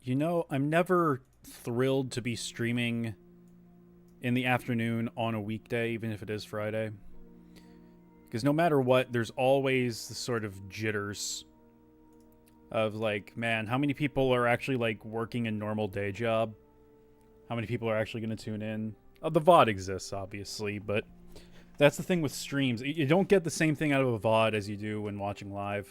You know, I'm never thrilled to be streaming in the afternoon on a weekday, even if it is Friday. Because no matter what, there's always the sort of jitters of like, man, how many people are actually like working a normal day job? How many people are actually going to tune in? The VOD exists, obviously, but that's the thing with streams. You don't get the same thing out of a VOD as you do when watching live.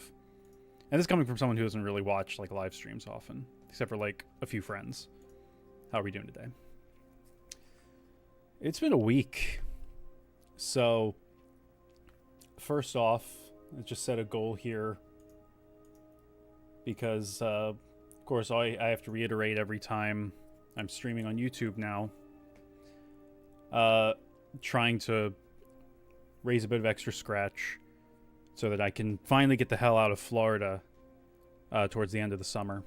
And this is coming from someone who doesn't really watch like live streams often, except for like a few friends. How are we doing today? It's been a week. So, first off, I just set a goal here because, of course, I have to reiterate every time I'm streaming on YouTube now. Trying to raise a bit of extra scratch so that I can finally get the hell out of Florida towards the end of the summer.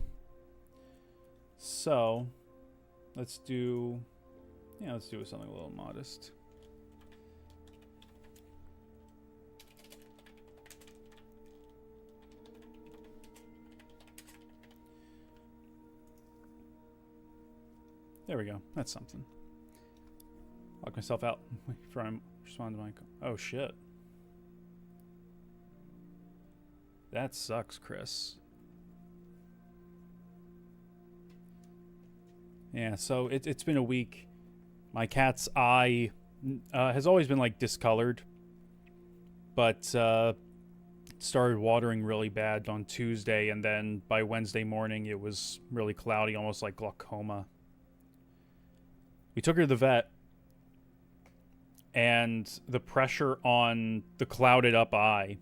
So, let's do something a little modest. There we go. That's something. Lock myself out before I respond to my... Oh, shit. That sucks, Chris. Yeah, so it's been a week. My cat's eye has always been, like, discolored. But started watering really bad on Tuesday, and then by Wednesday morning it was really cloudy, almost like glaucoma. We took her to the vet, and the pressure on the clouded up eye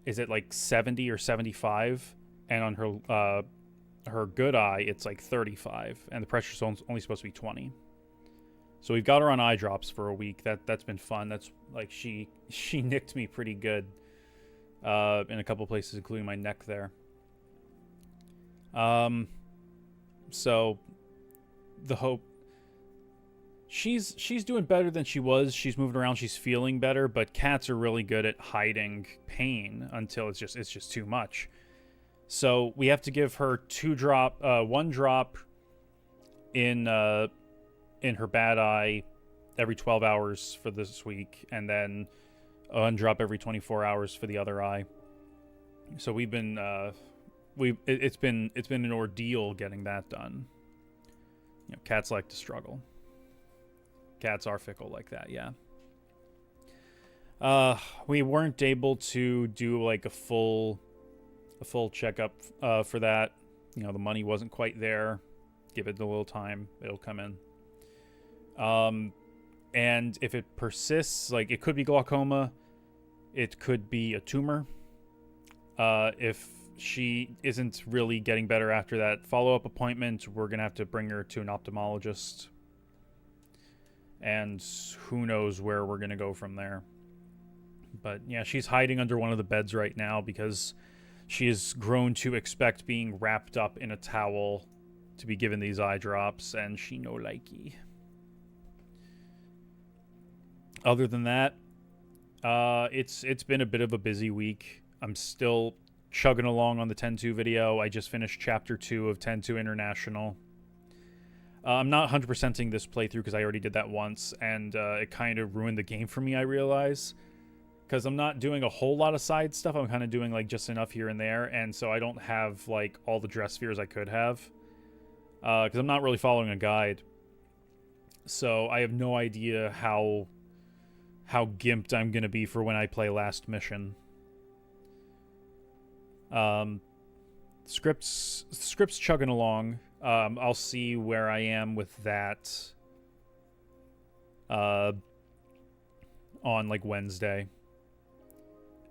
is at like 70 or 75, and on her good eye it's like 35, and the pressure's only supposed to be 20. So we've got her on eye drops for a week. That's been fun. That's like she nicked me pretty good in a couple places, including my neck there. So the hope, she's doing better than she was. She's moving around. She's feeling better. But cats are really good at hiding pain until it's just too much. So we have to give her one drop in her bad eye every 12 hours for this week, and then one drop every 24 hours for the other eye. So we've been it's been an ordeal getting that done. You know, cats like to struggle. Cats are fickle like that, yeah. We weren't able to do like a full checkup for that. You know, the money wasn't quite there. Give it a little time, it'll come in. And if it persists, like, it could be glaucoma, it could be a tumor. If she isn't really getting better after that follow-up appointment, we're gonna have to bring her to an ophthalmologist. And who knows where we're going to go from there. But yeah, she's hiding under one of the beds right now because she has grown to expect being wrapped up in a towel to be given these eye drops, and she no likey. Other than that, it's been a bit of a busy week. I'm still chugging along on the 10-2 video. I just finished Chapter 2 of 10-2 International. I'm not 100%ing this playthrough because I already did that once, and it kind of ruined the game for me, I realize. Because I'm not doing a whole lot of side stuff. I'm kind of doing like just enough here and there, and so I don't have like all the dress spheres I could have. Because I'm not really following a guide. So I have no idea how gimped I'm going to be for when I play Last Mission. Script's chugging along. I'll see where I am with that on like Wednesday,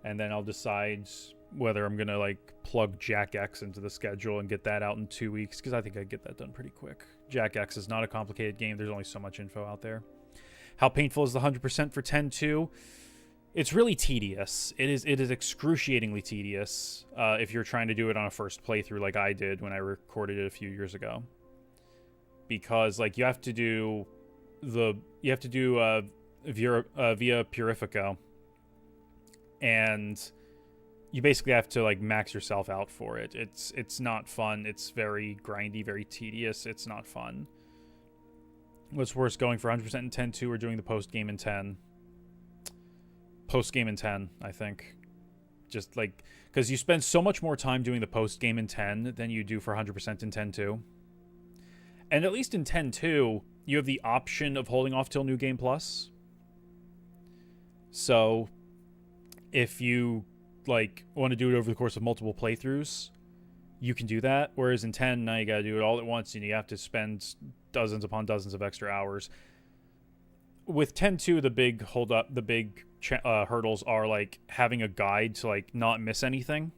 and then I'll decide whether I'm gonna like plug Jack X into the schedule and get that out in 2 weeks, because I think I'd get that done pretty quick. Jack X is not a complicated game. There's only so much info out there. How painful is the 100% for 10-2? It's really tedious. It is excruciatingly tedious if you're trying to do it on a first playthrough like I did when I recorded it a few years ago. Because like you have to do via Purifico, and you basically have to like max yourself out for it. It's not fun. It's very grindy, very tedious. It's not fun. What's worse, going for 100% in 10-2 or doing the post game in 10? Post game in 10, I think. Just like, because you spend so much more time doing the post game in 10 than you do for 100% in 10-2. And at least in 10-2, you have the option of holding off till New Game Plus. So if you like want to do it over the course of multiple playthroughs, you can do that. Whereas in 10, now you got to do it all at once, and you have to spend dozens upon dozens of extra hours. With 10-2, the big hurdles are like having a guide to like not miss anything,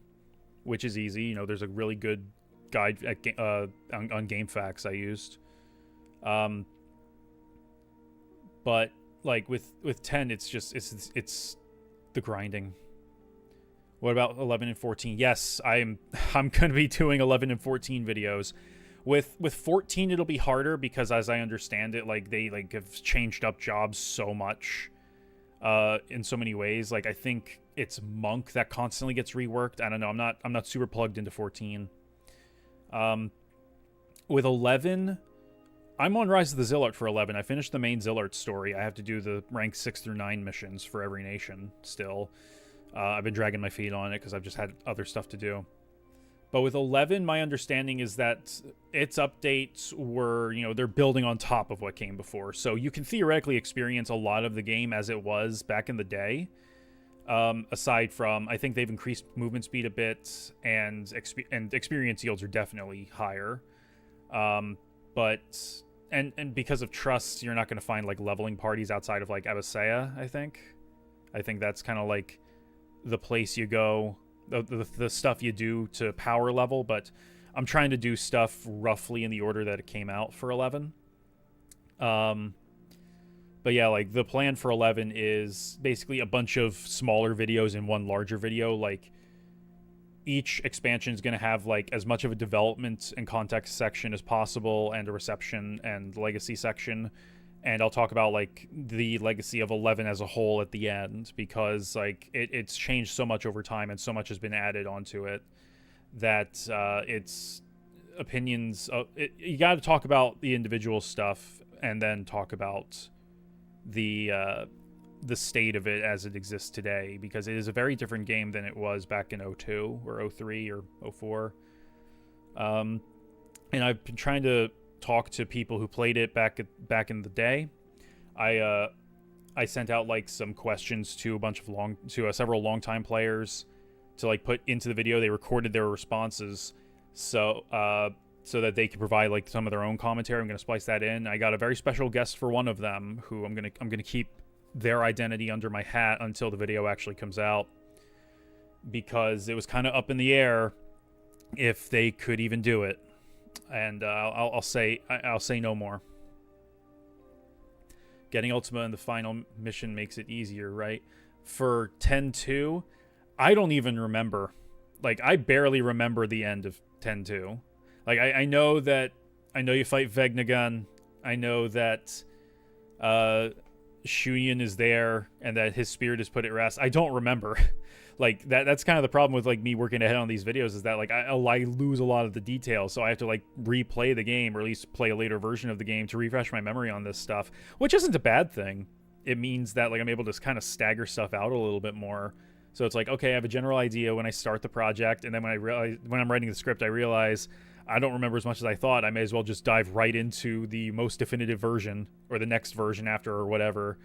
which is easy. You know, there's a really good guide at, on GameFAQs I used. But like with 10, it's just it's the grinding. What about 11 and 14? Yes, I'm going to be doing 11 and 14 videos. With 14, it'll be harder because, as I understand it, like they like have changed up jobs so much, in so many ways. Like I think it's Monk that constantly gets reworked. I don't know. I'm not super plugged into 14. With 11, I'm on Rise of the Zillart for 11. I finished the main Zillart story. I have to do the rank 6 through 9 missions for every nation still. I've been dragging my feet on it because I've just had other stuff to do. But with 11, my understanding is that its updates were, you know, they're building on top of what came before. So you can theoretically experience a lot of the game as it was back in the day. Aside from, I think they've increased movement speed a bit, and experience yields are definitely higher. But because of trusts, you're not going to find like leveling parties outside of like Abysea, I think. I think that's kind of like the place you go, the stuff you do to power level, but I'm trying to do stuff roughly in the order that it came out for 11. But yeah, like the plan for 11 is basically a bunch of smaller videos in one larger video. Like each expansion is going to have like as much of a development and context section as possible, and a reception and legacy section. And I'll talk about like the legacy of 11 as a whole at the end, because like it's changed so much over time and so much has been added onto it that it's opinions. You got to talk about the individual stuff and then talk about the state of it as it exists today, because it is a very different game than it was back in 02 or 03 or 04. And I've been trying to talk to people who played it back in the day. I sent out like some questions to several longtime players to like put into the video. They recorded their responses so that they could provide like some of their own commentary. I'm going to splice that in. I got a very special guest for one of them who I'm going to keep their identity under my hat until the video actually comes out, because it was kind of up in the air if they could even do it. And I'll say no more. Getting Ultima in the final mission makes it easier, right? For 10-2, I don't even remember. Like, I barely remember the end of 10-2. Like, I know you fight Vegnagun. I know that Shuyin is there and that his spirit is put at rest. I don't remember. Like that's kind of the problem with like me working ahead on these videos, is that like I lose a lot of the details, so I have to like replay the game, or at least play a later version of the game to refresh my memory on this stuff, which isn't a bad thing. It means that like I'm able to kind of stagger stuff out a little bit more. So it's like, okay, I have a general idea when I start the project, and then when I'm writing the script, I realize I don't remember as much as I thought. I may as well just dive right into the most definitive version or the next version after or whatever.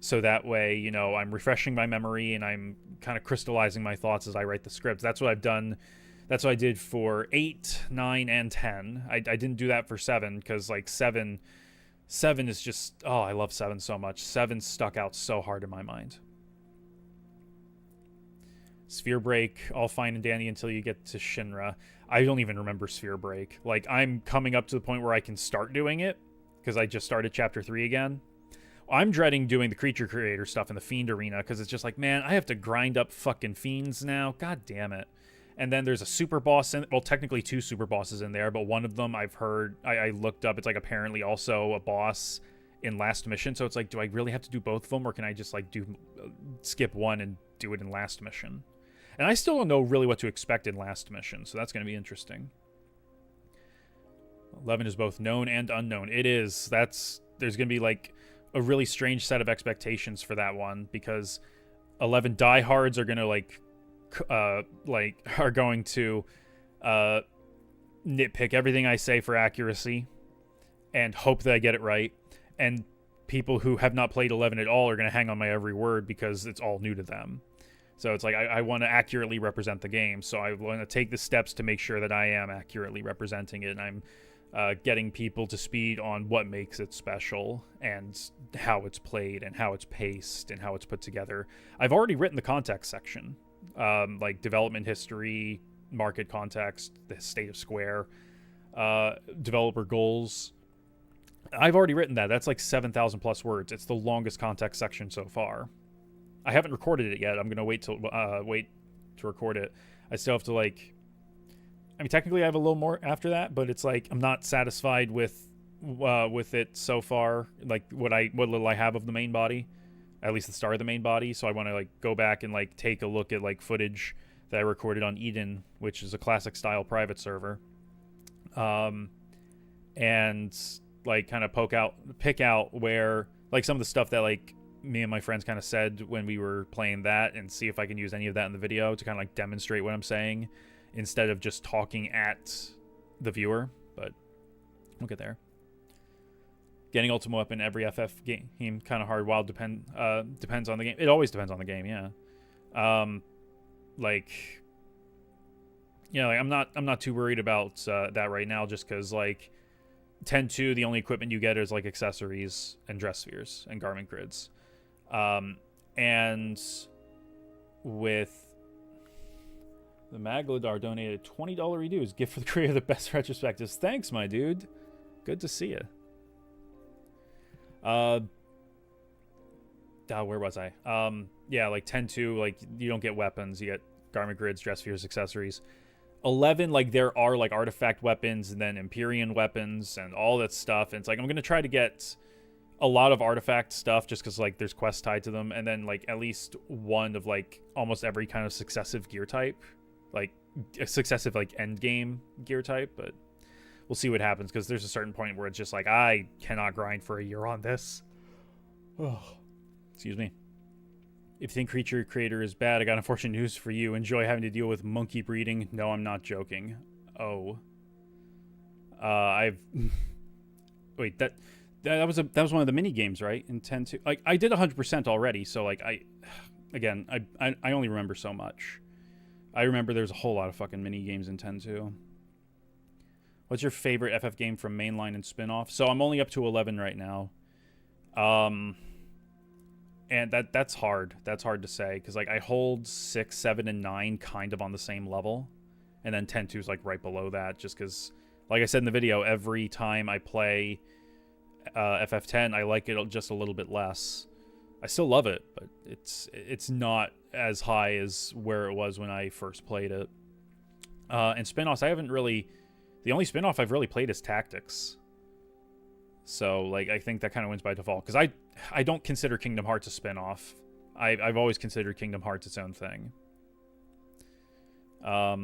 So that way, you know, I'm refreshing my memory and I'm kind of crystallizing my thoughts as I write the scripts. That's what I've done. That's what I did for 8, 9, and 10. I didn't do that for 7 because, like, 7 is just... Oh, I love 7 so much. 7 stuck out so hard in my mind. Sphere Break, all fine and dandy until you get to Shinra. I don't even remember Sphere Break. Like, I'm coming up to the point where I can start doing it because I just started Chapter 3 again. I'm dreading doing the creature creator stuff in the Fiend Arena because it's just like, man, I have to grind up fucking fiends now. God damn it. And then there's a super boss well, technically 2 super bosses in there, but one of them I've heard, I looked up, it's like apparently also a boss in last mission. So it's like, do I really have to do both of them, or can I just like skip one and do it in last mission? And I still don't know really what to expect in last mission, so that's going to be interesting. 11 is both known and unknown. It is. There's going to be like a really strange set of expectations for that one, because 11 diehards are going to are going to nitpick everything I say for accuracy and hope that I get it right. And people who have not played 11 at all are going to hang on my every word because it's all new to them. So it's like I want to accurately represent the game. So I want to take the steps to make sure that I am accurately representing it. And I'm getting people to speed on what makes it special and how it's played and how it's paced and how it's put together. I've already written the context section, like development history, market context, the state of Square, developer goals. I've already written that. That's like 7,000 plus words. It's the longest context section so far. I haven't recorded it yet. I'm gonna wait to record it. I still have to technically I have a little more after that, but it's like I'm not satisfied with it so far. Like what little I have of the main body, at least the start of the main body. So I want to go back and take a look at footage that I recorded on Eden, which is a classic style private server, and kind of pick out where some of the stuff that me and my friends kind of said when we were playing that, and see if I can use any of that in the video to kind of demonstrate what I'm saying instead of just talking at the viewer. But we'll get there. Getting ultimate weapon every FF game kind of hard. While depends on the game. It always depends on the game, yeah. I'm not too worried about that right now, just because 10-2, the only equipment you get is accessories and dress spheres and garment grids. And with the Magladar donated $20 redos, gift for the creator of the best retrospectives. Thanks, my dude. Good to see you. Where was I? 10-2, you don't get weapons, you get garment grids, dress spheres, accessories. 11, there are artifact weapons and then Empyrean weapons and all that stuff. And it's I'm gonna try to get a lot of artifact stuff just because there's quests tied to them, and then at least one of almost every kind of successive gear type, a successive end game gear type. But we'll see what happens, because there's a certain point where it's just I cannot grind for a year on this. Oh, excuse me. If you think Creature Creator is bad, I got unfortunate news for you. Enjoy having to deal with monkey breeding. No, I'm not joking. Oh. Wait, that was one of the mini games, right? In 10-2. I did 100% already, so I only remember so much. I remember there's a whole lot of fucking mini games in 10-2. What's your favorite FF game from mainline and spin-off? So I'm only up to 11 right now. And that's hard. That's hard to say, because I hold 6, 7, and 9 kind of on the same level, and then 10-2 is right below that, just because, like I said in the video, every time I play FF10, I like it just a little bit less. I still love it, but it's not as high as where it was when I first played it. And spin-offs, the only spin-off I've really played is Tactics. So, I think that kind of wins by default, because I don't consider Kingdom Hearts a spin-off. I've always considered Kingdom Hearts its own thing. Yeah,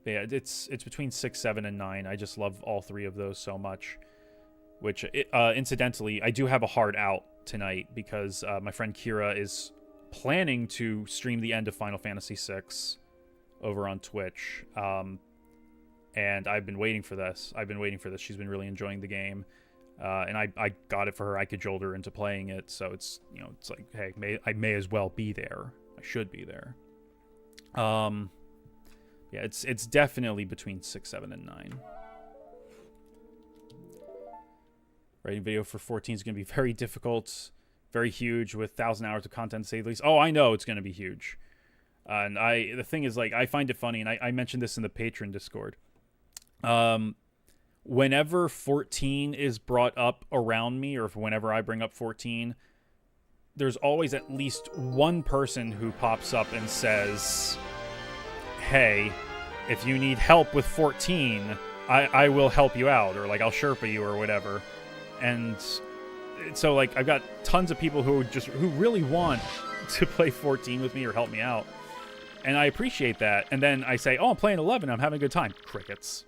it's between 6, 7, and 9. I just love all three of those so much. Which, incidentally, I do have a hard out tonight, because my friend Kira is planning to stream the end of Final Fantasy VI over on Twitch. And I've been waiting for this. She's been really enjoying the game. And I got it for her. I cajoled her into playing it. So it's, it's hey, I may as well be there. I should be there. Yeah, it's definitely between 6, 7, and 9. Writing video for 14 is going to be very difficult, very huge, with 1,000 hours of content to say the least. Oh, I know it's going to be huge. And the thing is, I find it funny, and I mentioned this in the Patreon Discord. Whenever 14 is brought up around me, or whenever I bring up 14, there's always at least one person who pops up and says, hey, if you need help with 14, I will help you out, or I'll Sherpa you or whatever. And so I've got tons of people who really want to play 14 with me or help me out. And I appreciate that. And then I say, oh, I'm playing 11. I'm having a good time. Crickets.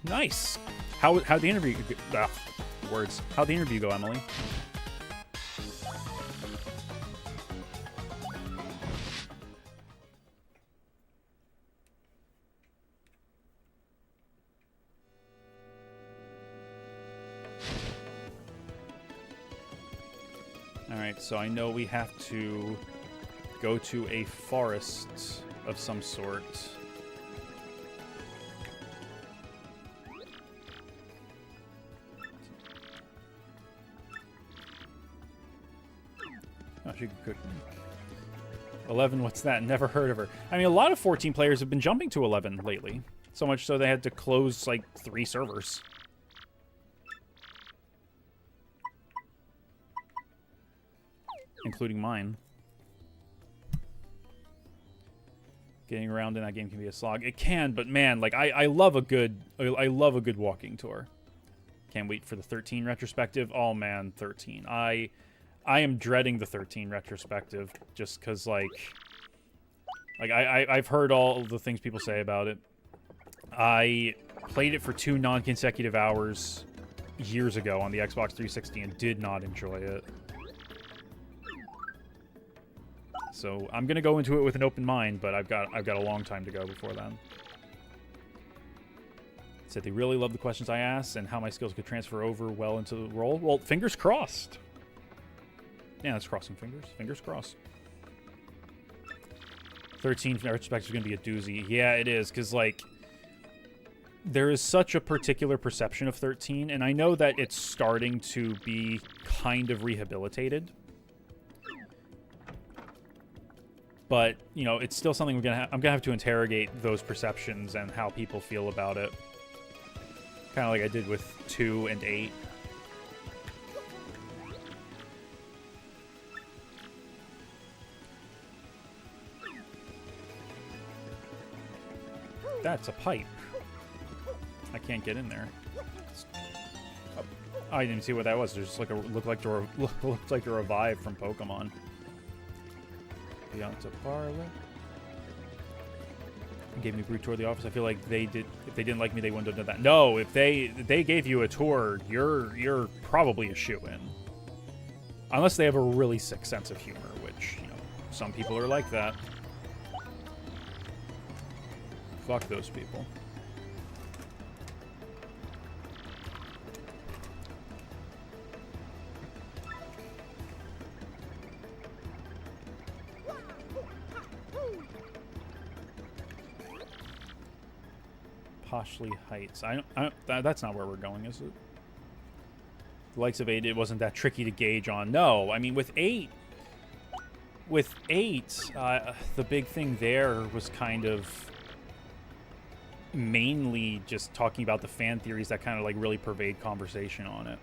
Nice. How'd the interview go? Words. How'd the interview go, Emily? Alright, so I know we have to go to a forest of some sort. Oh, she could cook. 11, what's that? Never heard of her. I mean, a lot of 14 players have been jumping to 11 lately. So much so they had to close, like, 3 servers. Including mine. Getting around in that game can be a slog. It can, but man, like I love a good walking tour. Can't wait for the 13 retrospective. Oh man, 13. I am dreading the 13 retrospective just because I've heard all the things people say about it. I played it for 2 non-consecutive hours years ago on the Xbox 360 and did not enjoy it. So I'm gonna go into it with an open mind, but I've got a long time to go before then. Said they really love the questions I asked and how my skills could transfer over well into the role. Well, fingers crossed. Yeah, that's crossing fingers. Fingers crossed. 13 retrospective is gonna be a doozy. Yeah, it is, because like there is such a particular perception of 13, and I know that it's starting to be kind of rehabilitated. But, you know, it's still something I'm gonna have to interrogate those perceptions and how people feel about it. Kind of like I did with 2 and 8. That's a pipe. I can't get in there. Oh, I didn't see what that was. There's just like looked like the revive from Pokemon. Beyond to parlor. Gave me a brief tour of the office. I feel like they did. If they didn't like me, they wouldn't have done that. No, if they gave you a tour, you're probably a shoo-in. Unless they have a really sick sense of humor, which, you know, some people are like that. Fuck those people. Poshley Heights. That's not where we're going, is it? The likes of 8, it wasn't that tricky to gauge on. No, I mean, with 8, the big thing there was kind of mainly just talking about the fan theories that kind of, like, really pervade conversation on it.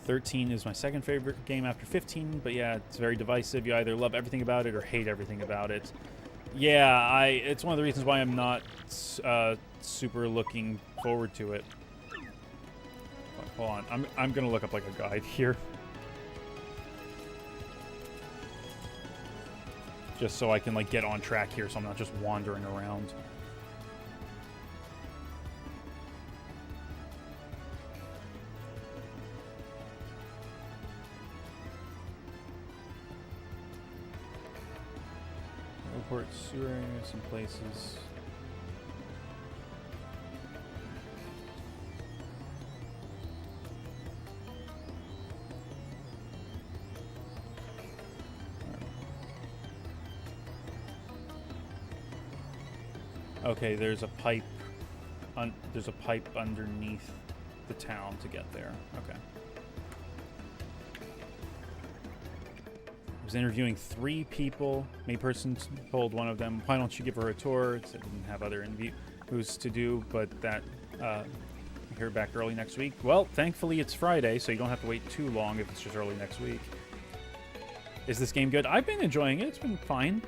"13 is my second favorite game after 15, but yeah, it's very divisive. You either love everything about it or hate everything about it." Yeah, it's one of the reasons why I'm not super looking forward to it. Hold on, I'm gonna look up like a guide here, just so I can like get on track here, so I'm not just wandering around. Airport, sewer areas, some places. Okay, there's a pipe. There's a pipe underneath the town to get there. Okay. I was interviewing 3 people. Main person told one of them, "Why don't you give her a tour?" It said didn't have other interviews to do, but that hear back early next week. Well, thankfully it's Friday, so you don't have to wait too long if it's just early next week. Is this game good? I've been enjoying it. It's been fine.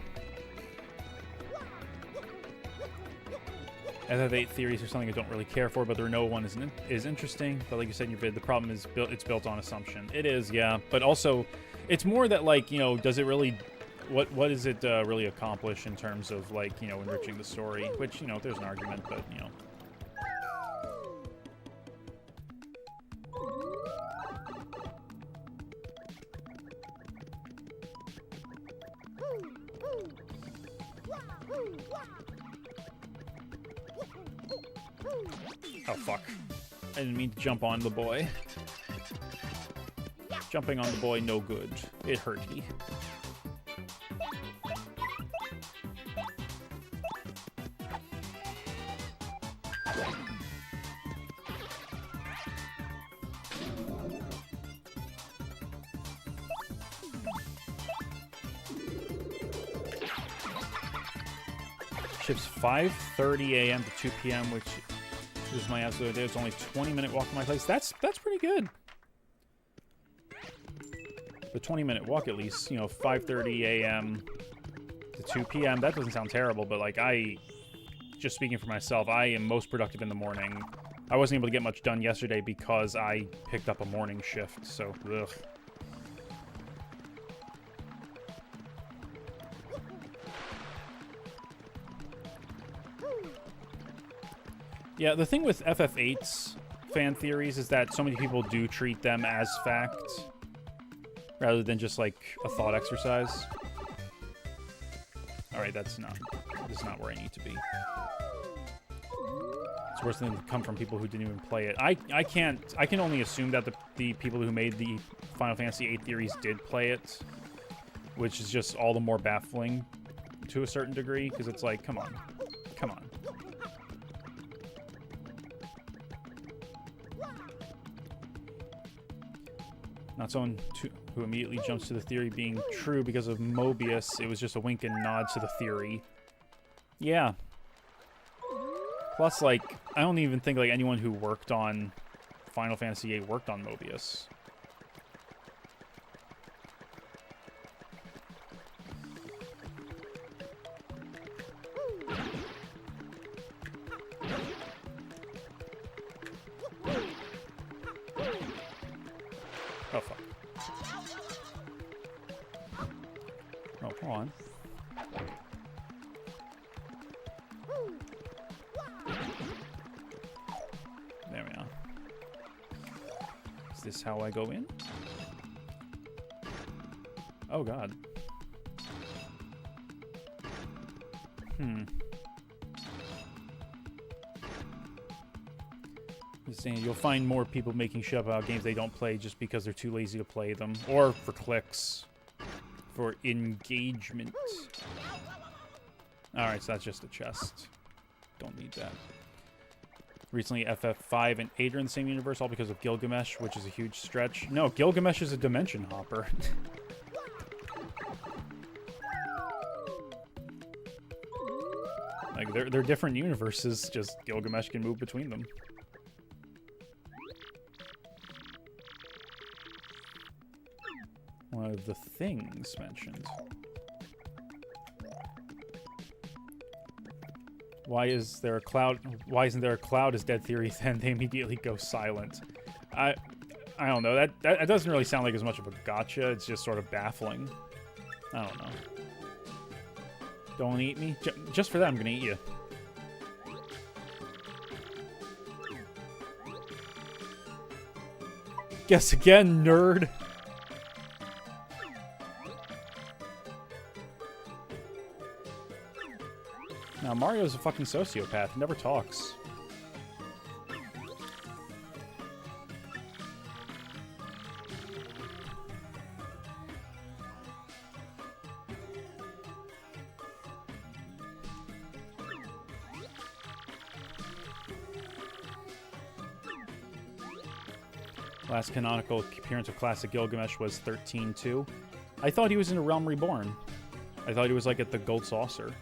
FF8 theories are something I don't really care for, but the Renault one is interesting. But like you said in your vid, the problem is it's built on assumption. It is, yeah. But also, it's more that, like, you know, does it really... What does it really accomplish in terms of, like, you know, enriching the story? Which, you know, there's an argument, but, you know. Oh, fuck. I didn't mean to jump on the boy. Jumping on the boy, no good. It hurt me. Ships 5:30 a.m. to 2 p.m., which is my absolute day. It's only a 20-minute walk from my place. That's pretty good. The 20-minute walk, at least, you know, 5:30 a.m. to 2 p.m. That doesn't sound terrible, but like just speaking for myself, I am most productive in the morning. I wasn't able to get much done yesterday because I picked up a morning shift. So, ugh. Yeah, the thing with FF8's fan theories is that so many people do treat them as fact rather than just like a thought exercise. Alright, this is not where I need to be. It's worse than come from people who didn't even play it. I can only assume that the people who made the Final Fantasy VIII theories did play it, which is just all the more baffling to a certain degree, because it's like, come on. Come on. Not someone who immediately jumps to the theory being true because of Mobius. It was just a wink and nod to the theory. Yeah. Plus, like, I don't even think, like, anyone who worked on Final Fantasy VIII worked on Mobius. Oh, fuck. Oh, hold on. There we are. Is this how I go in? Oh, God. Saying you'll find more people making shit up about games they don't play just because they're too lazy to play them, or for clicks, for engagement. Alright, so that's just a chest. Don't need that. Recently, FF5 and 8 are in the same universe, all because of Gilgamesh, which is a huge stretch. No, Gilgamesh is a dimension hopper. Like, they're different universes, just Gilgamesh can move between them. One of the things mentioned. Why isn't there a cloud as dead theory? Then they immediately go silent. I don't know. That doesn't really sound like as much of a gotcha. It's just sort of baffling. I don't know. Don't eat me? Just for that, I'm gonna eat you. Guess again, nerd. Now, Mario's a fucking sociopath. He never talks. Last canonical appearance of classic Gilgamesh was 13-2. I thought he was in A Realm Reborn. I thought he was like at the Gold Saucer.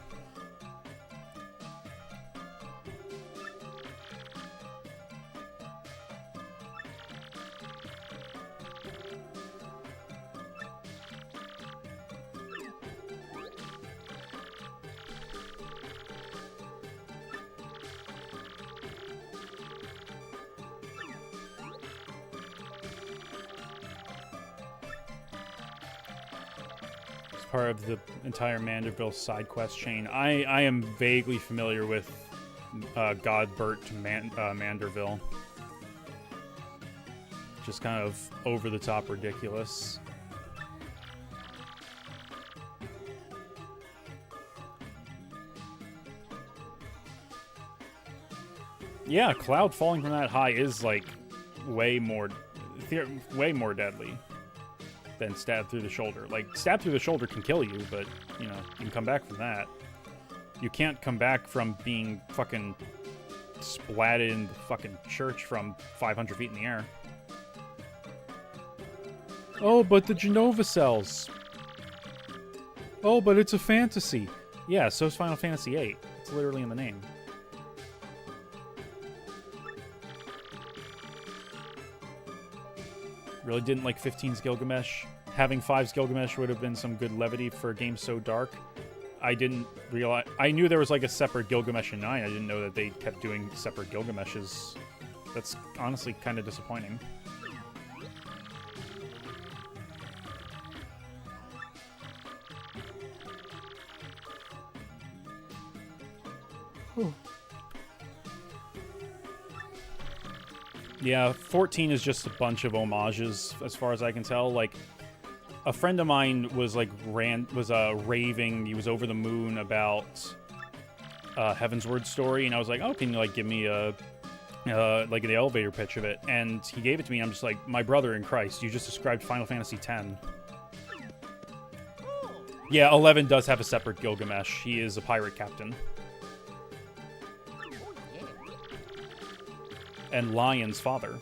part of the entire Manderville side quest chain. I am vaguely familiar with Godbert Manderville. Just kind of over the top ridiculous. Yeah, Cloud falling from that high is like way more deadly than stab through the shoulder. Like, stab through the shoulder can kill you, but, you know, you can come back from that. You can't come back from being fucking splatted in the fucking church from 500 feet in the air. Oh, but the Genova cells. Oh, but it's a fantasy. Yeah, so's Final Fantasy VIII. It's literally in the name. Really didn't like 15's Gilgamesh. Having 5's Gilgamesh would have been some good levity for a game so dark. I didn't realize... I knew there was like a separate Gilgamesh in 9. I didn't know that they kept doing separate Gilgameshes. That's honestly kind of disappointing. Whew. Yeah, 14 is just a bunch of homages, as far as I can tell. Like, a friend of mine was like raving. He was over the moon about Heavensward story, and I was like, "Oh, can you like give me a like the elevator pitch of it?" And he gave it to me. And I'm just like, "My brother in Christ, you just described Final Fantasy X." Yeah, 11 does have a separate Gilgamesh. He is a pirate captain. And Lion's father.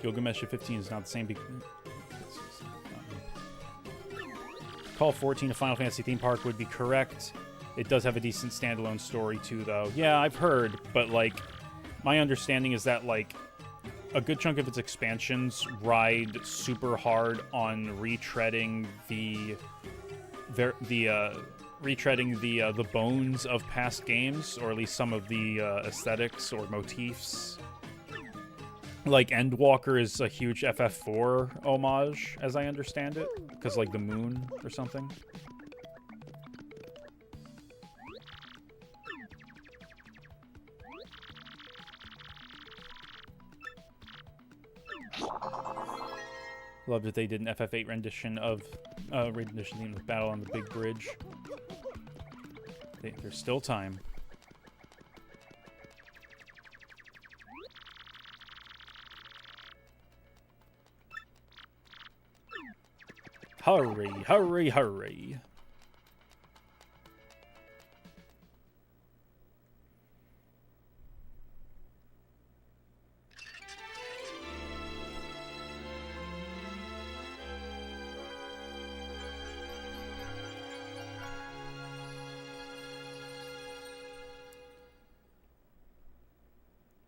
Gilgamesh at 15 is not the same. Call 14 a Final Fantasy theme park would be correct. It does have a decent standalone story too, though. Yeah, I've heard, but like, my understanding is that like a good chunk of its expansions ride super hard on retreading the bones of past games, or at least some of the aesthetics or motifs. Like, Endwalker is a huge FF4 homage, as I understand it, because, like, the moon or something. Love that they did an FF8 rendition of the Battle on the Big Bridge. There's still time. Hurry, hurry, hurry.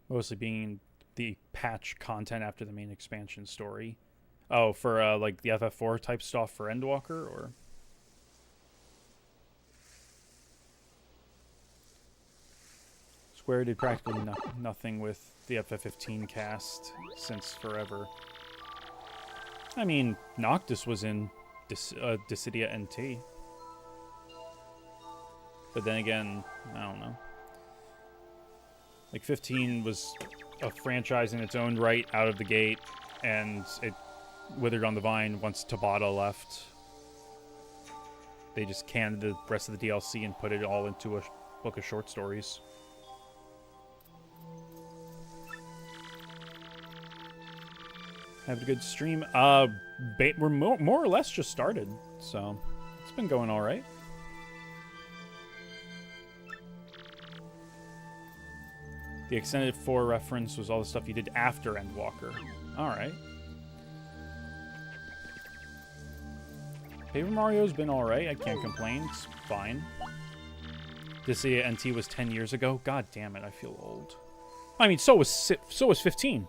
Mostly being the patch content after the main expansion story. Oh, for like the FF4 type stuff for Endwalker, or? Square did practically nothing with the FF15 cast since forever. I mean, Noctis was in Dissidia NT. But then again, I don't know. Like, 15 was a franchise in its own right out of the gate, and it withered on the vine once Tabata left. They just canned the rest of the DLC and put it all into a book of short stories. Have a good stream. We're more or less just started, so it's been going all right. The Extended 4 reference was all the stuff you did after Endwalker. Alright. Paper Mario's been alright. I can't complain. It's fine. Dissidia NT was 10 years ago. God damn it, I feel old. I mean, so was 15.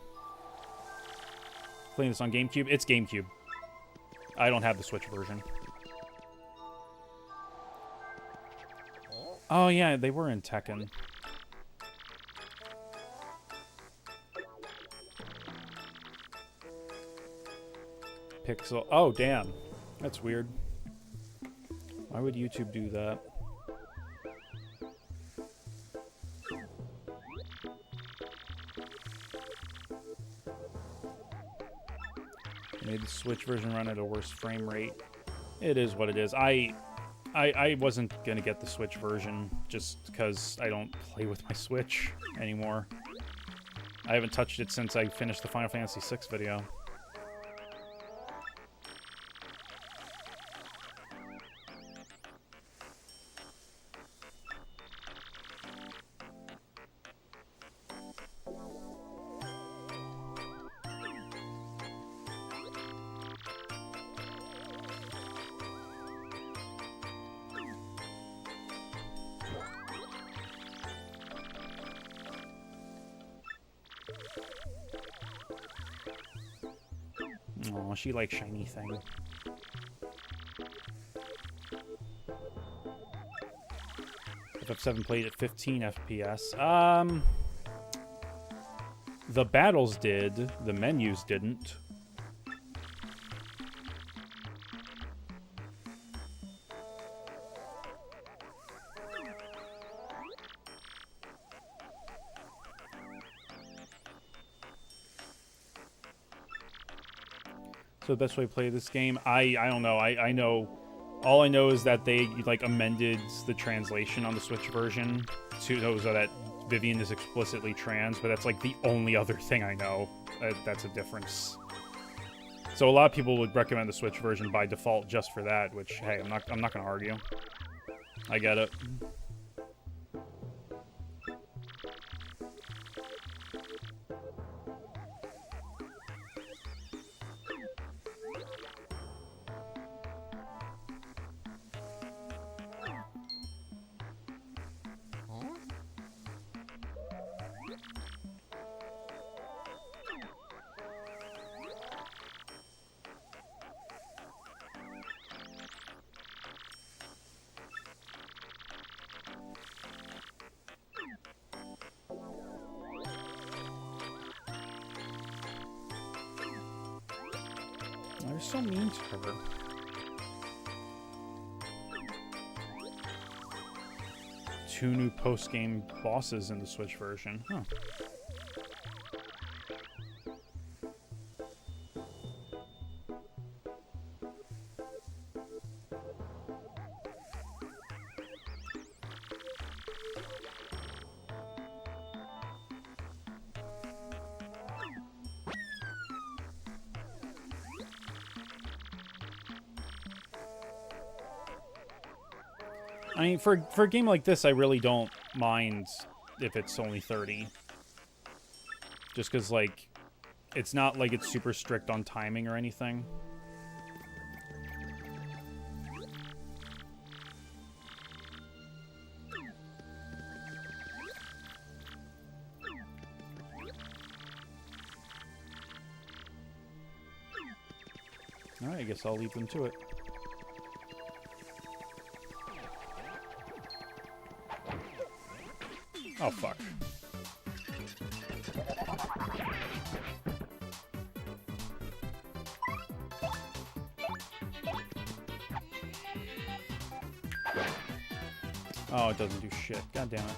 Playing this on GameCube? It's GameCube. I don't have the Switch version. Oh yeah, they were in Tekken. Pixel. Oh, damn. That's weird. Why would YouTube do that? Made the Switch version run at a worse frame rate. It is what it is. I wasn't gonna get the Switch version just because I don't play with my Switch anymore. I haven't touched it since I finished the Final Fantasy VI video. Oh, she likes shiny thing. FF7 played at 15 FPS. The battles did. The menus didn't. So the best way to play this game, I don't know. I know, all I know is that they like amended the translation on the Switch version to so that Vivian is explicitly trans, but that's like the only other thing I know that's a difference. So a lot of people would recommend the Switch version by default just for that, which hey, I'm not gonna argue. I get it. They're so mean to her. Two new post-game bosses in the Switch version. Huh. I mean, for a game like this, I really don't mind if it's only 30. Just because, like, it's not like it's super strict on timing or anything. Alright, I guess I'll leave them to it. Oh, fuck. Oh, it doesn't do shit. God damn it.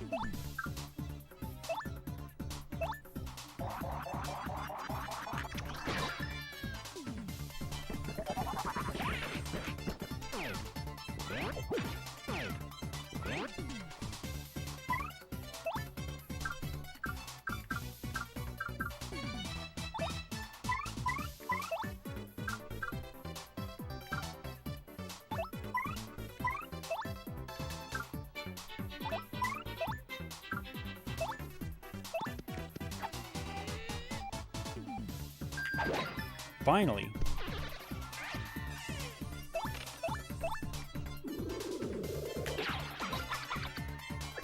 Finally.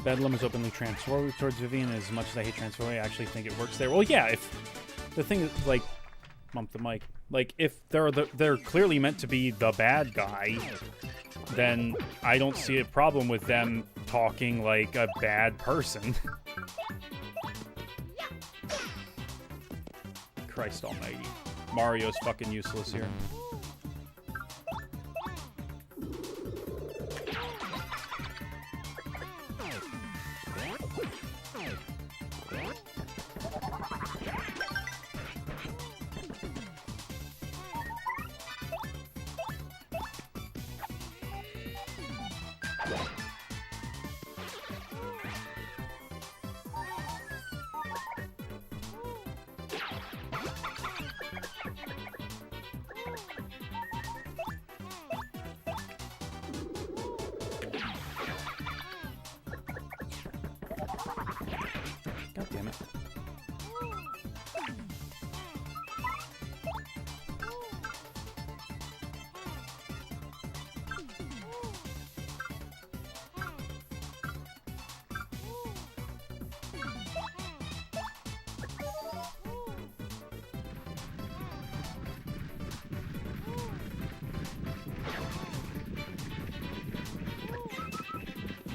Bedlam is openly transphobic towards Vivian. As much as I hate transphobia, I actually think it works there. Well, yeah, if the thing is, like, bump the mic. Like, if they're clearly meant to be the bad guy, then I don't see a problem with them talking like a bad person. Christ almighty. Mario's fucking useless here. God damn it.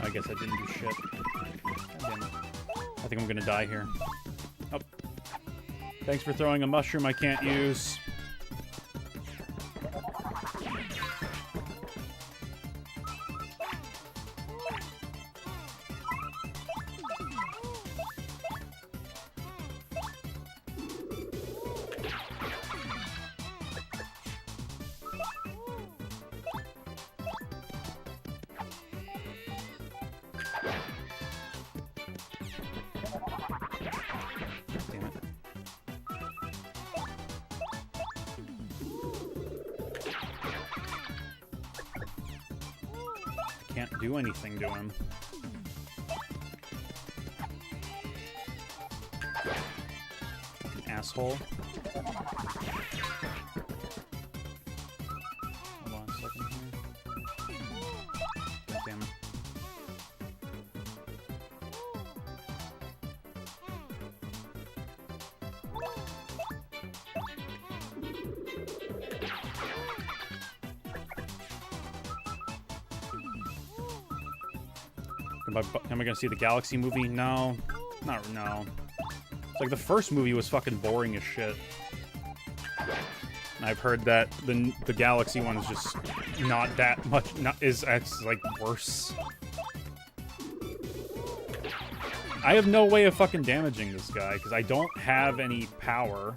I guess I didn't do shit. God damn it. I think I'm gonna die here. Oh. Thanks for throwing a mushroom I can't use. Can't do anything to him. Fucking asshole. Hold on a second here. God damn it. Am I gonna see the Galaxy movie? No. No. It's like the first movie was fucking boring as shit. And I've heard that the Galaxy one is just not that much, it's like worse. I have no way of fucking damaging this guy, because I don't have any power.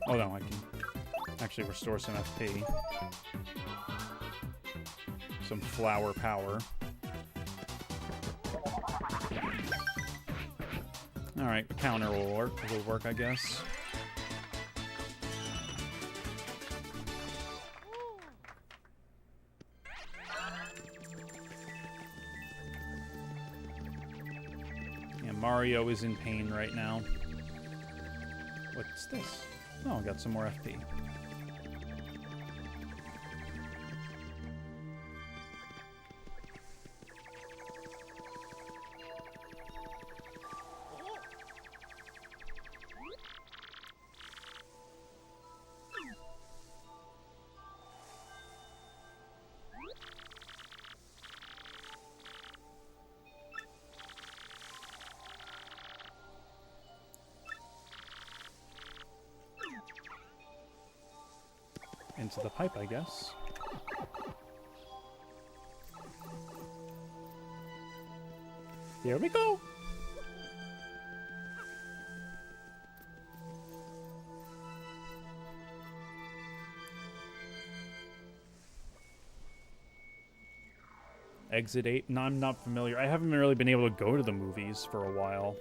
Oh no, I can actually restore some FP. Some flower power. Alright, counter will work, I guess. Yeah, Mario is in pain right now. What's this? Oh, I got some more FP. Into the pipe, I guess. Here we go! Exit 8? No, I'm not familiar. I haven't really been able to go to the movies for a while.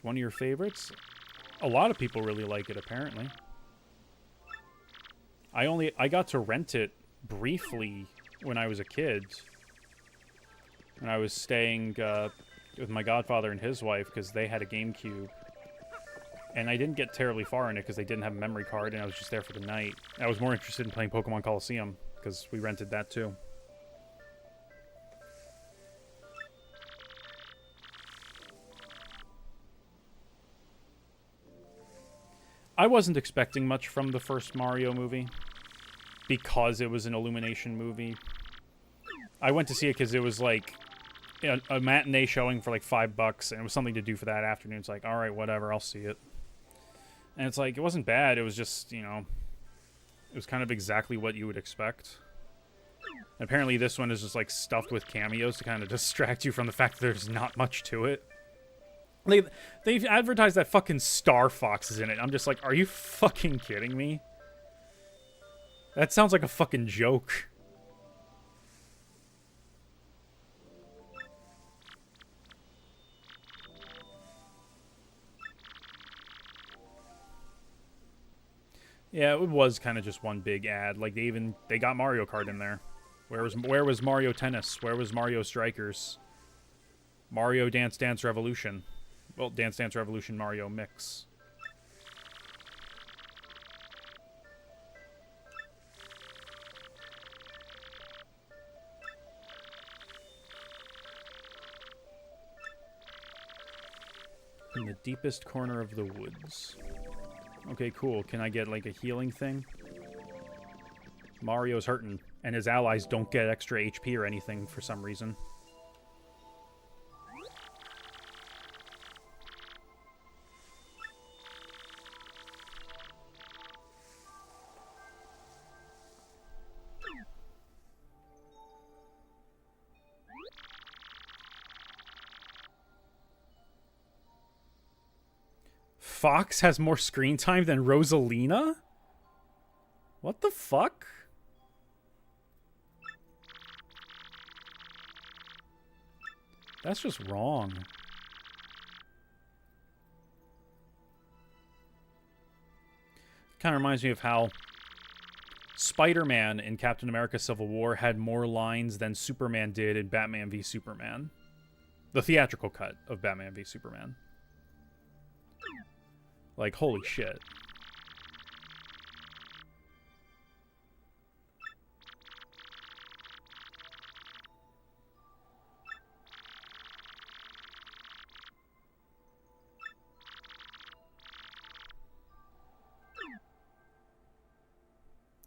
One of your favorites? A lot of people really like it, apparently. I got to rent it briefly when I was a kid. When I was staying with my godfather and his wife, because they had a GameCube. And I didn't get terribly far in it because they didn't have a memory card, and I was just there for the night. I was more interested in playing Pokemon Coliseum because we rented that too. I wasn't expecting much from the first Mario movie because it was an Illumination movie. I went to see it because it was like a matinee showing for like $5, and it was something to do for that afternoon. It's like, all right, whatever, I'll see it. And it's like, it wasn't bad. It was just, you know, it was kind of exactly what you would expect. And apparently this one is just like stuffed with cameos to kind of distract you from the fact that there's not much to it. They've advertised that fucking Star Fox is in it. I'm just like, are you fucking kidding me? That sounds like a fucking joke. Yeah, it was kind of just one big ad. Like they got Mario Kart in there. Where was Mario Tennis? Where was Mario Strikers? Mario Dance Dance Revolution. Well, Dance Dance Revolution Mario Mix. In the deepest corner of the woods. Okay, cool. Can I get, like, a healing thing? Mario's hurting, and his allies don't get extra HP or anything for some reason. Fox has more screen time than Rosalina? What the fuck? That's just wrong. Kind of reminds me of how Spider-Man in Captain America Civil War had more lines than Superman did in Batman v Superman. The theatrical cut of Batman v Superman. Like, holy shit.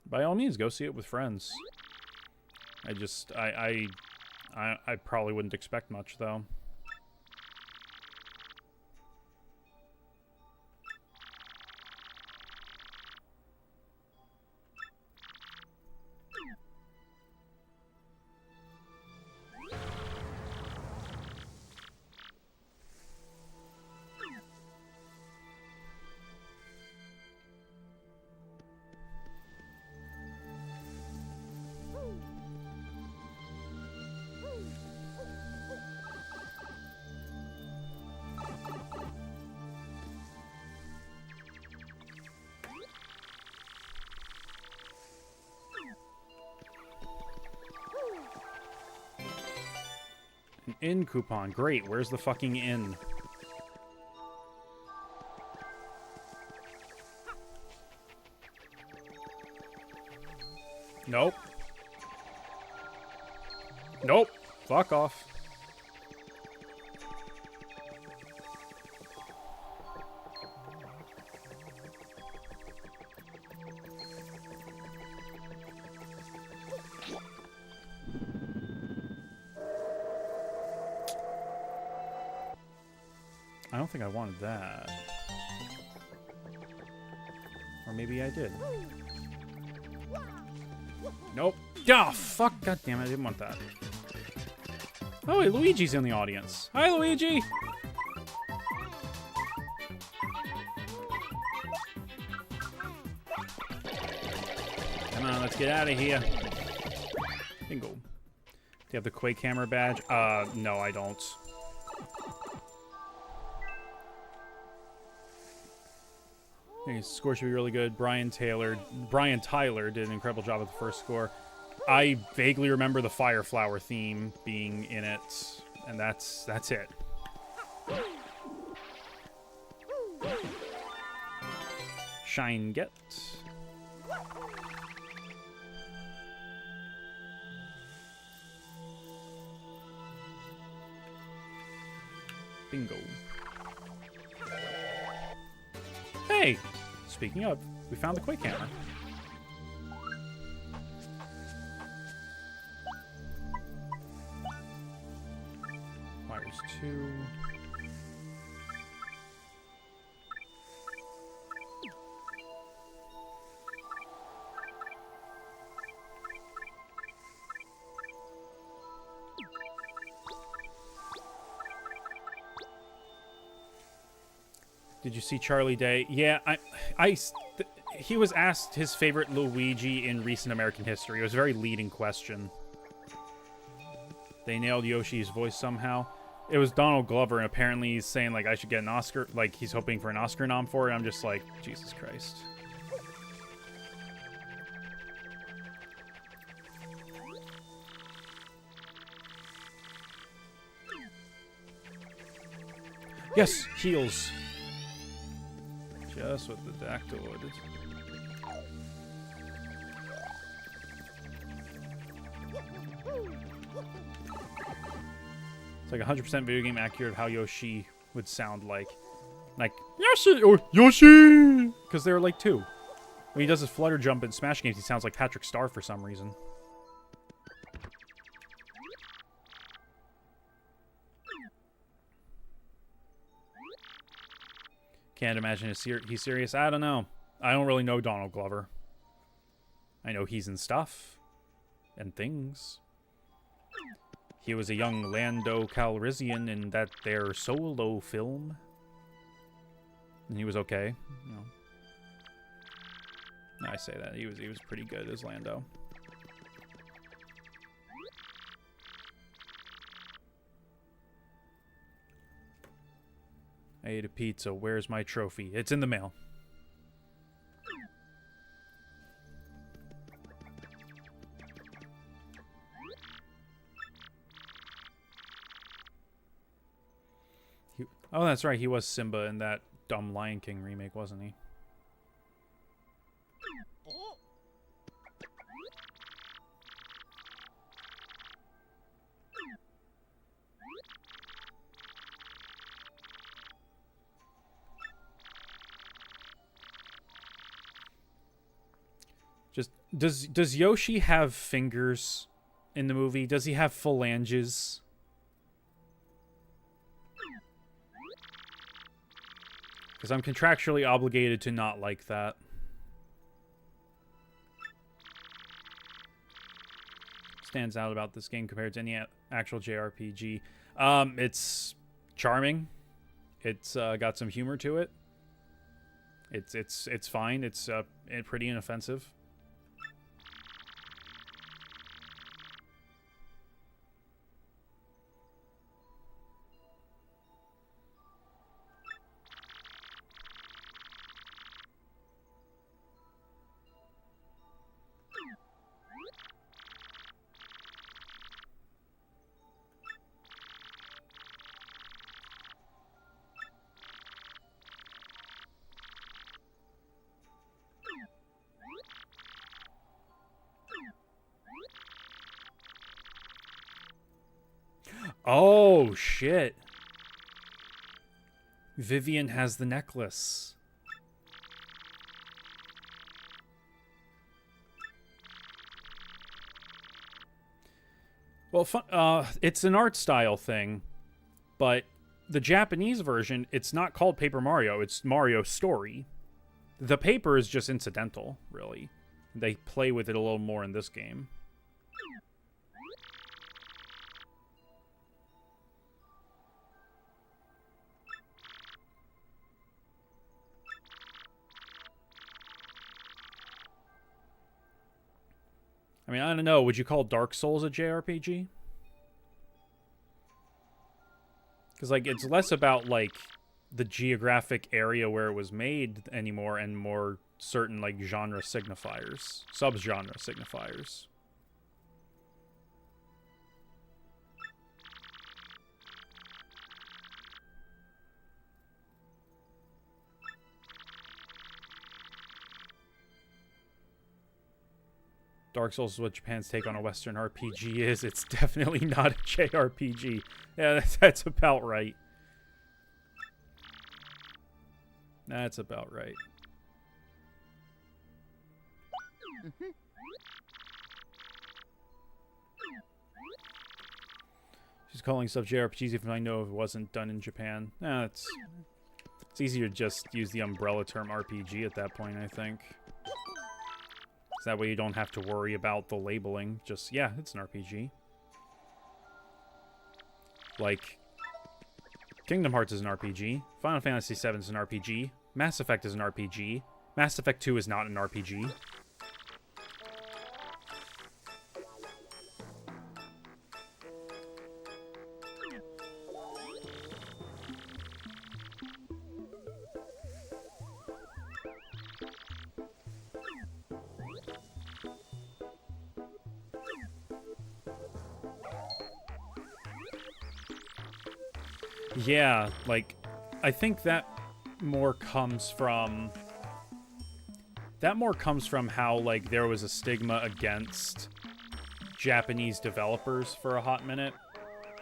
By all means, go see it with friends. I probably wouldn't expect much, though. An inn coupon. Great. Where's the fucking inn? Nope. Nope. Fuck off. I don't think I wanted that. Or maybe I did. Nope. Oh, fuck. God damn it. I didn't want that. Oh, hey, Luigi's in the audience. Hi, Luigi. Come on, let's get out of here. Bingo. Do you have the Quake Hammer badge? No, I don't. His score should be really good. Brian Tyler did an incredible job with the first score. I vaguely remember the Fire Flower theme being in it, and that's it. Shine get. Bingo. Hey! Speaking of, we found the Quake Hammer. Wires 2. Did you see Charlie Day? Yeah, he was asked his favorite Luigi in recent American history. It was a very leading question. They nailed Yoshi's voice somehow. It was Donald Glover, and apparently he's saying, like, I should get an Oscar. Like, he's hoping for an Oscar nom for it. I'm just like, Jesus Christ. Yes, heals. Just what the Dactyl ordered. It's like 100% video game accurate how Yoshi would sound like. Like, Yoshi! Or Yoshi! Because they're like two. When he does his flutter jump in Smash games, he sounds like Patrick Star for some reason. Can't imagine he's serious. I don't know. I don't really know Donald Glover. I know he's in stuff. And things. He was a young Lando Calrissian in that their Solo film. And he was okay. You know. I say that. He was pretty good as Lando. I ate a pizza. Where's my trophy? It's in the mail. Oh, that's right. He was Simba in that dumb Lion King remake, wasn't he? Just does Yoshi have fingers in the movie? Does he have phalanges? Because I'm contractually obligated to not like that. Stands out about this game compared to any actual JRPG. It's charming. It's got some humor to it. It's fine. It's pretty inoffensive. Oh, shit. Vivian has the necklace. Well, it's an art style thing, but the Japanese version, it's not called Paper Mario, it's Mario Story. The paper is just incidental, really. They play with it a little more in this game. I mean, I don't know. Would you call Dark Souls a JRPG? Because, like, it's less about, like, the geographic area where it was made anymore and more certain, like, genre signifiers. Sub-genre signifiers. Dark Souls is what Japan's take on a Western RPG is. It's definitely not a JRPG. Yeah, that's about right. That's about right. She's calling stuff JRPGs even though I know it wasn't done in Japan. It's easier to just use the umbrella term RPG at that point, I think. So that way you don't have to worry about the labeling. Just, yeah, it's an RPG. Like, Kingdom Hearts is an RPG. Final Fantasy VII is an RPG. Mass Effect is an RPG. Mass Effect 2 is not an RPG. Yeah, like, I think that more comes from how, like, there was a stigma against Japanese developers for a hot minute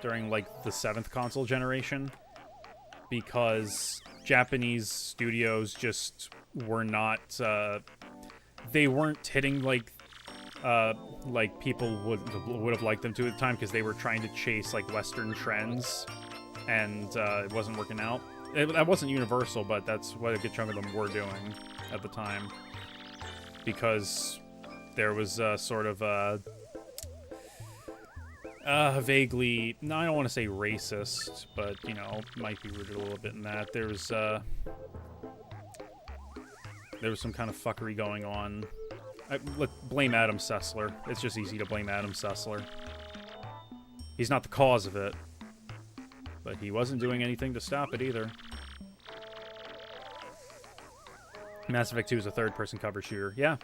during, like, the 7th console generation, because Japanese studios just were not, they weren't hitting, like people would have liked them to at the time, because they were trying to chase, like, Western trends, and it wasn't working out. That wasn't universal, but that's what a good chunk of them were doing at the time. Because there was sort of vaguely, no, I don't want to say racist, but, you know, might be rooted a little bit in that. There was some kind of fuckery going on. Blame Adam Sessler. It's just easy to blame Adam Sessler. He's not the cause of it. But he wasn't doing anything to stop it either. Mass Effect 2 is a third-person cover shooter. Yeah.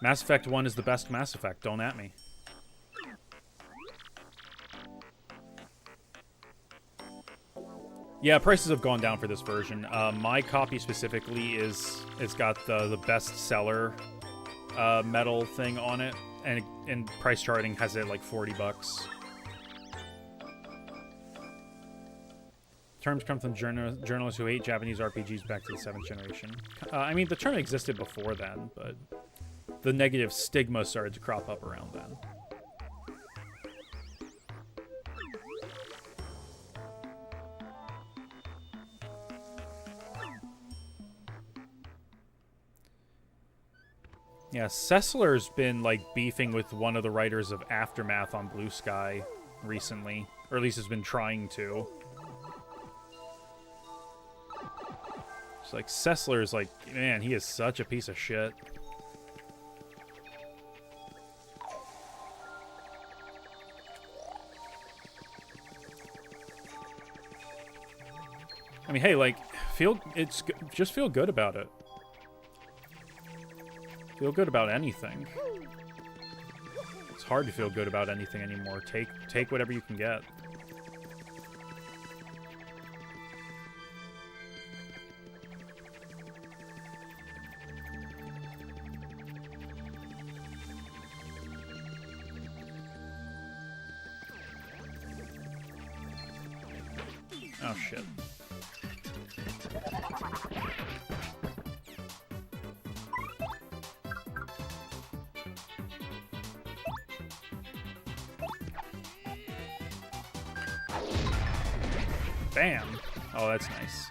Mass Effect 1 is the best Mass Effect. Don't at me. Yeah, prices have gone down for this version. My copy specifically it's got the bestseller medal thing on it, and price charting has it like $40. Terms come from journalists who hate Japanese RPGs back to the 7th generation. I mean, the term existed before then, but the negative stigma started to crop up around then. Yeah, Sessler's been, like, beefing with one of the writers of Aftermath on Blue Sky recently, or at least has been trying to. Like, Sessler's like, man, he is such a piece of shit. I mean, hey, like, just feel good about it. Feel good about anything. It's hard to feel good about anything anymore. Take whatever you can get. Oh, shit. Bam! Oh, that's nice.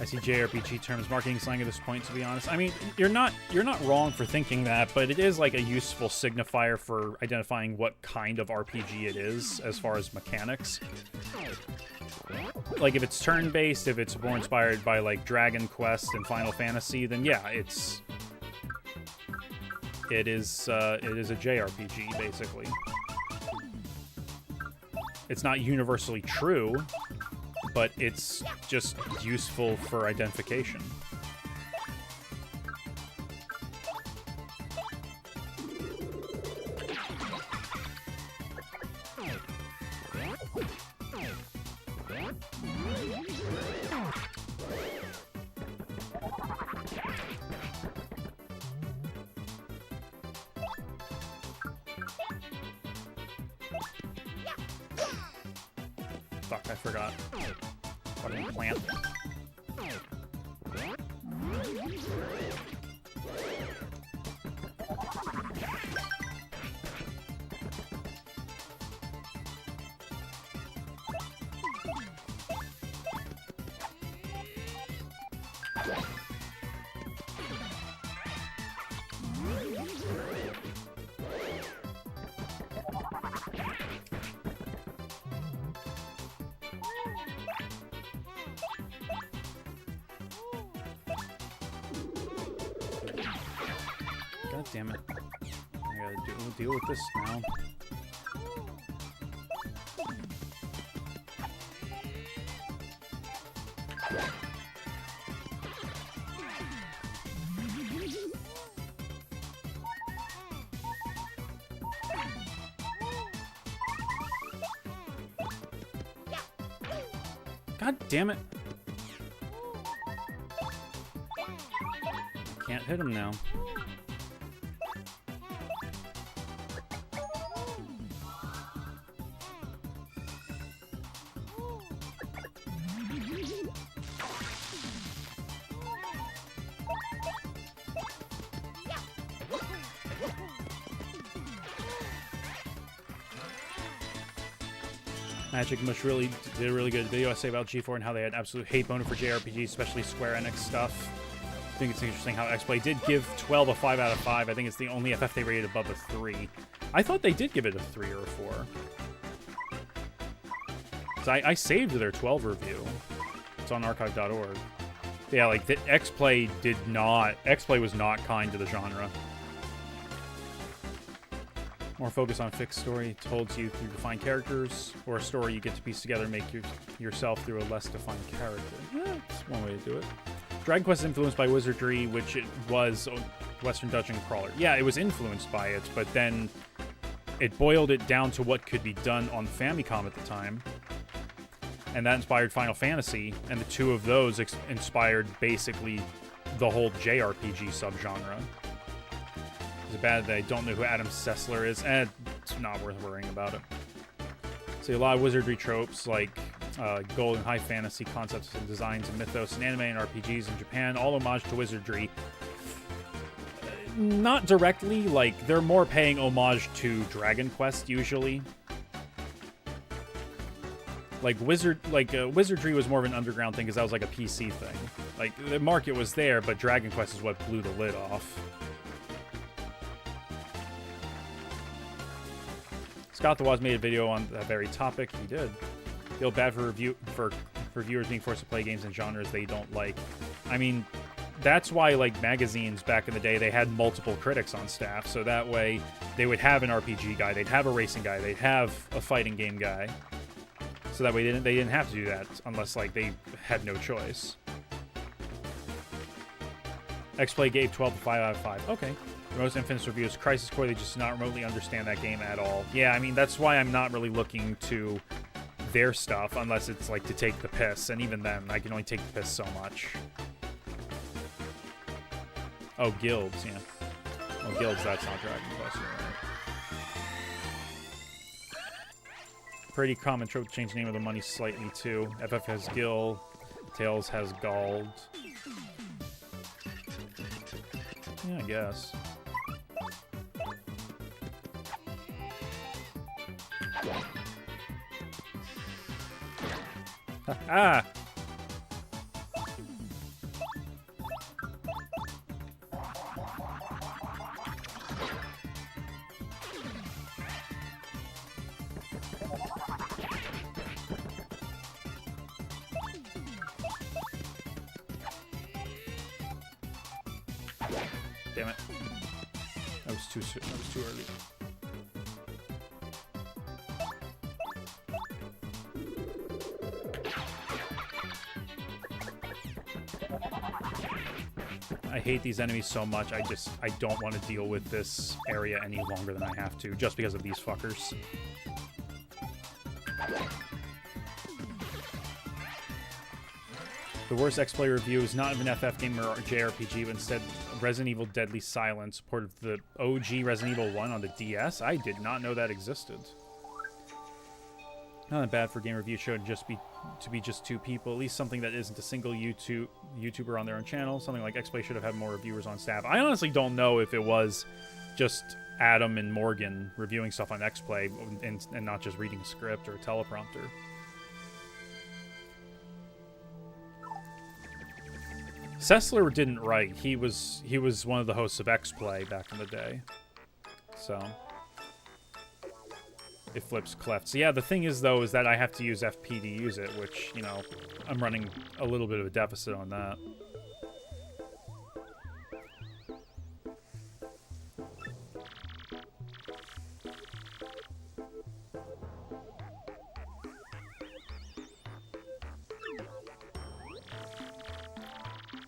I see JRPG terms marketing slang at this point, to be honest. I mean, you're not wrong for thinking that, but it is like a useful signifier for identifying what kind of RPG it is as far as mechanics. Like, if it's turn-based, if it's more inspired by, like, Dragon Quest and Final Fantasy, then yeah, it is a JRPG, basically. It's not universally true, but it's just useful for identification. Fuck, I forgot. Fucking plant. God damn it. I gotta deal with this now. God damn it. I can't hit him now. Magic Mush really did a really good video essay about G4 and how they had absolute hate boner for JRPGs, especially Square Enix stuff. I think it's interesting how X-Play did give 12 a 5 out of 5. I think it's the only FF they rated above a 3. I thought they did give it a 3 or a 4. So I saved their 12 review. It's on archive.org. Yeah, like, the X-Play was not kind to the genre. More focus on fixed story told to you through defined characters, or a story you get to piece together and make yourself through a less defined character. That's one way to do it. Dragon Quest is influenced by Wizardry, which it was Western Dungeon Crawler. Yeah, it was influenced by it, but then it boiled it down to what could be done on Famicom at the time. And that inspired Final Fantasy, and the two of those inspired basically the whole JRPG subgenre. Is it bad that I don't know who Adam Sessler is? It's not worth worrying about it. See, a lot of wizardry tropes, like gold and high fantasy concepts and designs and mythos and anime and RPGs in Japan, all homage to wizardry. Not directly, like, they're more paying homage to Dragon Quest, usually. Wizardry was more of an underground thing, because that was like a PC thing. Like, the market was there, but Dragon Quest is what blew the lid off. Scott the Waz made a video on that very topic. He did. Feel bad for reviewers being forced to play games in genres they don't like. I mean, that's why, like, magazines back in the day, they had multiple critics on staff, so that way they would have an RPG guy, they'd have a racing guy, they'd have a fighting game guy. So that way they didn't have to do that unless, like, they had no choice. X-Play gave 12 to 5 out of 5. Okay. The most infamous review is Crisis Core. They just do not remotely understand that game at all. Yeah, I mean, that's why I'm not really looking to their stuff unless it's, like, to take the piss. And even then, I can only take the piss so much. Oh, Guilds, yeah. Oh, Guilds, that's not Dragon Quest, right? Pretty common trope to change the name of the money slightly, too. FF has Gil. Tails has Gald. Yeah, I guess. Ah! Damn it. That was too early. I hate these enemies so much, I don't want to deal with this area any longer than I have to, just because of these fuckers. The worst X-Play review is not of an FF game or JRPG, but instead Resident Evil Deadly Silence, port of the OG Resident Evil 1 on the DS. I did not know that existed. Not that bad for a game review show to be just 2 people. At least something that isn't a single YouTuber on their own channel. Something like X-Play should have had more reviewers on staff. I honestly don't know if it was just Adam and Morgan reviewing stuff on X-Play and not just reading a script or a teleprompter. Sessler didn't write. He was one of the hosts of X-Play back in the day. So it flips cleft. So yeah, the thing is though is that I have to use FP to use it, which, you know, I'm running a little bit of a deficit on that.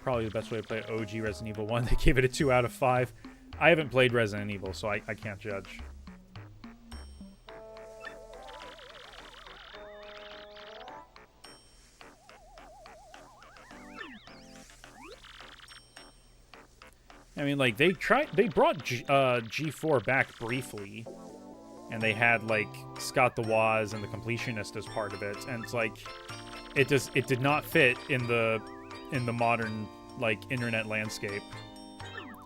Probably the best way to play OG Resident Evil 1. They gave it a 2 out of 5. I haven't played Resident Evil, so I can't judge. I mean, like, they brought G4 back briefly, and they had, like, Scott the Woz and the Completionist as part of it, and it's like, it did not fit in the modern, like, internet landscape,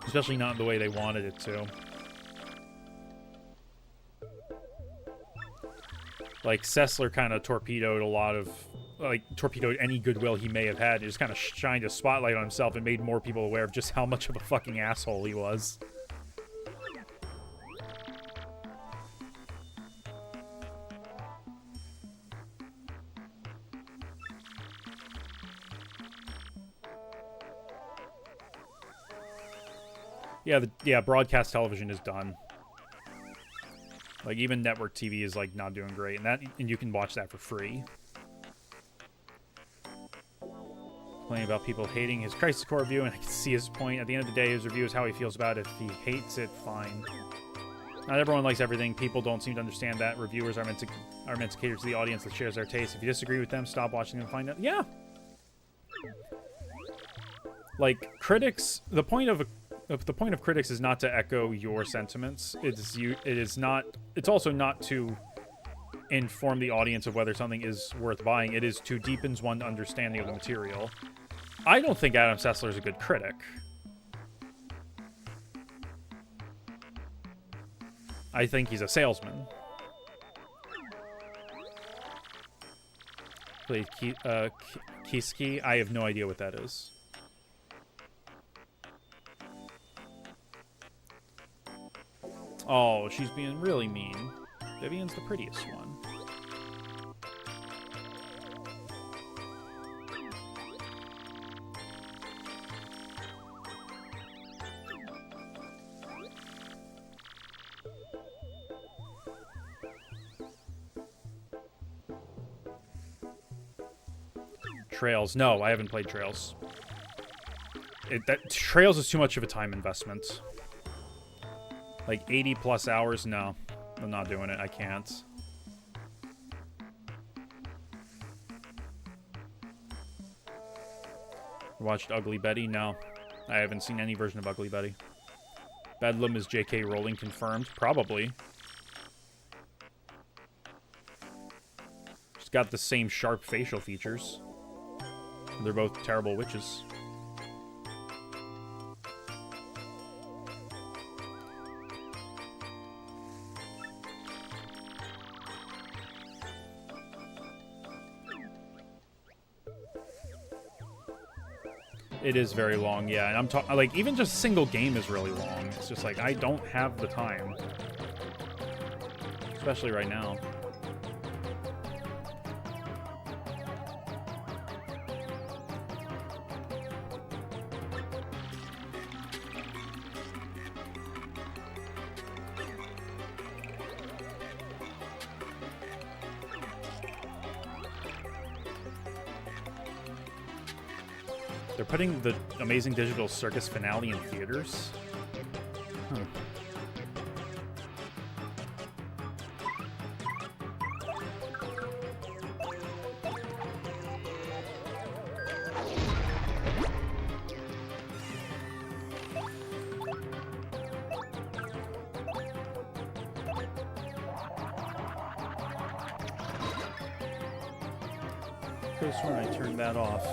especially not in the way they wanted it to. Like, Sessler kind of torpedoed a lot of, like, torpedoed any goodwill he may have had. He just kind of shined a spotlight on himself and made more people aware of just how much of a fucking asshole he was. Yeah, broadcast television is done. Like, even network TV is, like, not doing great, and you can watch that for free. Complaining about people hating his Crisis Core review, and I can see his point. At the end of the day, his review is how he feels about it. If he hates it, fine. Not everyone likes everything. People don't seem to understand that. Reviewers are meant to cater to the audience that shares their taste. If you disagree with them, stop watching them and find out. Yeah. Like, critics, the point of critics is not to echo your sentiments. It's also not to inform the audience of whether something is worth buying. It is to deepen one's understanding of the material. I don't think Adam Sessler is a good critic. I think he's a salesman. Played Kiski. I have no idea what that is. Oh, she's being really mean. Vivian's the prettiest one. Trails. No, I haven't played Trails. Trails is too much of a time investment. Like 80 plus hours? No. I'm not doing it. I can't. Watched Ugly Betty? No. I haven't seen any version of Ugly Betty. Bedlam is J.K. Rowling confirmed? Probably. She's got the same sharp facial features. They're both terrible witches. It is very long, yeah. And I'm talking, like, even just a single game is really long. It's just like, I don't have the time. Especially right now. They're putting the Amazing Digital Circus finale in theaters? Huh. could have sworn I turned that off.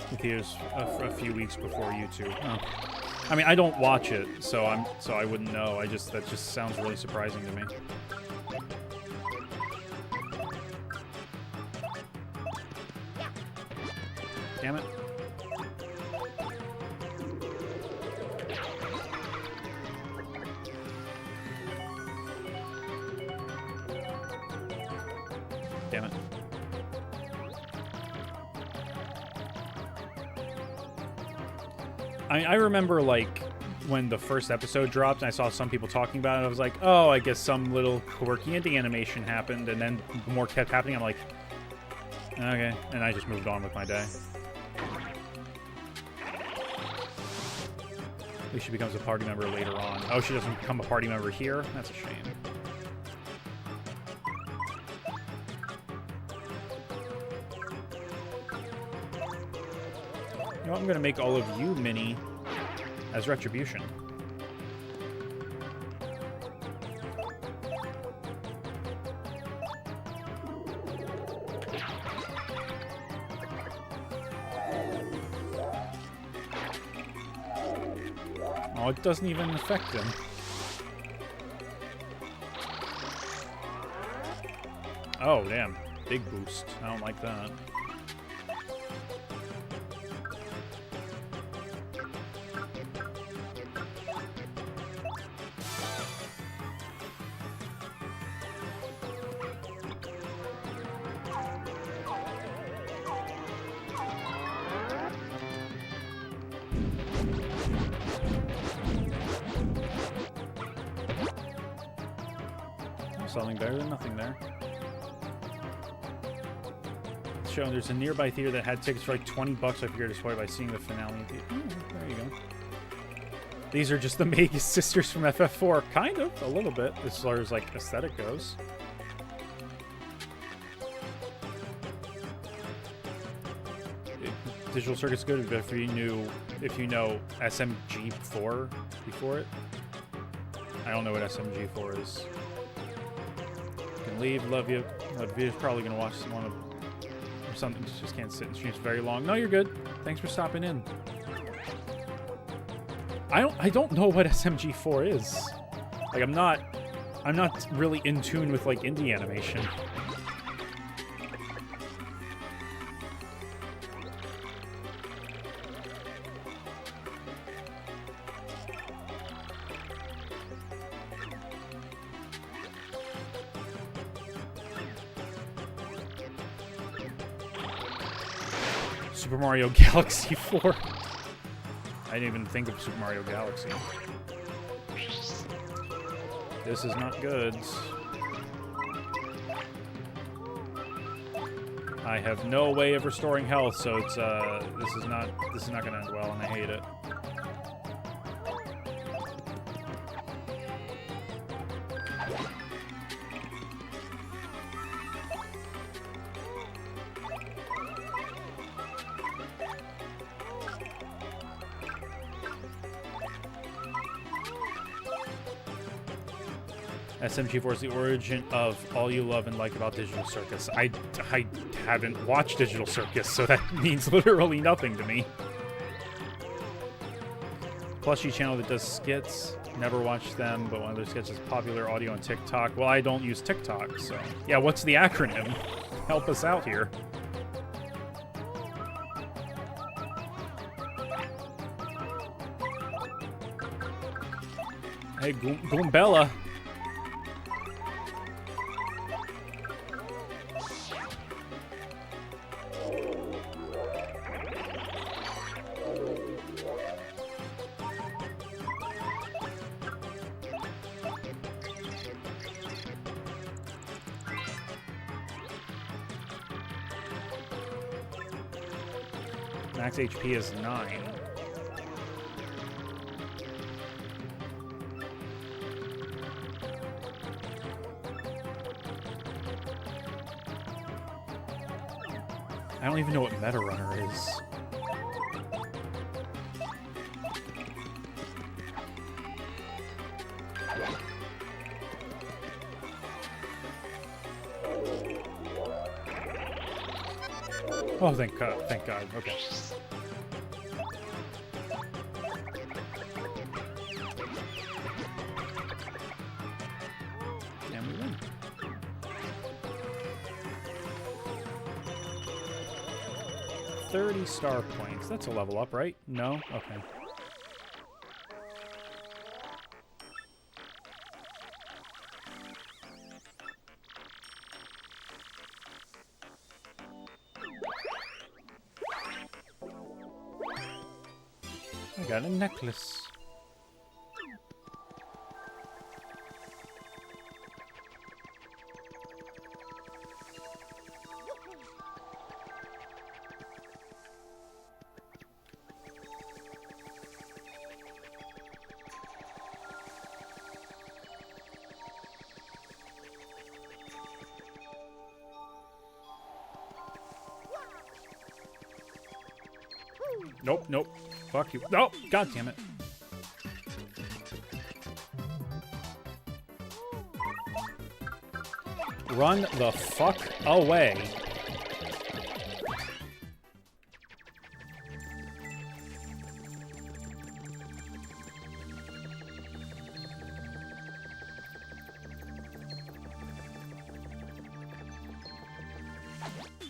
The theater's a few weeks before YouTube. Oh. I mean, I don't watch it, so I wouldn't know. That just sounds really surprising to me. Damn it. Damn it. I remember, like, when the first episode dropped and I saw some people talking about it, I was like, oh, I guess some little quirky indie animation happened, and then more kept happening. I'm like, okay. And I just moved on with my day. At least she becomes a party member later on. Oh, she doesn't become a party member here? That's a shame. You know what? I'm going to make all of you mini as retribution. Oh, it doesn't even affect him. Oh, damn. Big boost. I don't like that. Something better than nothing there. It's showing there's a nearby theater that had tickets for like 20 bucks. I figured it's by seeing the finale. There you go. These are just the Magus sisters from FF4. Kind of, a little bit, as far as like aesthetic goes. Digital Circuit's good if you know SMG4 before it. I don't know what SMG4 is. Can leave. Love you. Via's probably gonna watch one of or something. Just can't sit in streams very long. No, you're good. Thanks for stopping in. I don't know what SMG4 is. Like I'm not really in tune with like indie animation. Super Mario Galaxy 4. I didn't even think of Super Mario Galaxy. This is not good. I have no way of restoring health, so it's this is not gonna end well, and I hate it. SMG4 is the origin of all you love and like about Digital Circus. I haven't watched Digital Circus, so that means literally nothing to me. Plushie channel that does skits. Never watched them, but one of their skits is popular audio on TikTok. Well, I don't use TikTok, so... Yeah, what's the acronym? Help us out here. Hey, Goombella. Max HP is 9. I don't even know what Meta Runner is. Oh, thank God. Thank God. Okay. And we win. $30 star points. That's a level up, right? No? Okay. I got a necklace. Nope, nope. Fuck you. No! God damn it. Run the fuck away.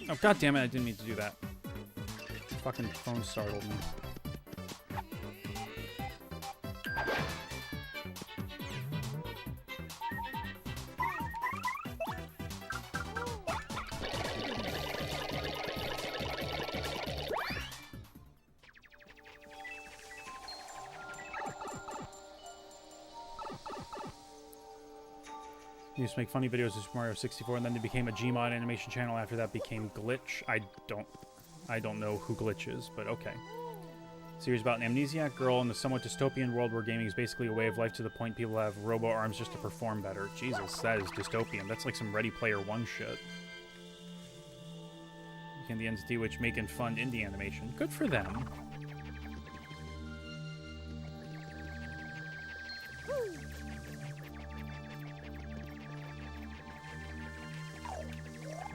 Oh, god damn it, I didn't mean to do that. Fucking phone startled me. He used to make funny videos of Super Mario 64, and then they became a Gmod animation channel. After that became Glitch. I don't know who Glitch is, but okay. Series about an amnesiac girl in a somewhat dystopian world where gaming is basically a way of life to the point people have robo-arms just to perform better. Jesus, that is dystopian. That's like some Ready Player One shit. Became the entity which make and fund indie animation. Good for them.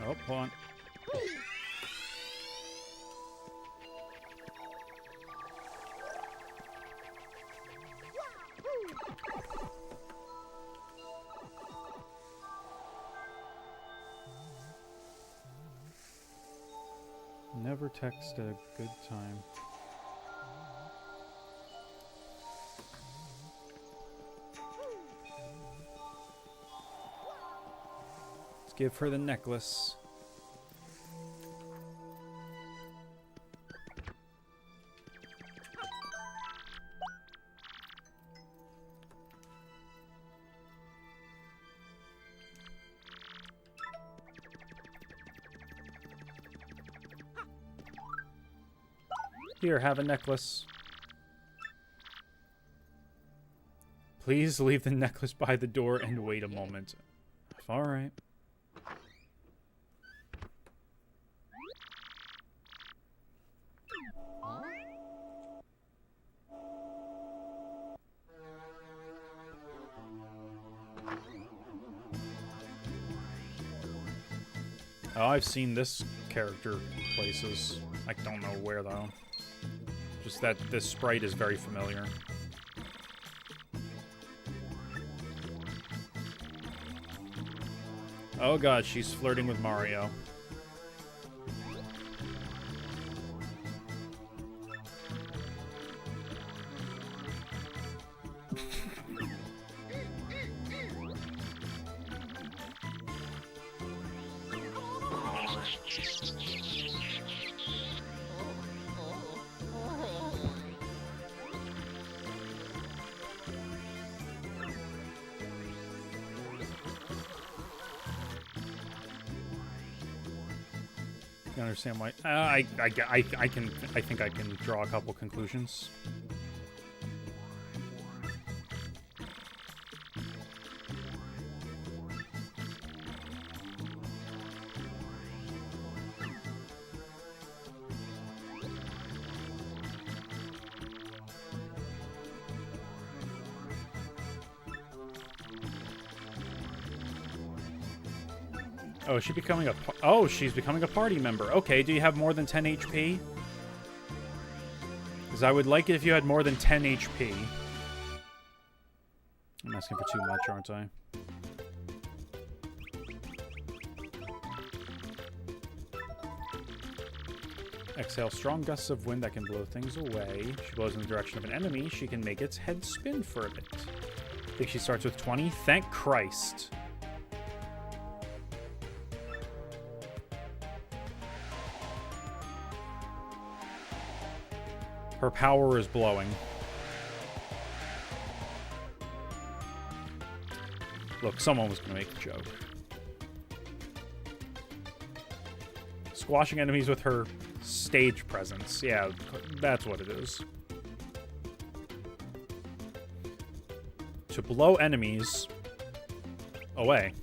Oh, hold on. Never text a good time. Let's give her the necklace. Here, have a necklace. Please leave the necklace by the door and wait a moment. All right. Oh, I've seen this character places. I don't know where, though. Just that this sprite is very familiar. Oh god, she's flirting with Mario. You understand why? I think I can draw a couple conclusions. Oh, is she becoming a... Oh, she's becoming a party member. Okay, do you have more than 10 HP? Because I would like it if you had more than 10 HP. I'm asking for too much, aren't I? Exhale strong gusts of wind that can blow things away. She blows in the direction of an enemy. She can make its head spin for a bit. I think she starts with 20. Thank Christ. Her power is blowing. Look, someone was going to make a joke. Squashing enemies with her stage presence. Yeah, that's what it is. To blow enemies away.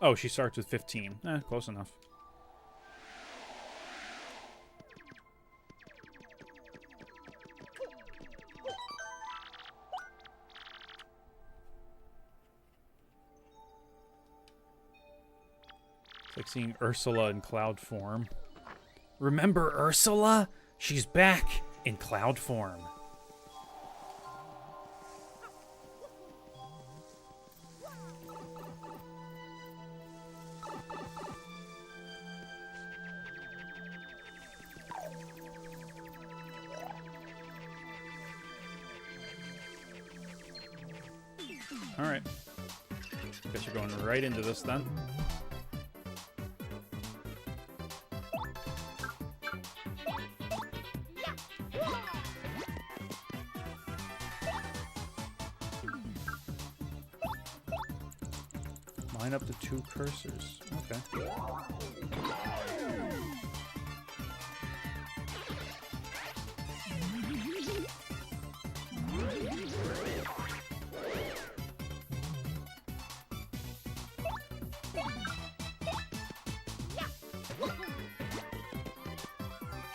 Oh, she starts with 15. Close enough. It's like seeing Ursula in cloud form. Remember Ursula? She's back in cloud form. Alright. Guess you're going right into this then. Line up the 2 cursors. Okay.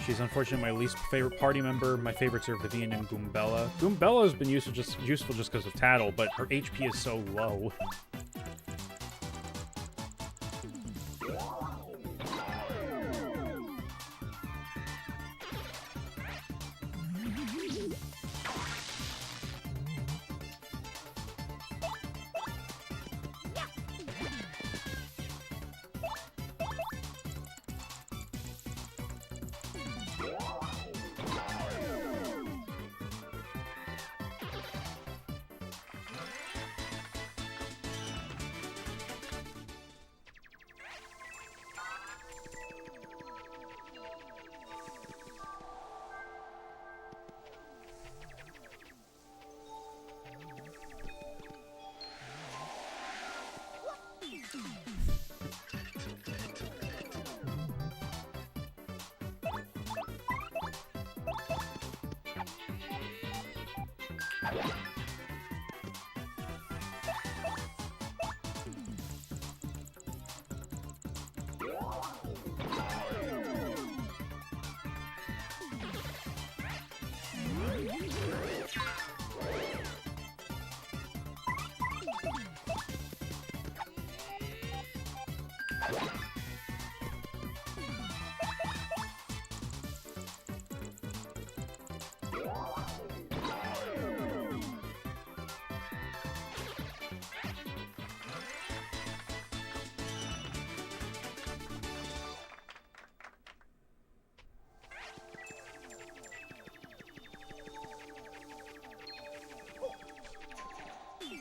She's unfortunately my least favorite party member. My favorites are Vivian and Goombella. Goombella has been useful just because of Tattle, but her HP is so low.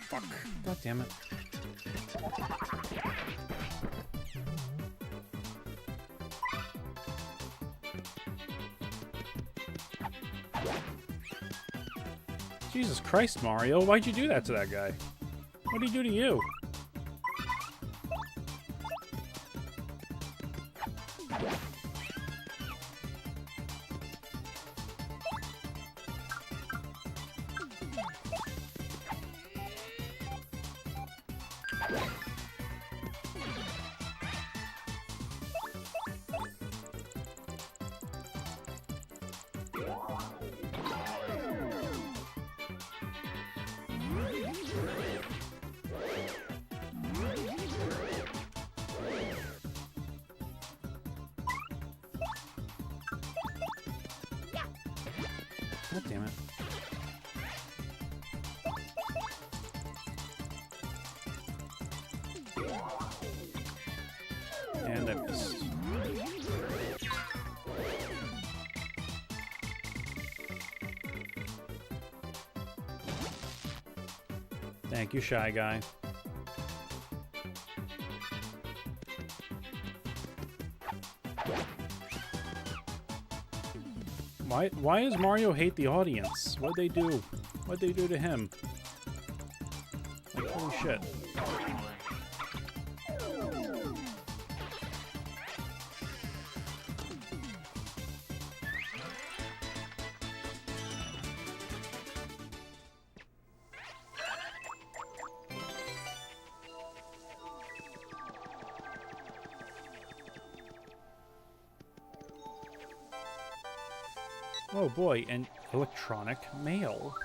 Fuck. God damn it. Jesus Christ, Mario. Why'd you do that to that guy? What'd he do to you? God damn it. And I missed. Thank you, Shy Guy. Why does Mario hate the audience? What'd they do? What'd they do to him? Like, holy shit. Oh boy, an electronic mail.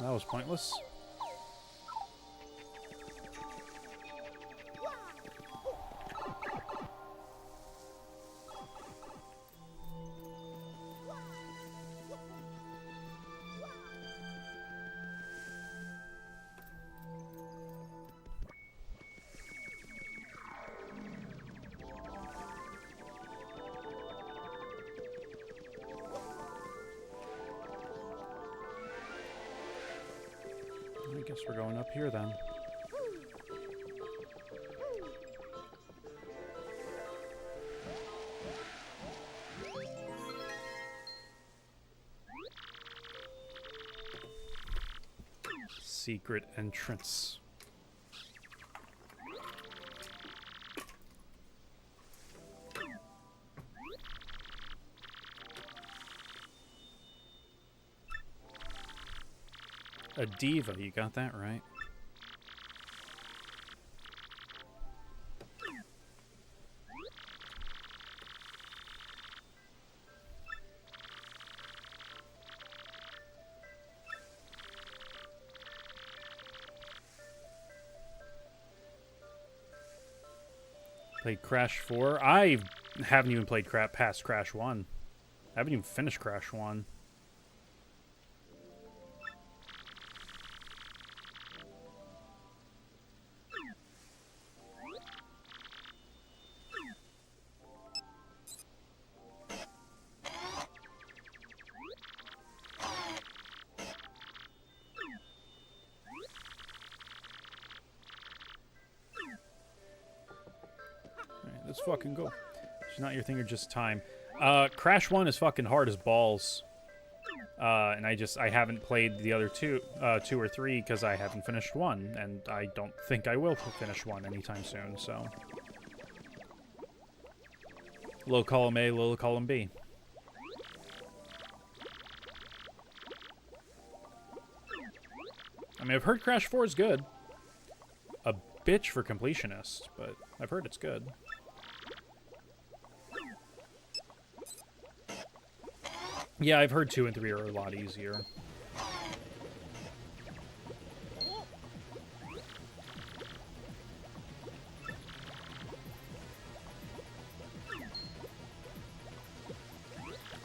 That was pointless. I guess we're going up here then. Secret entrance. A diva, you got that right. Played Crash 4. I haven't even played past Crash 1. I haven't even finished Crash 1. Let's fucking go. It's not your thing or just time. Crash 1 is fucking hard as balls. And I haven't played the other two or three because I haven't finished 1, and I don't think I will finish 1 anytime soon, so. Low column A, low column B. I mean, I've heard Crash 4 is good. A bitch for completionists, but I've heard it's good. Yeah, I've heard 2 and 3 are a lot easier.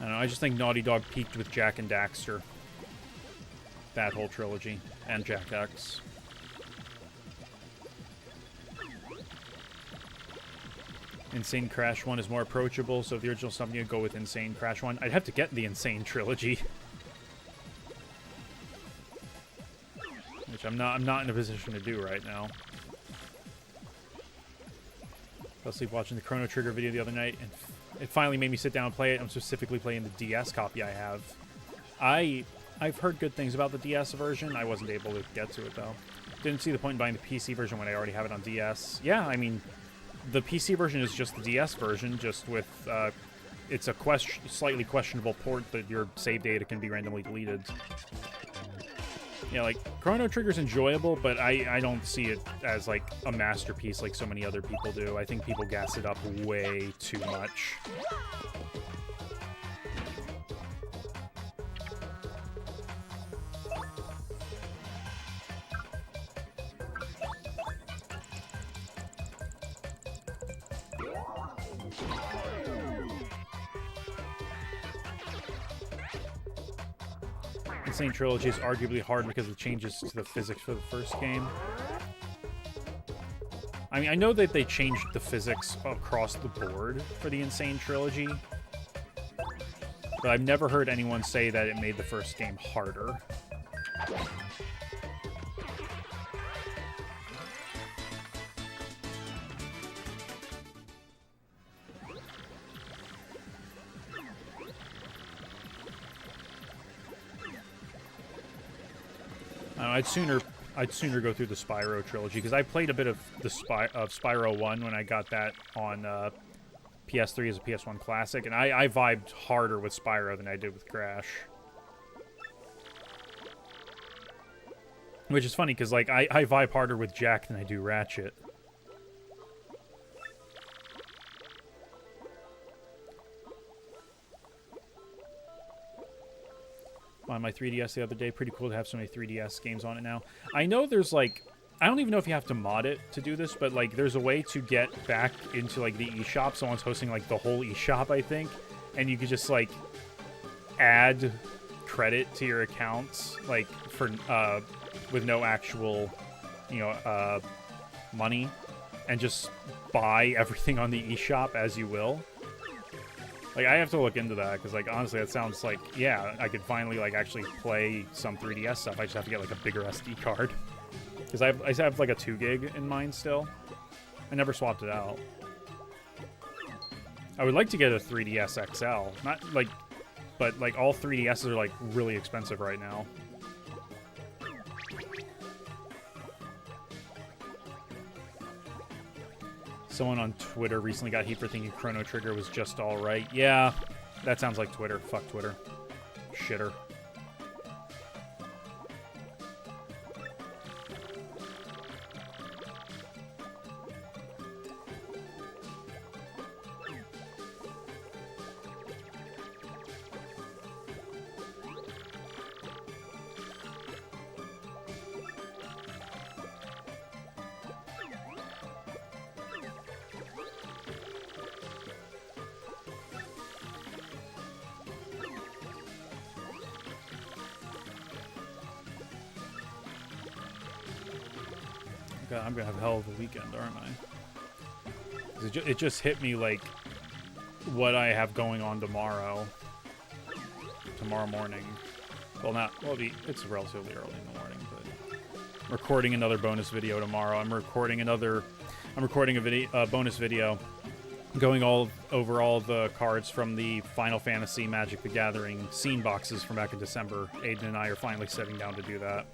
I don't know, I just think Naughty Dog peaked with Jak and Daxter. That whole trilogy. And Jak X. Insane Crash 1 is more approachable, so if the original something, you'd go with Insane Crash 1. I'd have to get the Insane trilogy. which I'm not in a position to do right now. I was asleep watching the Chrono Trigger video the other night, and it finally made me sit down and play it. I'm specifically playing the DS copy I have. I've heard good things about the DS version. I wasn't able to get to it, though. Didn't see the point in buying the PC version when I already have it on DS. Yeah, I mean, the PC version is just the DS version, just with, it's a slightly questionable port that your save data can be randomly deleted. Yeah, like, Chrono Trigger's enjoyable, but I don't see it as, like, a masterpiece like so many other people do. I think people gas it up way too much. Insane Trilogy is arguably hard because of changes to the physics for the first game. I mean, I know that they changed the physics across the board for the Insane Trilogy, but I've never heard anyone say that it made the first game harder. I'd sooner go through the Spyro trilogy, because I played a bit of the Spyro 1 when I got that on PS3 as a PS1 classic, and I vibed harder with Spyro than I did with Crash. Which is funny, because like I vibe harder with Jack than I do Ratchet. On my 3DS the other day. Pretty cool to have so many 3DS games on it now. I know there's like, I don't even know if you have to mod it to do this, but like there's a way to get back into like the eShop. Someone's hosting like the whole eShop, I think, and you could just like add credit to your accounts, like for with no actual, you know, money, and just buy everything on the eShop as you will. Like, I have to look into that, because, like, honestly, that sounds like, yeah, I could finally, like, actually play some 3DS stuff. I just have to get, like, a bigger SD card. Because I have, like, a 2 gig in mine still. I never swapped it out. I would like to get a 3DS XL. Not, like, but, like, all 3DSs are, like, really expensive right now. Someone on Twitter recently got heat for thinking Chrono Trigger was just alright. Yeah, that sounds like Twitter. Fuck Twitter. Shitter. I'm gonna have a hell of a weekend, aren't I? It just hit me like what I have going on tomorrow morning. Well, it's relatively early in the morning, but I'm recording another bonus video tomorrow. I'm recording a bonus video going over all the cards from the Final Fantasy Magic the Gathering scene boxes from back in December. Aiden and I are finally sitting down to do that.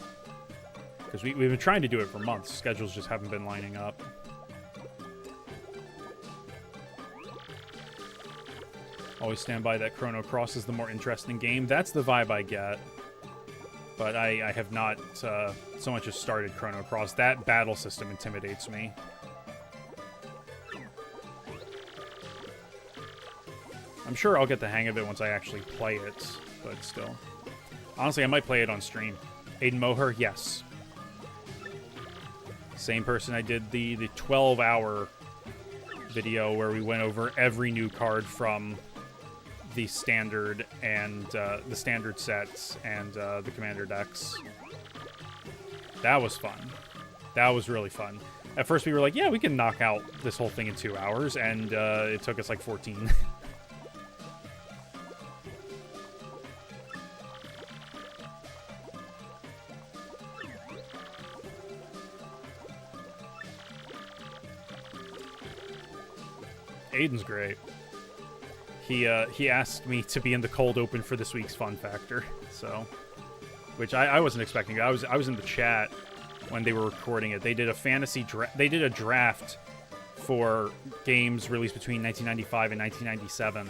Because we've been trying to do it for months. Schedules just haven't been lining up. Always stand by that Chrono Cross is the more interesting game. That's the vibe I get. But I have not so much as started Chrono Cross. That battle system intimidates me. I'm sure I'll get the hang of it once I actually play it. But still. Honestly, I might play it on stream. Aiden Moher, yes. Same person I did the 12-hour video where we went over every new card from the standard and the standard sets and the commander decks. That was fun. That was really fun. At first we were like, yeah, we can knock out this whole thing in 2 hours, and it took us like 14. Aiden's great. He asked me to be in the cold open for this week's Fun Factor, so, which I wasn't expecting. I was in the chat when they were recording it. They did a draft for games released between 1995 and 1997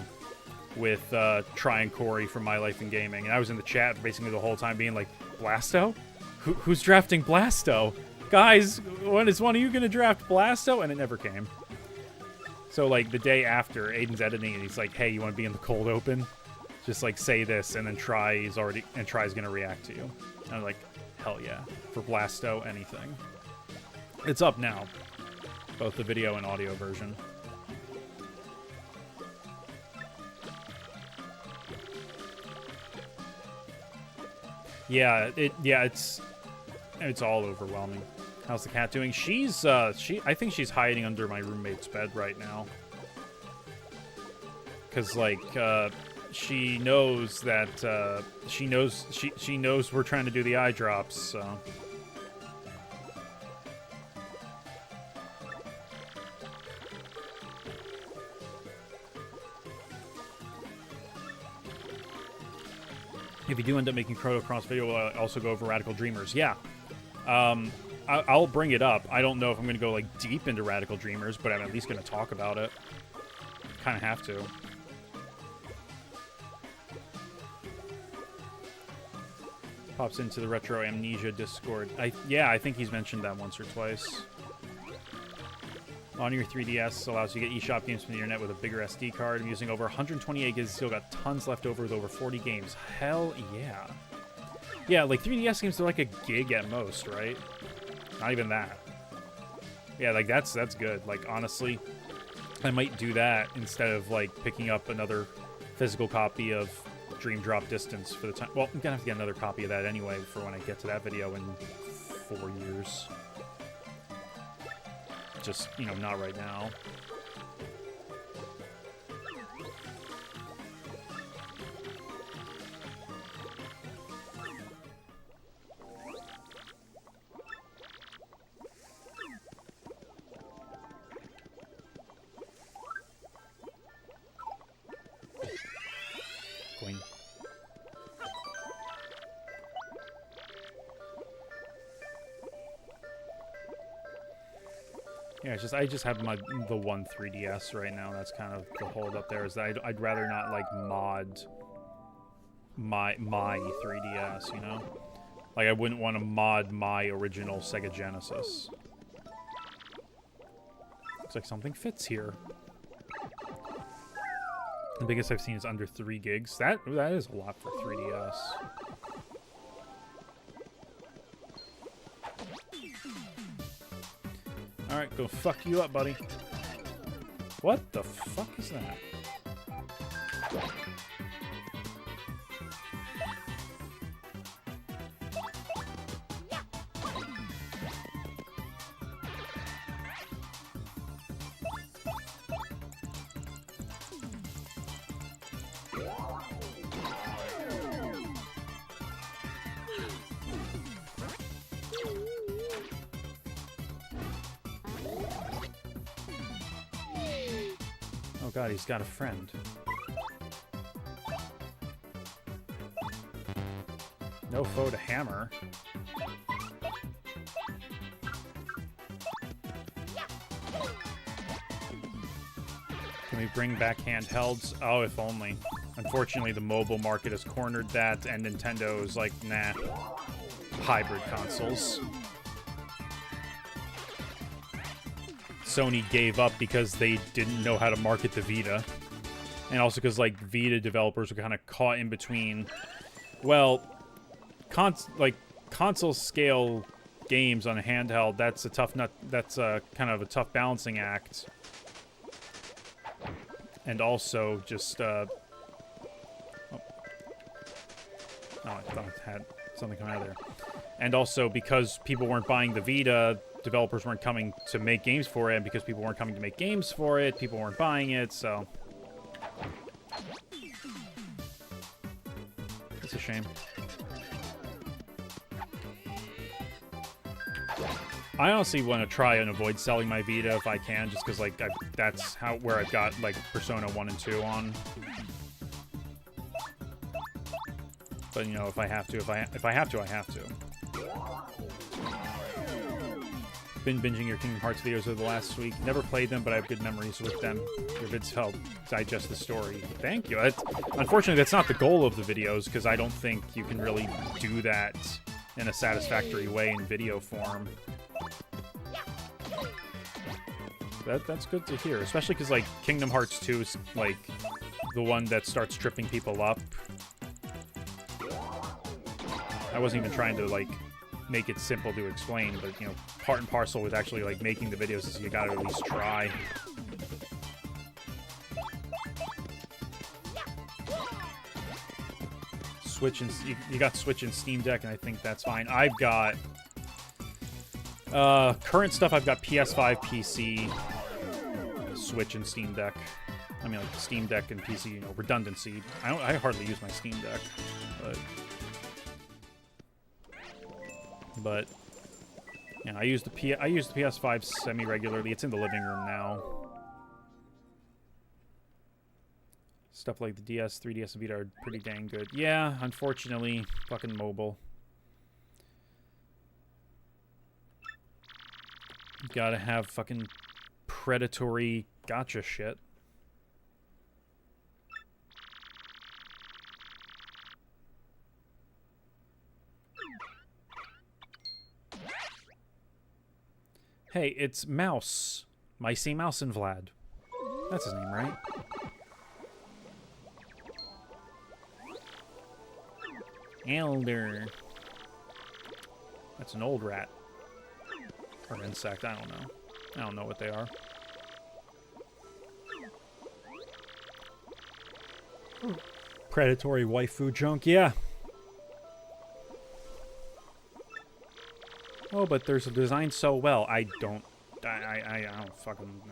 with Try and Corey from My Life in Gaming, and I was in the chat basically the whole time being like, Blasto? Who's drafting Blasto? Guys, when is one of you gonna draft Blasto? And it never came. So, like, the day after, Aiden's editing, and he's like, hey, you want to be in the cold open? Just, like, say this, and then Try's gonna react to you. And I'm like, hell yeah. For Blasto, anything. It's up now. Both the video and audio version. Yeah, it's all overwhelming. How's the cat doing? I think she's hiding under my roommate's bed right now. Cause like she knows that she knows we're trying to do the eye drops, so. If you do end up making Chrono Cross video, will also go over Radical Dreamers. Yeah. I'll bring it up. I don't know if I'm going to go like deep into Radical Dreamers, but I'm at least going to talk about it. Kind of have to. Pops into the Retro Amnesia Discord. Yeah, I think he's mentioned that once or twice. On your 3DS allows you to get eShop games from the internet with a bigger SD card. I'm using over 128 gigs, still got tons left over with over 40 games. Hell yeah. Yeah, like 3DS games are like a gig at most, right? Not even that. Yeah, like that's good. Like honestly, I might do that instead of like picking up another physical copy of Dream Drop Distance for the time. Well, I'm gonna have to get another copy of that anyway for when I get to that video in 4 years. Just, you know, not right now. Queen. Yeah, it's just I just have the one 3DS right now. That's kind of the hold up there. Is that I'd rather not like mod my 3DS, you know? Like I wouldn't want to mod my original Sega Genesis. Looks like something fits here. The biggest I've seen is under 3 gigs. That is a lot for 3DS. Alright, go fuck you up, buddy. What the fuck is that? Oh god, he's got a friend. No foe to hammer. Can we bring back handhelds? Oh, if only. Unfortunately, the mobile market has cornered that, and Nintendo is like, nah. Hybrid consoles. Sony gave up because they didn't know how to market the Vita. And also because, like, Vita developers were kind of caught in between, well, console scale games on a handheld, that's a tough nut, that's kind of a tough balancing act. And also just, oh, I thought I had something coming out of there. And also because people weren't buying the Vita, developers weren't coming to make games for it, and because people weren't coming to make games for it, people weren't buying it, so... It's a shame. I honestly want to try and avoid selling my Vita if I can, just because like that's where I've got like Persona 1 and 2 on. But you know, if I have to, if I have to, I have to. Been binging your Kingdom Hearts videos over the last week. Never played them, but I have good memories with them. Your vids help digest the story. Thank you. Unfortunately, that's not the goal of the videos, because I don't think you can really do that in a satisfactory way in video form. That's good to hear, especially because like Kingdom Hearts 2 is like the one that starts tripping people up. I wasn't even trying to like make it simple to explain, but you know, part and parcel with actually like making the videos is you gotta at least try. Switch and you got Switch and Steam Deck, and I think that's fine. I've got current stuff. I've got PS5, PC, Switch, and Steam Deck. I mean, like Steam Deck and PC, you know, redundancy. I hardly use my Steam Deck, but yeah, I use the PS5 semi-regularly. It's in the living room now. Stuff like the DS, 3DS, and Vita are pretty dang good. Yeah, unfortunately, fucking mobile. Gotta have fucking predatory gotcha shit. Hey, it's Mouse. Micey Mouse and Vlad. That's his name, right? Elder. That's an old rat. Or insect, I don't know. I don't know what they are. Predatory waifu junk, yeah. Oh, but there's a design so well. I don't fucking...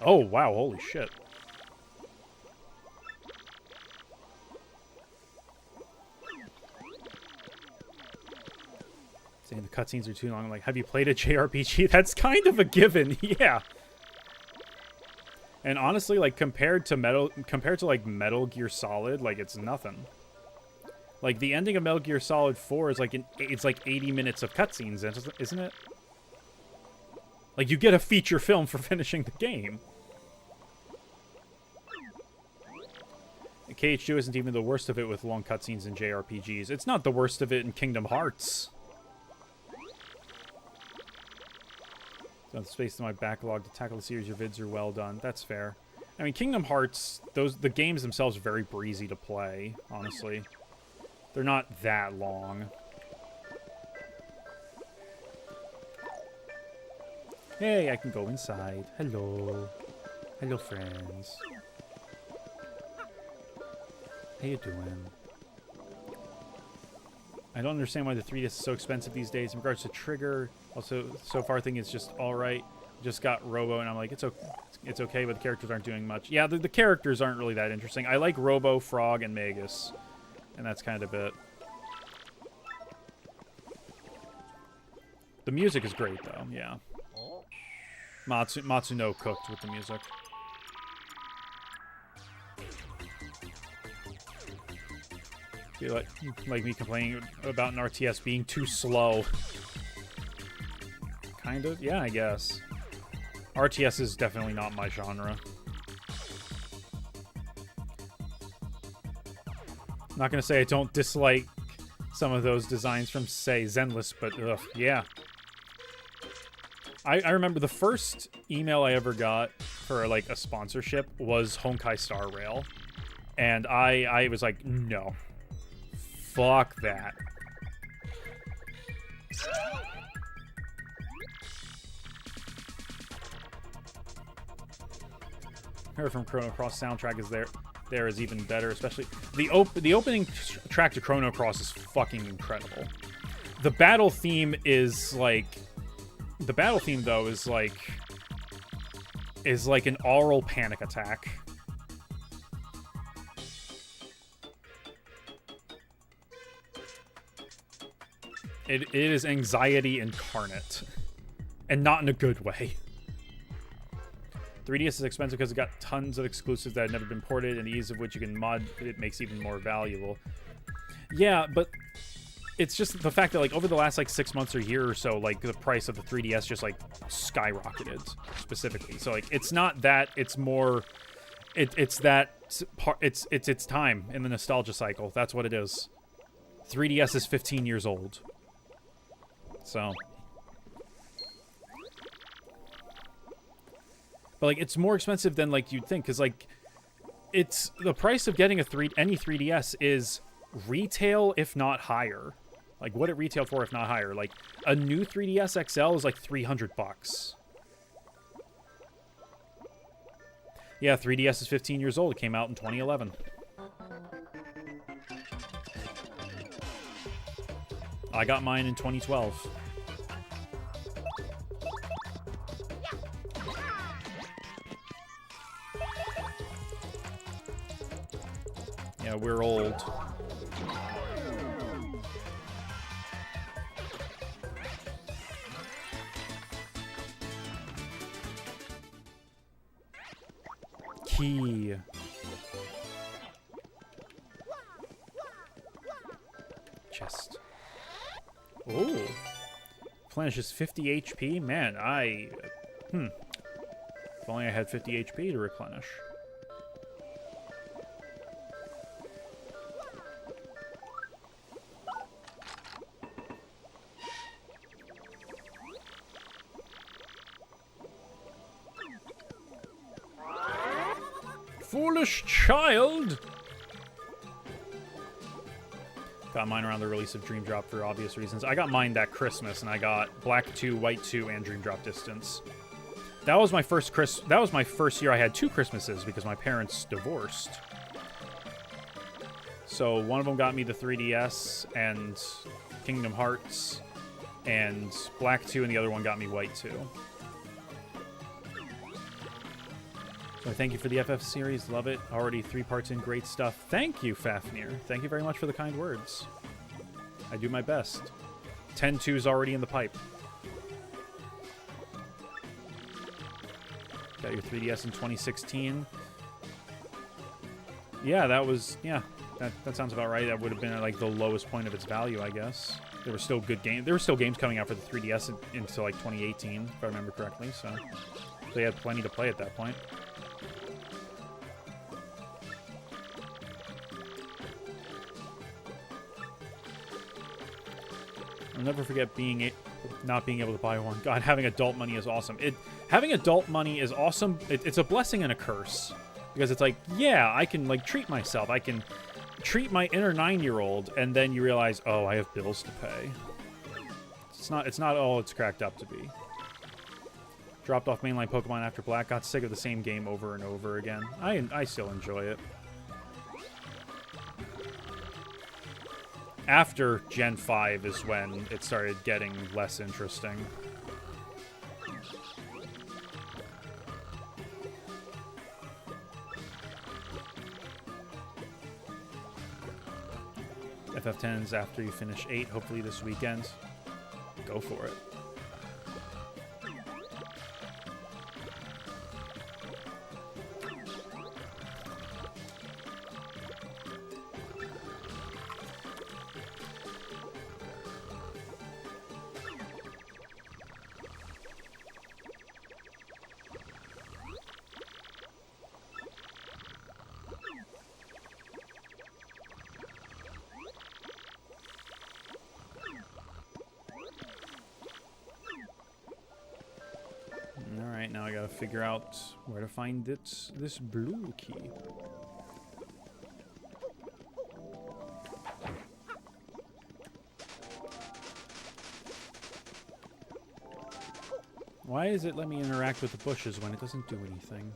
Oh, wow, holy shit. Saying the cutscenes are too long. I'm like, have you played a JRPG? That's kind of a given, yeah. And honestly, like, compared to like Metal Gear Solid, like, it's nothing. Like, the ending of Metal Gear Solid 4 is like, it's like 80 minutes of cutscenes, isn't it? Like, you get a feature film for finishing the game. KH2 isn't even the worst of it with long cutscenes in JRPGs. It's not the worst of it in Kingdom Hearts. Got space in my backlog to tackle the series. Your vids are well done. That's fair. I mean, Kingdom Hearts, the games themselves are very breezy to play, honestly. They're not that long. Hey, I can go inside. Hello. Hello, friends. How you doing? I don't understand why the 3DS is so expensive these days. In regards to Trigger, also, so far I think it's just alright. Just got Robo, and I'm like, it's okay, but the characters aren't doing much. Yeah, the characters aren't really that interesting. I like Robo, Frog, and Magus. And that's kind of it. The music is great, though, yeah. Matsuno cooked with the music. Like me complaining about an RTS being too slow. Kind of? Yeah, I guess. RTS is definitely not my genre. Not gonna say I don't dislike some of those designs from, say, Zenless, but ugh, yeah. I remember the first email I ever got for, like, a sponsorship was Honkai Star Rail. And I was like, no. Fuck that. Heard from Chrono Cross soundtrack is there is even better, especially the opening track to Chrono Cross is fucking incredible. The battle theme is like though is like is like an oral panic attack. It is anxiety incarnate. And not in a good way. 3DS is expensive because it got tons of exclusives that had never been ported, and the ease of which you can mod it makes it even more valuable. Yeah, but it's just the fact that, like, over the last, like, 6 months or year or so, like, the price of the 3DS just, like, skyrocketed, specifically. So, like, it's not that, it's more... It's its time in the nostalgia cycle. That's what it is. 3DS is 15 years old. So... But, like, it's more expensive than, like, you'd think. Because, like, it's... The price of getting any 3DS is retail, if not higher. Like, what it retailed for, if not higher. Like, a new 3DS XL is, like, $300. Yeah, 3DS is 15 years old. It came out in 2011. I got mine in 2012. Yeah, we're old. Key. Chest. Oh. Replenishes 50 HP? Man, If only I had 50 HP to replenish. Foolish child! Got mine around the release of Dream Drop for obvious reasons. I got mine that Christmas, and I got Black 2, White 2, and Dream Drop Distance. That was my first year I had 2 Christmases because my parents divorced. So one of them got me the 3DS and Kingdom Hearts and Black 2, and the other one got me White 2. So thank you for the FF series. Love it. Already 3 parts in. Great stuff. Thank you, Fafnir. Thank you very much for the kind words. I do my best. 10-2's already in the pipe. Got your 3DS in 2016. Yeah, that was... Yeah, that sounds about right. That would have been at, like, the lowest point of its value, I guess. There were still good games. There were still games coming out for the 3DS until, like, 2018, if I remember correctly. So they had plenty to play at that point. I'll never forget not being able to buy one. God, having adult money is awesome. Having adult money is awesome. It's a blessing and a curse. Because it's like, yeah, I can, like, treat myself. I can treat my inner 9-year-old, and then you realize, oh, I have bills to pay. It's not all it's cracked up to be. Dropped off mainline Pokemon after Black. Got sick of the same game over and over again. I still enjoy it. After Gen 5 is when it started getting less interesting. FF10's after you finish 8, hopefully this weekend. Go for it. Alright, now I gotta figure out where to find this blue key. Why is it let me interact with the bushes when it doesn't do anything?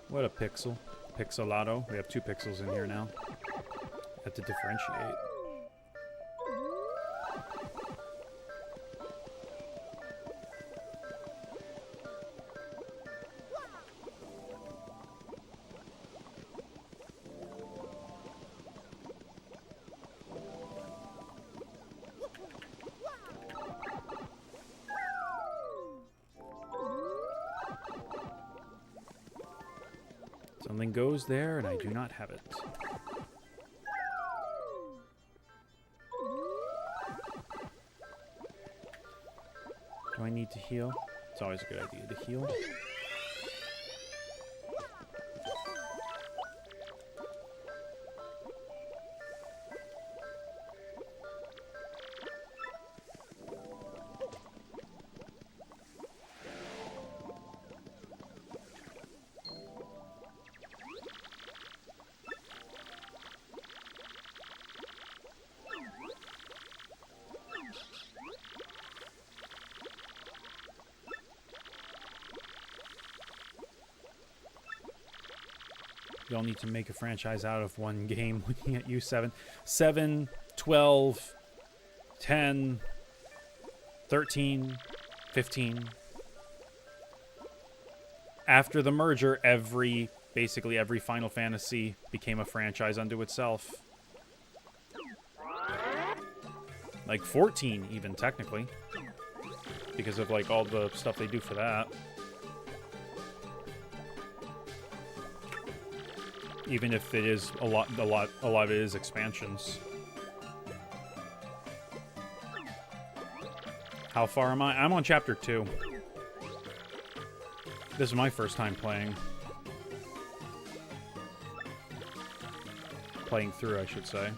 What a pixel. Pixelato. We have 2 pixels in here now. Have to differentiate. Something goes there, and I do not have it. Do I need to heal? It's always a good idea to heal. You all need to make a franchise out of one game. Looking at you, 7, 12, 10, 13, 15. After the merger, basically every Final Fantasy became a franchise unto itself. Like 14 even, technically. Because of like all the stuff they do for that. Even if it is a lot of it is expansions. How far am I? I'm on chapter 2. This is my first time playing. Playing through, I should say.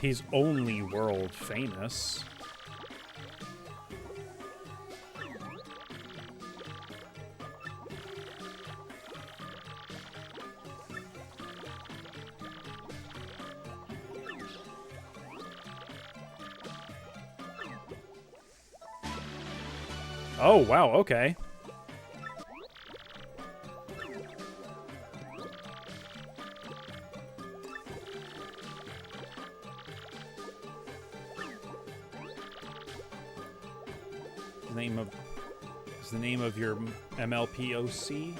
He's only world famous. Oh, wow, okay. Is the name of your MLPOC?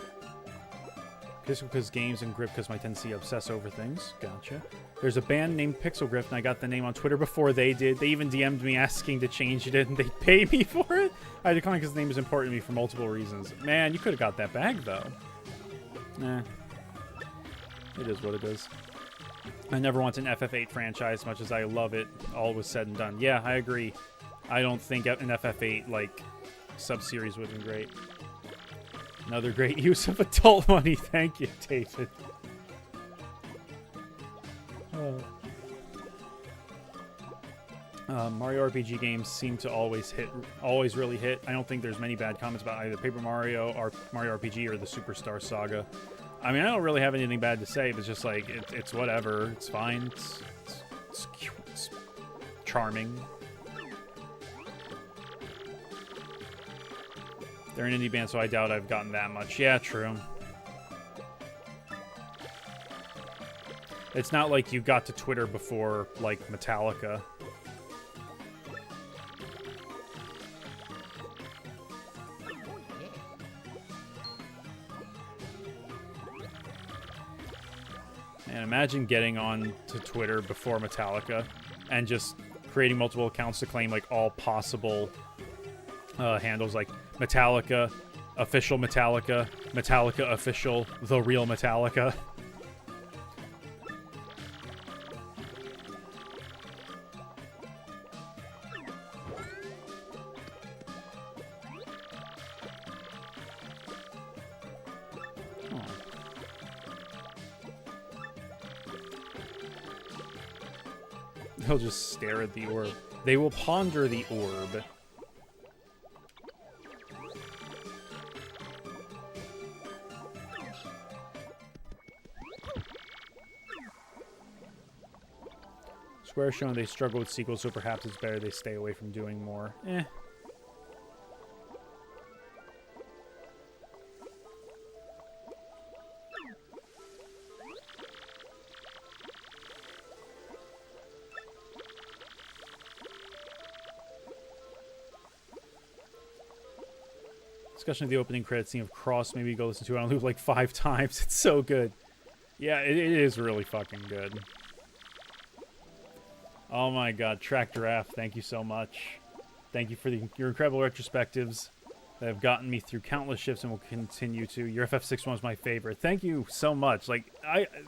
Because games and Grip because my tendency to obsess over things. Gotcha. There's a band named Pixel Griff, and I got the name on Twitter before they did. They even DM'd me asking to change it, and they pay me for it. I declined because the name is important to me for multiple reasons. Man, you could have got that bag, though. Nah. It is what it is. I never want an FF8 franchise, much as I love it. All was said and done. Yeah, I agree. I don't think an FF8, like, sub-series would have been great. Another great use of adult money. Thank you, David. Mario RPG games seem to always really hit. I don't think there's many bad comments about either Paper Mario or Mario RPG or the Superstar Saga. I mean, I don't really have anything bad to say, but it's just like, it's whatever. It's fine. It's cute. It's charming. They're an indie band, so I doubt I've gotten that much. Yeah, true. It's not like you got to Twitter before, like, Metallica. And imagine getting on to Twitter before Metallica and just creating multiple accounts to claim, like, all possible handles, like Metallica, official Metallica, Metallica official, the real Metallica. They'll just stare at the orb. They will ponder the orb. Square showing they struggle with sequels, so perhaps it's better they stay away from doing more. Eh. Discussion of the opening credits scene of Cross. Maybe go listen to it on loop like 5 times. It's so good. Yeah, it is really fucking good. Oh my god, Tractor F, thank you so much. Thank you for your incredible retrospectives that have gotten me through countless shifts and will continue to. Your FF6 one was my favorite. Thank you so much. Like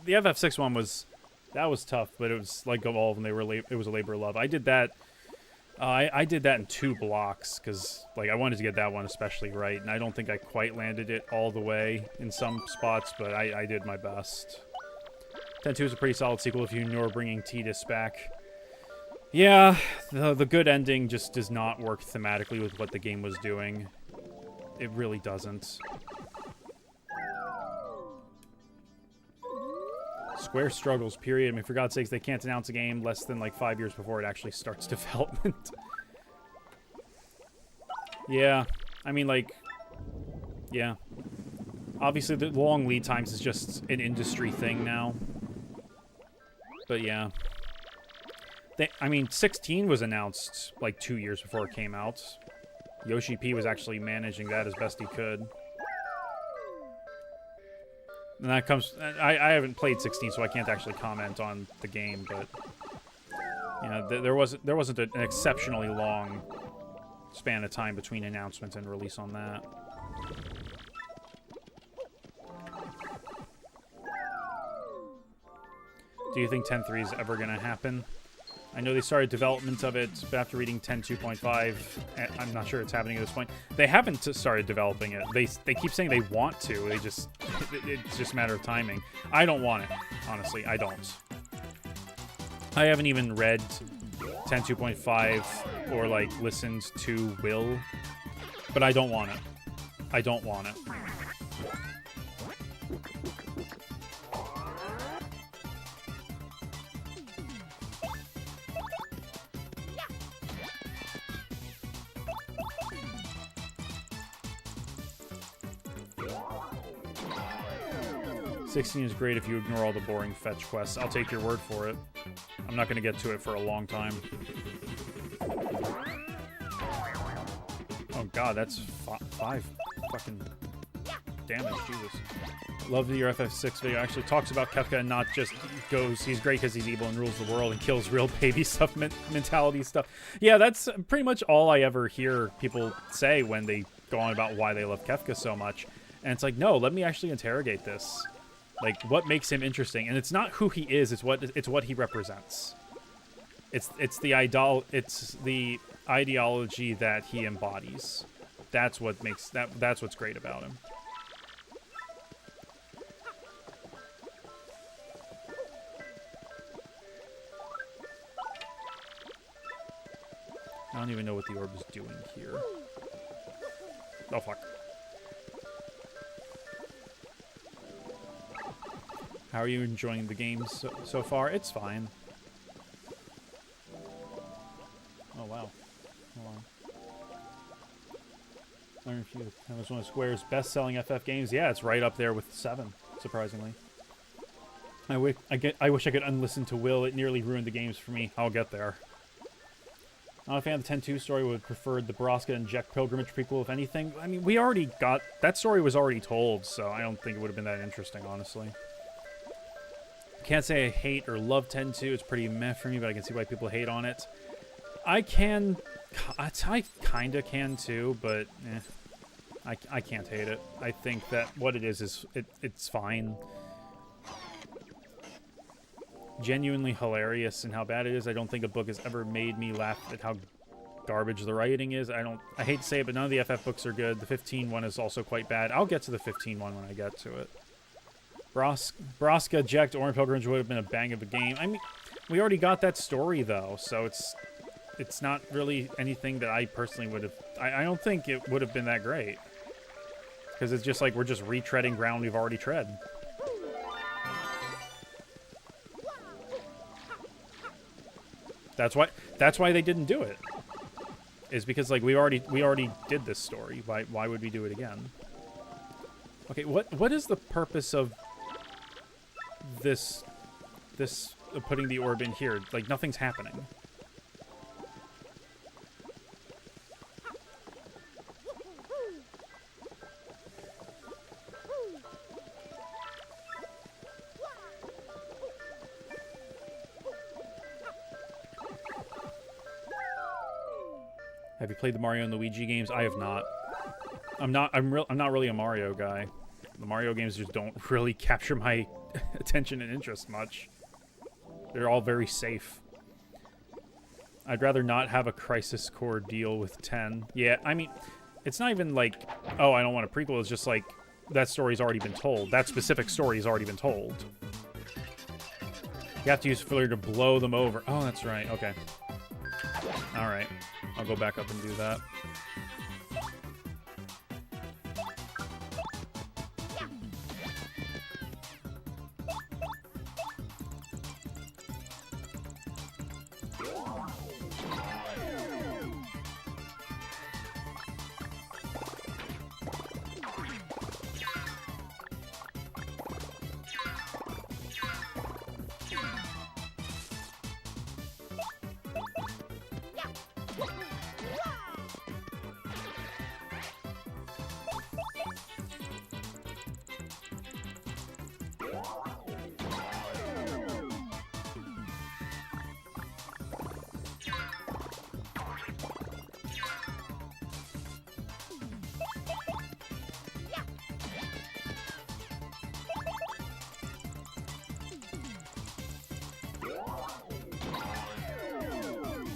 the FF6 one was tough, but it was like of all of them, it was a labor of love. I did that. I did that in 2 blocks because like I wanted to get that one especially right, and I don't think I quite landed it all the way in some spots, but I did my best. 10-2 is a pretty solid sequel if you know bringing Tidus back. Yeah, the good ending just does not work thematically with what the game was doing. It really doesn't. Square struggles, period. I mean, for God's sakes, they can't announce a game less than like 5 years before it actually starts development. Yeah, I mean, like, yeah. Obviously, the long lead times is just an industry thing now. But yeah. I mean, 16 was announced like 2 years before it came out. Yoshi P was actually managing that as best he could. And that comes... I haven't played 16, so I can't actually comment on the game, but... You know, there wasn't an exceptionally long span of time between announcement and release on that. Do you think 10.3 is ever going to happen? I know they started development of it, but after reading 10.2.5, I'm not sure it's happening at this point. They haven't started developing it. They keep saying they want to. They just... It's just a matter of timing. I don't want it, honestly. I don't. I haven't even read 10.2.5 or, like, listened to Will, but I don't want it. I don't want it. 16 is great if you ignore all the boring fetch quests. I'll take your word for it. I'm not going to get to it for a long time. Oh god, that's 5 fucking damage, Jesus. Love that your FF6 video actually talks about Kefka and not just goes, he's great because he's evil and rules the world and kills real baby stuff, mentality stuff. Yeah, that's pretty much all I ever hear people say when they go on about why they love Kefka so much. And it's like, no, let me actually interrogate this. Like, what makes him interesting? And it's not who he is, it's what he represents. It's the ideology that he embodies. That's what makes that's what's great about him. I don't even know what the orb is doing here. Oh fuck. How are you enjoying the game so far? It's fine. Oh, wow. Hold on. Learn a few. That was one of Square's best-selling FF games. Yeah, it's right up there with 7, surprisingly. I wish I could unlisten to Will. It nearly ruined the games for me. I'll get there. I'm not a fan of the 10-2 story. Would prefer the Broska and Jack Pilgrimage prequel, if anything. I mean, we already got... That story was already told, so I don't think it would have been that interesting, honestly. Can't say I hate or love 10-2. It's pretty meh for me, but I can see why people hate on it. I kind of can too, but I can't hate it. I think that what it is it's fine. Genuinely hilarious in how bad it is. I don't think a book has ever made me laugh at how garbage the writing is. I hate to say it, but none of the FF books are good. The 15 one is also quite bad. I'll get to the 15 one when I get to it. Broska, Jacked Orange Pilgrimage would have been a bang of a game. I mean, we already got that story, though, so it's not really anything that I personally would have... I don't think it would have been that great. Because it's just like we're just retreading ground we've already tread. That's why they didn't do it. Is because, like, we already did this story. Why would we do it again? Okay, what is the purpose of this putting the orb in here? Like, nothing's happening. Have you played the Mario and Luigi games? I have not. I'm not really a Mario guy. The Mario games just don't really capture my attention and interest much. They're all very safe. I'd rather not have a Crisis Core deal with 10. Yeah, I mean, it's not even like, oh, I don't want a prequel. It's just like, that story's already been told. That specific story has already been told. You have to use filler to blow them over. Oh, that's right. Okay. Alright. I'll go back up and do that.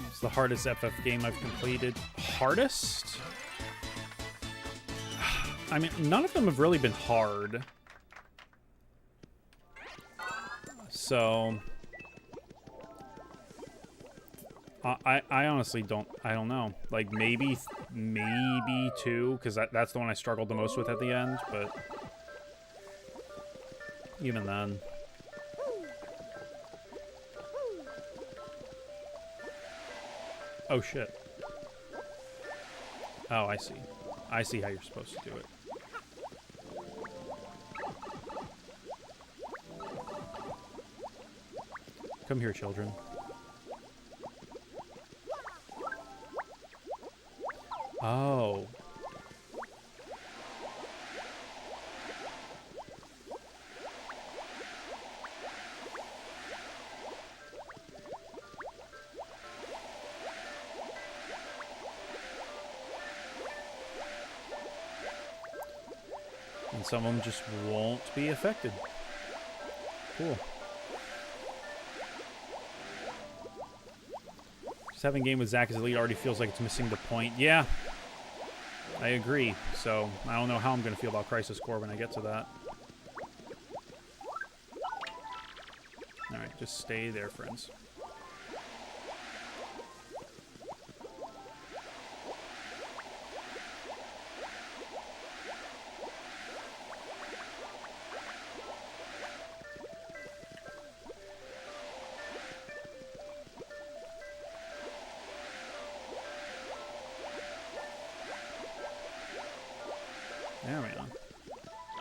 It's the hardest FF game I've completed. Hardest? I mean, none of them have really been hard. So... I honestly don't know. Like, maybe 2, because that's the one I struggled the most with at the end, but... even then... Oh, shit. Oh, I see. I see how you're supposed to do it. Come here, children. Oh. And some of them just won't be affected. Cool. Just having a game with Zack as elite already feels like it's missing the point. Yeah, I agree. So I don't know how I'm going to feel about Crisis Core when I get to that. Alright, just stay there, friends. There we go.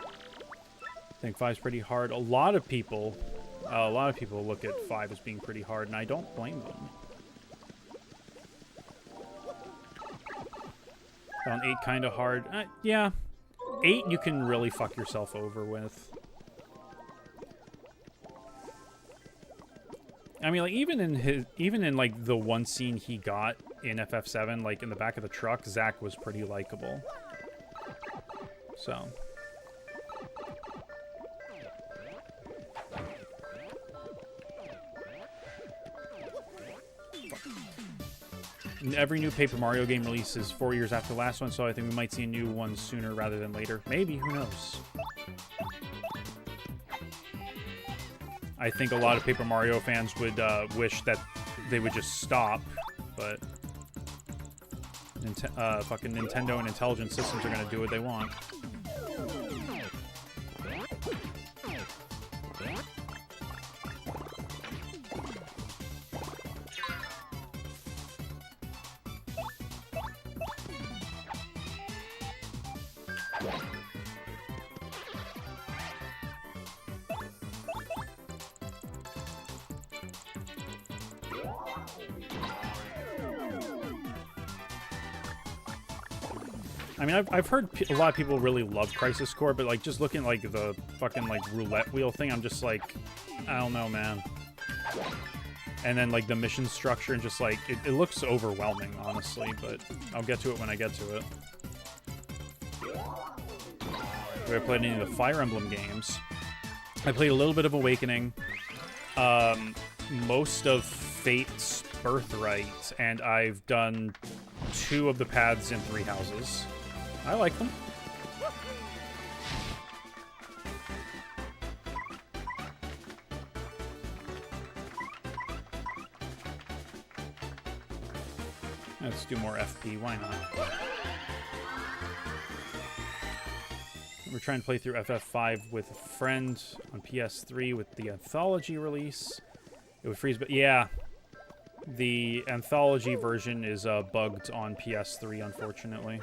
I think 5's pretty hard. A lot of people look at 5 as being pretty hard, and I don't blame them. Found 8 kind of hard. Yeah, 8 you can really fuck yourself over with. I mean, like even in like the one scene he got in FF7, like in the back of the truck, Zack was pretty likable. So. And every new Paper Mario game releases 4 years after the last one, so I think we might see a new one sooner rather than later. Maybe, who knows? I think a lot of Paper Mario fans would wish that they would just stop, but fucking Nintendo and Intelligent Systems are going to do what they want. I mean, I've heard a lot of people really love Crisis Core, but like just looking at like the fucking like roulette wheel thing, I'm just like, I don't know, man. And then, like, the mission structure and just, like, it looks overwhelming, honestly, but I'll get to it when I get to it. I played any of the Fire Emblem games. I played a little bit of Awakening, most of Fate's Birthright, and I've done 2 of the paths in 3 houses. I like them. Let's do more FP, why not? We're trying to play through FF5 with a friend on PS3 with the Anthology release. It would freeze, but yeah. The Anthology version is bugged on PS3, unfortunately.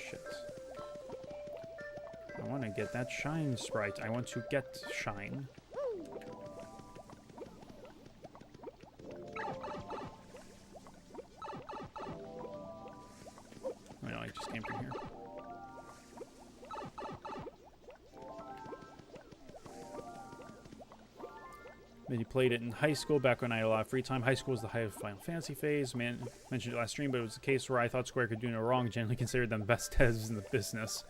Shit. I want to get that Shine Sprite. I want to get Shine. No, I just came from here. Then you played it in high school, back when I had a lot of free time. High school was the height of Final Fantasy phase. Mentioned it last stream, but it was a case where I thought Square could do no wrong. Generally considered them the best devs in the business.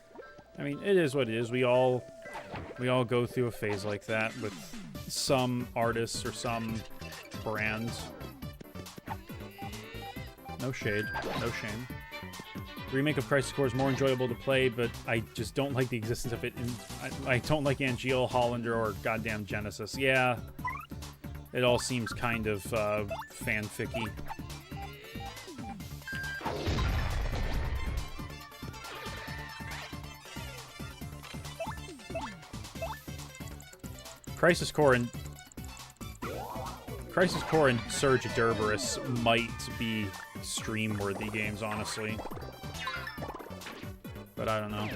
I mean, it is what it is. We all go through a phase like that with some artists or some brands. No shade, no shame. The remake of Crisis Core is more enjoyable to play, but I just don't like the existence of it. I don't like Angeal, Hollander, or goddamn Genesis. Yeah, it all seems kind of fanficky. Crisis Core and Surge Derberus might be stream-worthy games, honestly. But I don't know.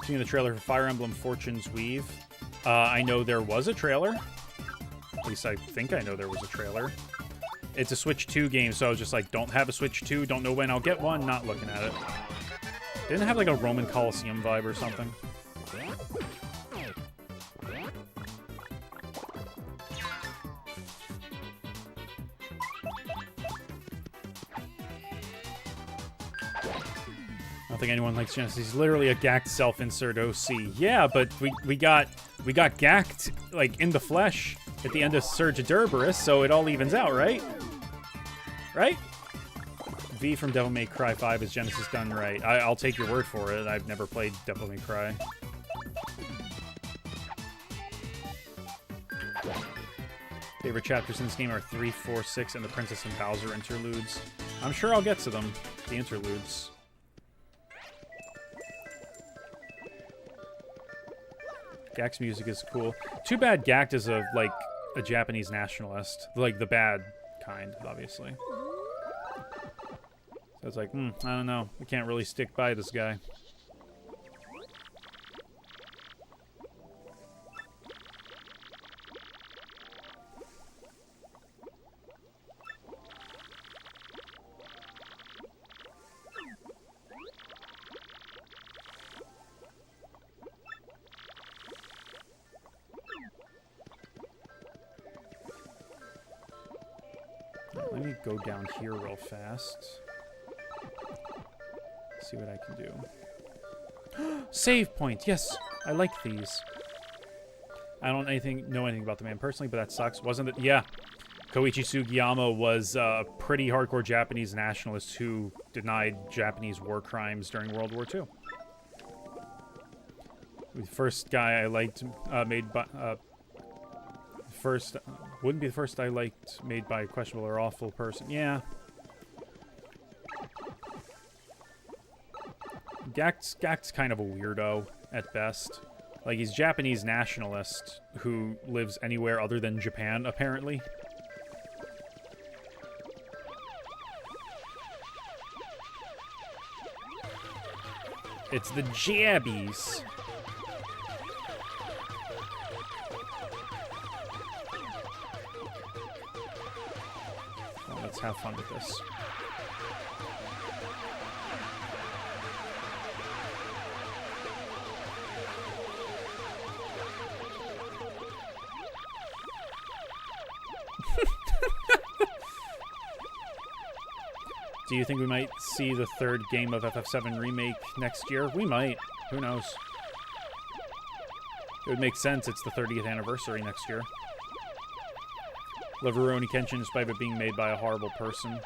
Seeing the trailer for Fire Emblem Fortune's Weave. I know there was a trailer. At least I think I know there was a trailer. It's a Switch 2 game, so I was just like, don't have a Switch 2, don't know when I'll get one, not looking at it. Didn't it have like a Roman Coliseum vibe or something? I don't think anyone likes Genesis. He's literally a gacked self-insert OC. Yeah, but we got gacked like in the flesh at the end of Surge Derberus, so it all evens out, right? Right? V from Devil May Cry 5 is Genesis done right. I'll take your word for it. I've never played Devil May Cry. Favorite chapters in this game are 3, 4, 6, and the Princess and Bowser interludes. I'm sure I'll get to them, the interludes. Gack's music is cool. Too bad Gacked is a Japanese nationalist. Like, the bad kind, obviously. So it's like, I don't know. We can't really stick by this guy. Let me go down here real fast. See what I can do. Save point! Yes! I like these. I don't know anything about the man personally, but that sucks. Wasn't it? Yeah. Koichi Sugiyama was a pretty hardcore Japanese nationalist who denied Japanese war crimes during World War II. The first guy I liked made by... wouldn't be the first I liked made by a questionable or awful person. Yeah. Gack's kind of a weirdo at best. Like, he's Japanese nationalist who lives anywhere other than Japan, apparently. It's the Jabbies. have fun with this. Do you think we might see the third game of FF7 Remake next year? We might. Who knows? It would make sense. It's the 30th anniversary next year. Love Rurouni Kenshin despite it being made by a horrible person.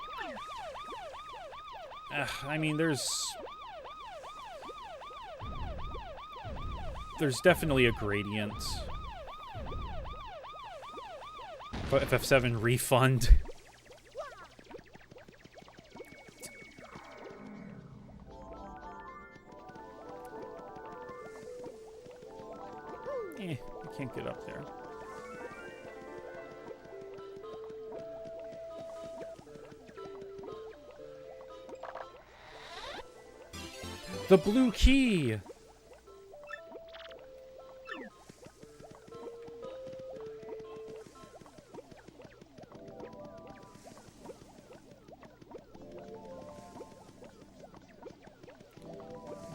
I mean, there's definitely a gradient. FF7 refund. I can't get up there. The blue key!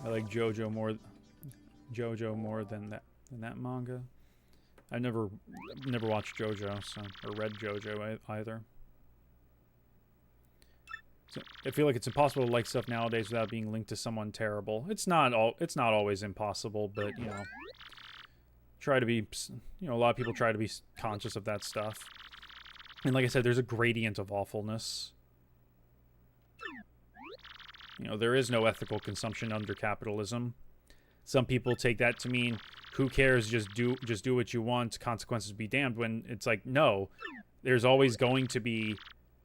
I like JoJo more than that manga. I've never watched JoJo, so, or read JoJo either. So I feel like it's impossible to like stuff nowadays without being linked to someone terrible. It's not always impossible, but you know, try to be, you know, a lot of people try to be conscious of that stuff. And like I said, there's a gradient of awfulness. You know, there is no ethical consumption under capitalism. Some people take that to mean, who cares, just do what you want, consequences be damned, when it's like, no, there's always going to be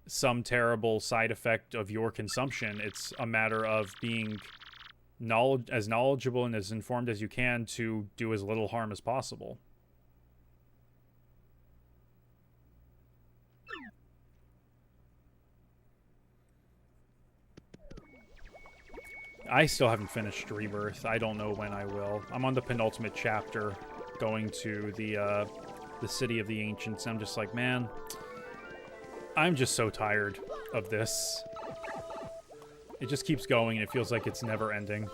some terrible side effect of your consumption. It's a matter of being as knowledgeable and as informed as you can to do as little harm as possible. I still haven't finished Rebirth. I don't know when I will. I'm on the penultimate chapter, going to the City of the Ancients. I'm just like, man, I'm just so tired of this. It just keeps going, and it feels like it's never ending.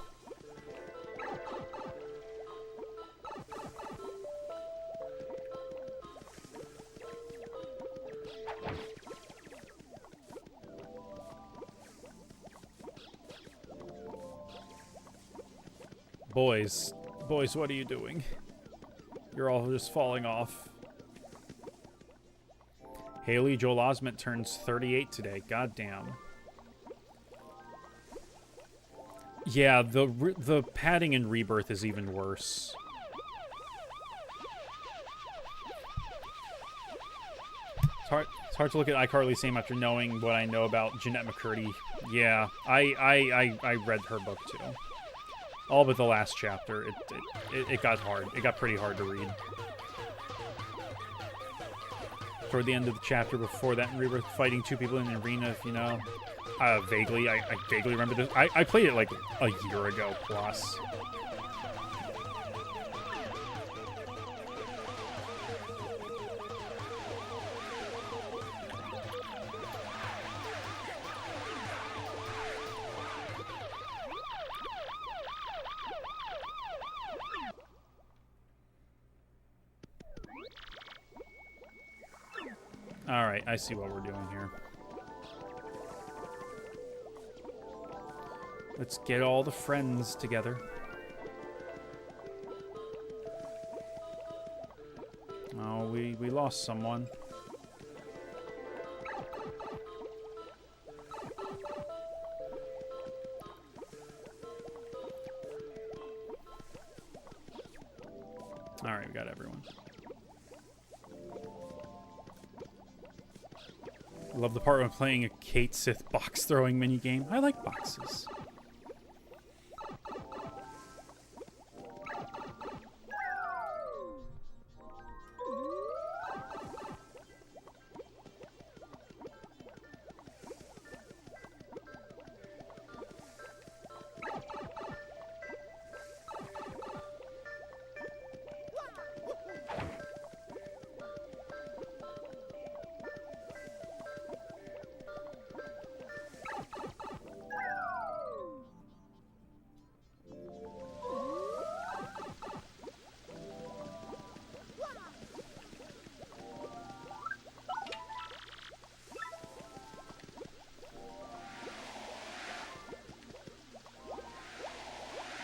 Boys, what are you doing? You're all just falling off. Haley Joel Osment turns 38 today. Goddamn. Yeah, the padding in Rebirth is even worse. It's hard to look at iCarly's Same after knowing what I know about Jeanette McCurdy. Yeah, I read her book too. All but the last chapter. It got hard. It got pretty hard to read. Toward the end of the chapter before that in Rebirth, fighting two people in an arena, if you know. Vaguely. I vaguely remember this. I played it like a year ago plus. Alright, I see what we're doing here. Let's get all the friends together. Oh, we lost someone. Alright, we got everyone. I love the part when playing a Kate Sith box throwing minigame. I like boxes.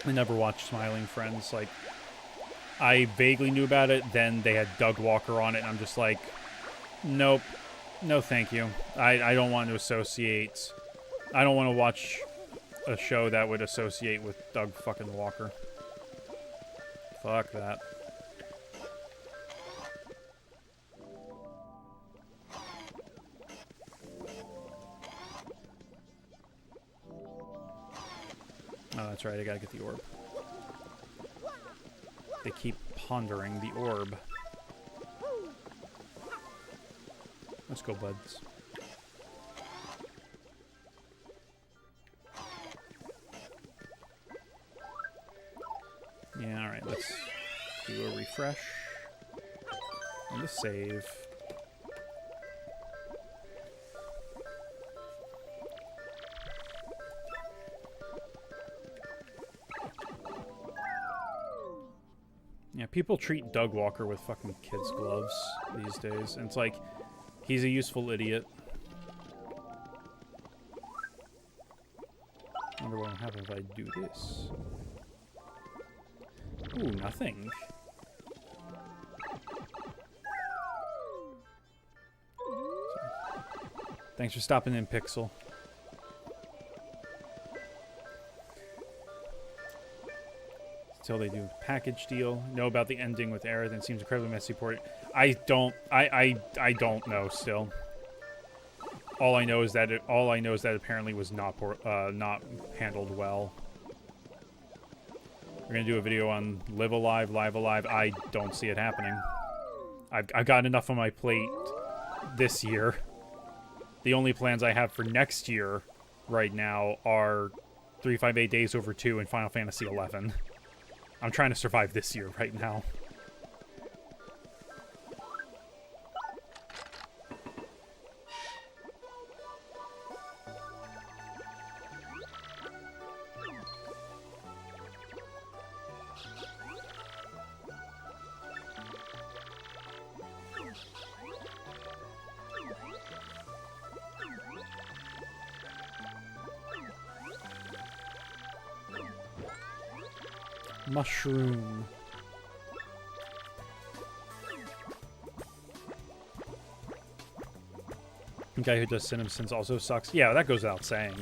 I never watched Smiling Friends. Like, I vaguely knew about it. Then they had Doug Walker on it, and I'm just like, nope, no, thank you. I don't want to associate. I don't want to watch a show that would associate with Doug fucking Walker. Fuck that. Oh, that's right. I gotta get the orb. They keep pondering the orb. Let's go, buds. Yeah, alright. Let's do a refresh. And a save. Yeah, people treat Doug Walker with fucking kids' gloves these days. And it's like, he's a useful idiot. I wonder what will happen if I do this. Ooh, nothing. Thanks for stopping in, Pixel. Until they do package deal. Know about the ending with Aerith and seems incredibly messy port. I don't know still. All I know is that it apparently was not handled well. We're gonna do a video on Live Alive, Live Alive. I don't see it happening. I've got enough on my plate this year. The only plans I have for next year right now are 358 Days Over 2 and Final Fantasy 11. I'm trying to survive this year right now. Mushroom. The guy who does CinemaSins also sucks. Yeah, that goes without saying.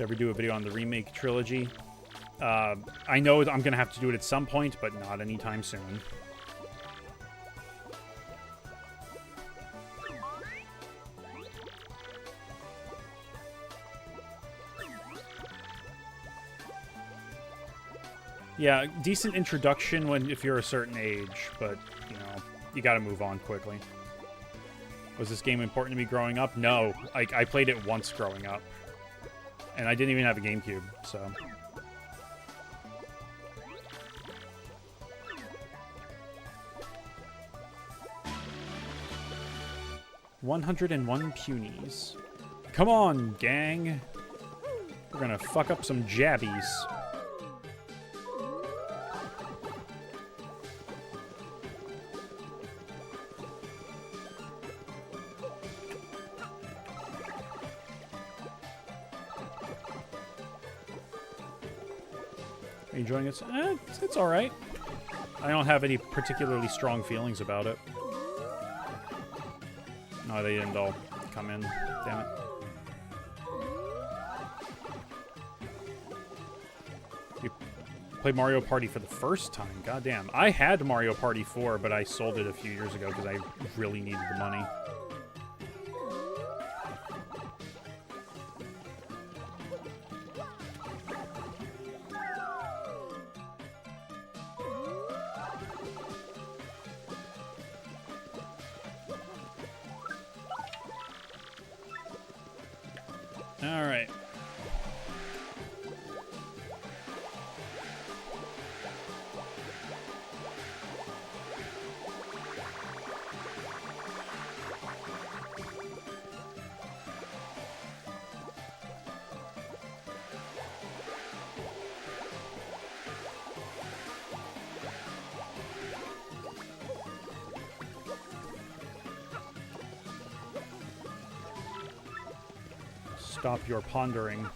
Ever do a video on the remake trilogy? I know I'm going to have to do it at some point, but not anytime soon. Yeah, decent introduction if you're a certain age, but, you know, you gotta move on quickly. Was this game important to me growing up? No. I played it once growing up. And I didn't even have a GameCube, so... 101 punies. Come on, gang! We're gonna fuck up some jabbies. Are you enjoying it? It's alright. I don't have any particularly strong feelings about it. No, they didn't all come in. Damn it. You played Mario Party for the first time? Goddamn. I had Mario Party 4, but I sold it a few years ago because I really needed the money. Alright. Stop your pondering.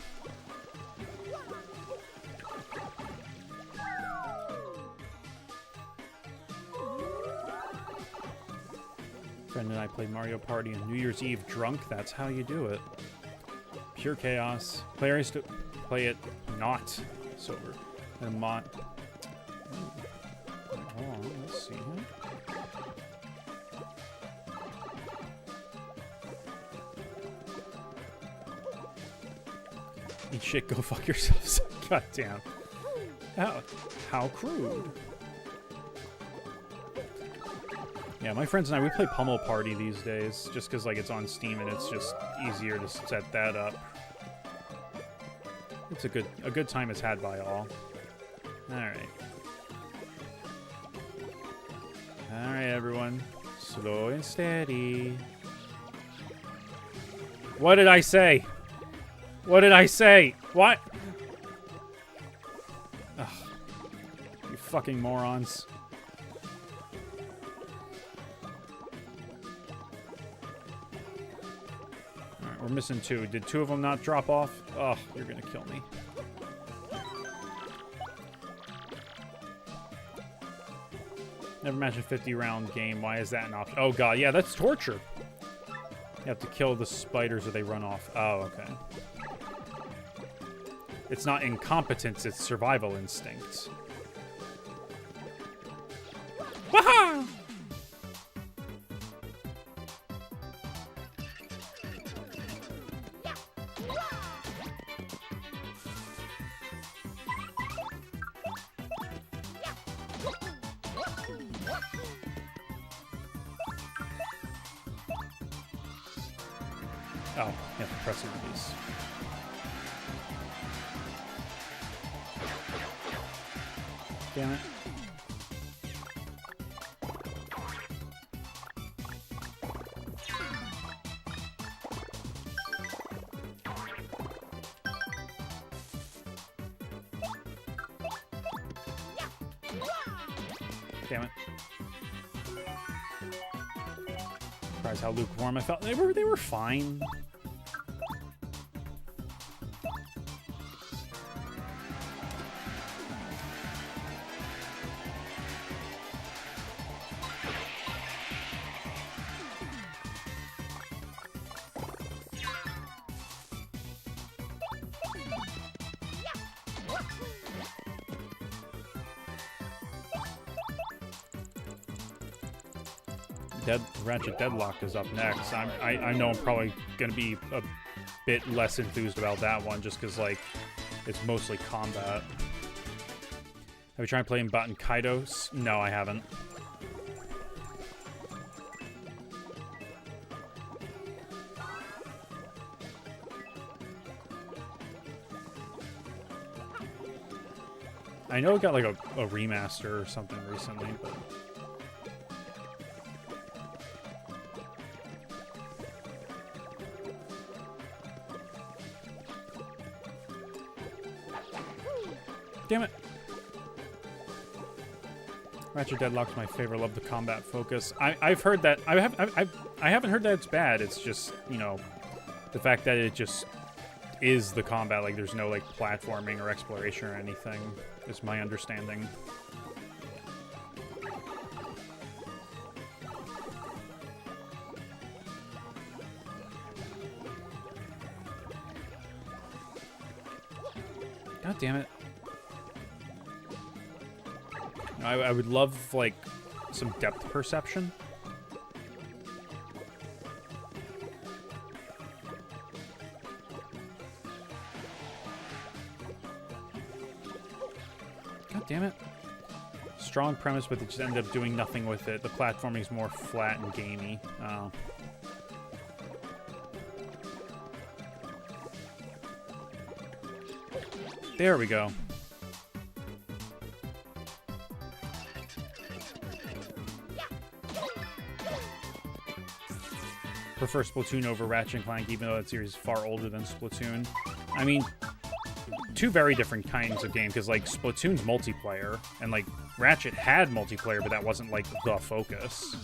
Friend and I played Mario Party on New Year's Eve drunk. That's how you do it. Pure chaos. Players to play it not sober. And hold on, let's see here. Eat shit, go fuck yourselves. God damn. How crude. Yeah, my friends and I, we play Pummel Party these days, just because, like, it's on Steam and it's just easier to set that up. It's a good time it's had by all. Alright. Alright, everyone. Slow and steady. What did I say? What did I say? What? Ugh. You fucking morons. Alright, we're missing 2. Did 2 of them not drop off? Oh, you're gonna kill me. Never mentioned 50-round game. Why is that an option? Oh god, yeah, that's torture. You have to kill the spiders or they run off. Oh, okay. It's not incompetence, it's survival instincts. Waha! Oh, you have to press the release. Damn it. Damn it. Surprised how lukewarm I felt. They were fine. Ratchet Deadlock is up next. I know I'm probably going to be a bit less enthused about that one just because, like, it's mostly combat. Have you tried playing Baten Kaidos? No, I haven't. I know it got, like, a remaster or something recently, but... Damn it. Ratchet Deadlock's my favorite. Love the combat focus. I've heard that. I haven't heard that it's bad. It's just, you know, the fact that it just is the combat. Like, there's no, like, platforming or exploration or anything, is my understanding. God damn it. I would love, like, some depth perception. God damn it. Strong premise, but they just end up doing nothing with it. The platforming is more flat and gamey. Oh. There we go. Prefer Splatoon over Ratchet & Clank, even though that series is far older than Splatoon. I mean, 2 very different kinds of games, because, like, Splatoon's multiplayer, and, like, Ratchet had multiplayer, but that wasn't, like, the focus.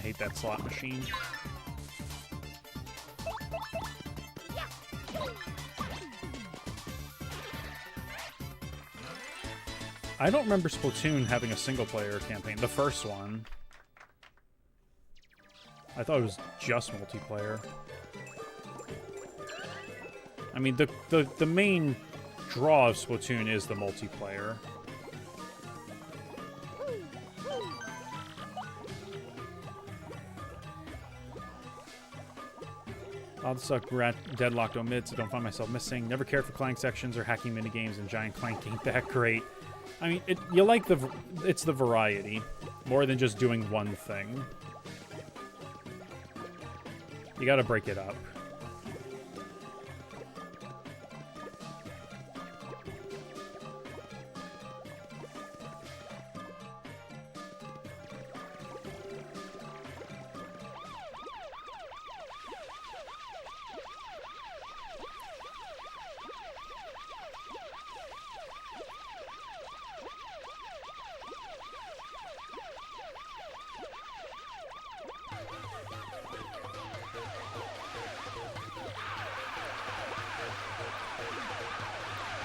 hate that slot machine. I don't remember Splatoon having a single-player campaign. The first one. I thought it was just multiplayer. I mean, the main draw of Splatoon is the multiplayer. I'll suck deadlocked omits. I don't find myself missing. Never cared for Clank sections or hacking minigames, and Giant Clank ain't that great. I mean, you like it's the variety more than just doing one thing. You gotta break it up.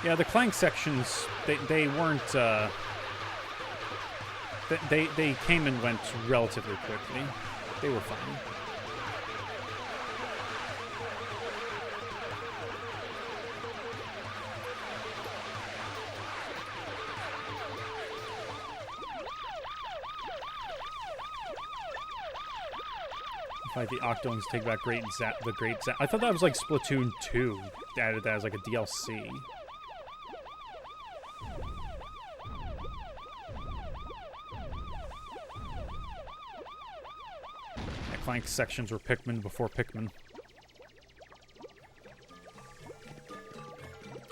Yeah, the Clank sections, they weren't, they came and went relatively quickly. They were fun. Fight the Octones, take back the Great Zap. I thought that was like Splatoon 2. They added that as like a DLC. Clank sections were Pikmin before Pikmin.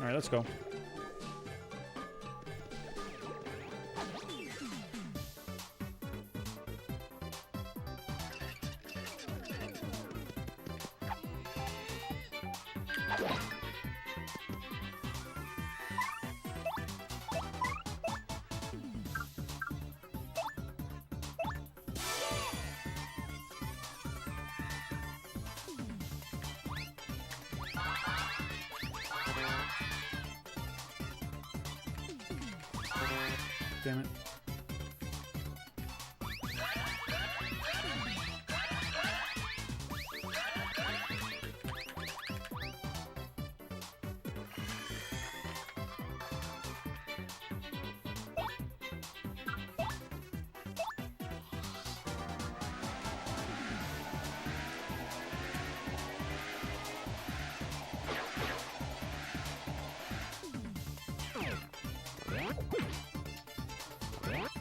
Alright, let's go. Damn it.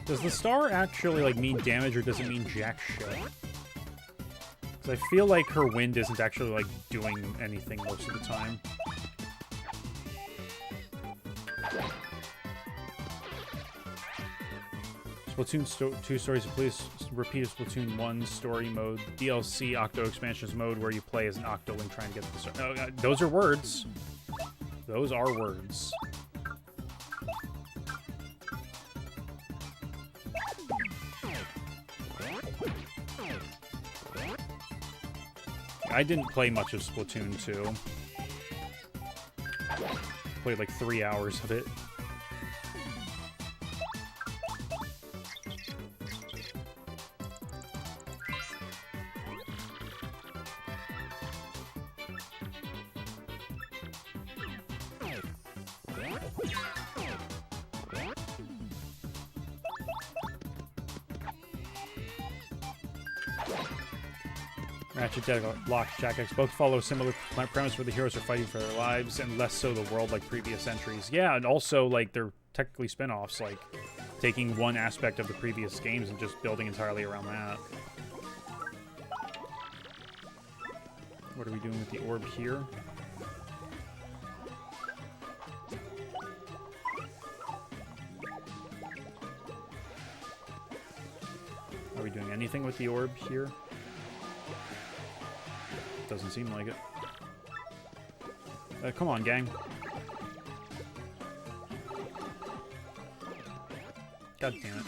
Does the star actually, like, mean damage, or does it mean jack shit? Because I feel like her wind isn't actually, like, doing anything most of the time. Splatoon 2 stories, please repeat Splatoon 1 story mode. DLC Octo Expansions mode, where you play as an Octoling trying to get the star. Oh, those are words. Those are words. I didn't play much of Splatoon 2. Played like 3 hours of it. Ratchet, Deadlock, Jack X both follow a similar premise where the heroes are fighting for their lives, and less so the world like previous entries. Yeah, and also, like, they're technically spin-offs, like, taking one aspect of the previous games and just building entirely around that. What are we doing with the orb here? Are we doing anything with the orb here? Doesn't seem like it. Come on, gang. God damn it.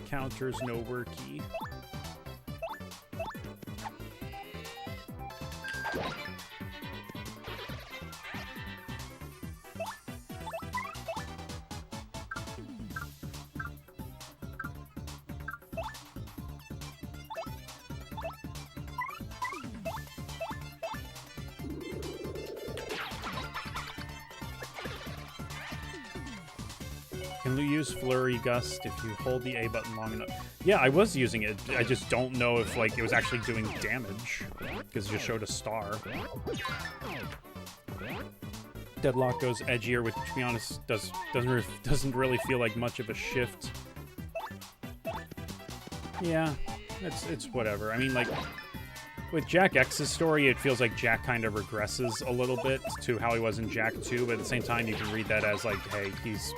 counters no worky. Can you use Flurry Gust if you hold the A button long enough? Yeah, I was using it. I just don't know if like it was actually doing damage because it just showed a star. Deadlock goes edgier, which to be honest doesn't really feel like much of a shift. Yeah, it's whatever. I mean, like with Jack X's story, it feels like Jack kind of regresses a little bit to how he was in Jack 2, but at the same time, you can read that as like, hey, he's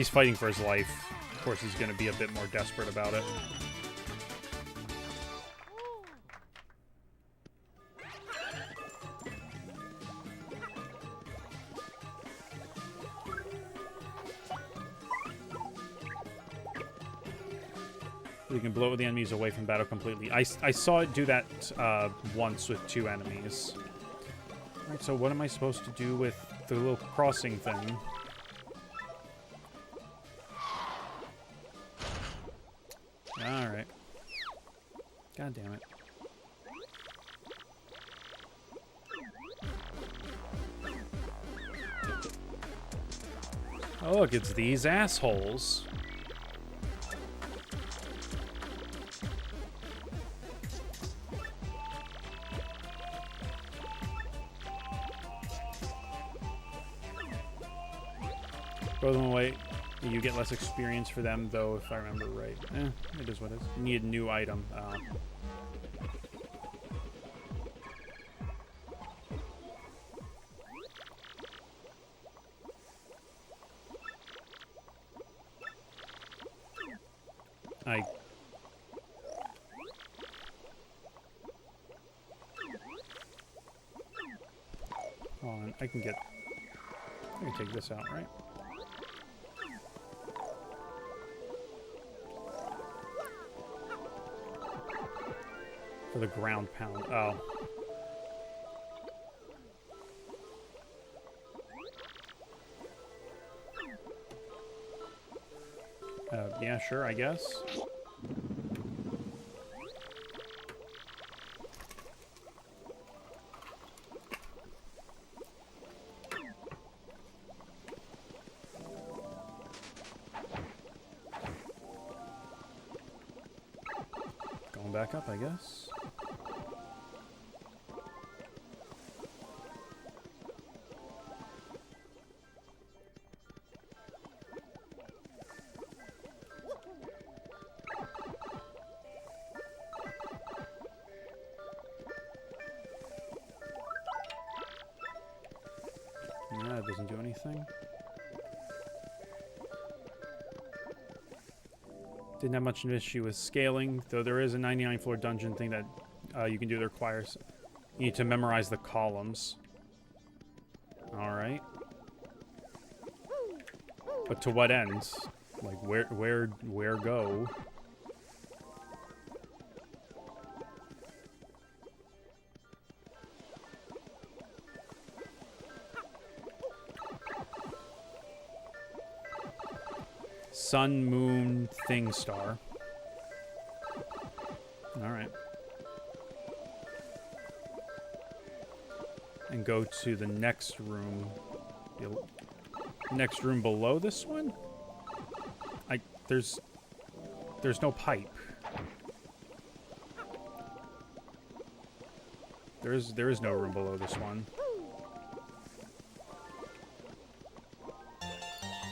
fighting for his life. Of course, he's going to be a bit more desperate about it. You can blow the enemies away from battle completely. I saw it do that once with 2 enemies. Alright, so what am I supposed to do with the little crossing thing? Alright. God damn it. Oh, look, it's these assholes. Throw them away. You get less experience for them, though, if I remember right. It is what it is. You need a new item. Hold on, I can take this out, right? For the ground pound. Oh. Yeah, sure, I guess. Going back up, I guess. That doesn't do anything. Didn't have much of an issue with scaling, though there is a 99 floor dungeon thing that you can do that requires you need to memorize the columns. Alright. But to what end? Like where go? Sun, moon, thing, star. Alright. And go to the next room. The next room below this one? There's no pipe. There is no room below this one.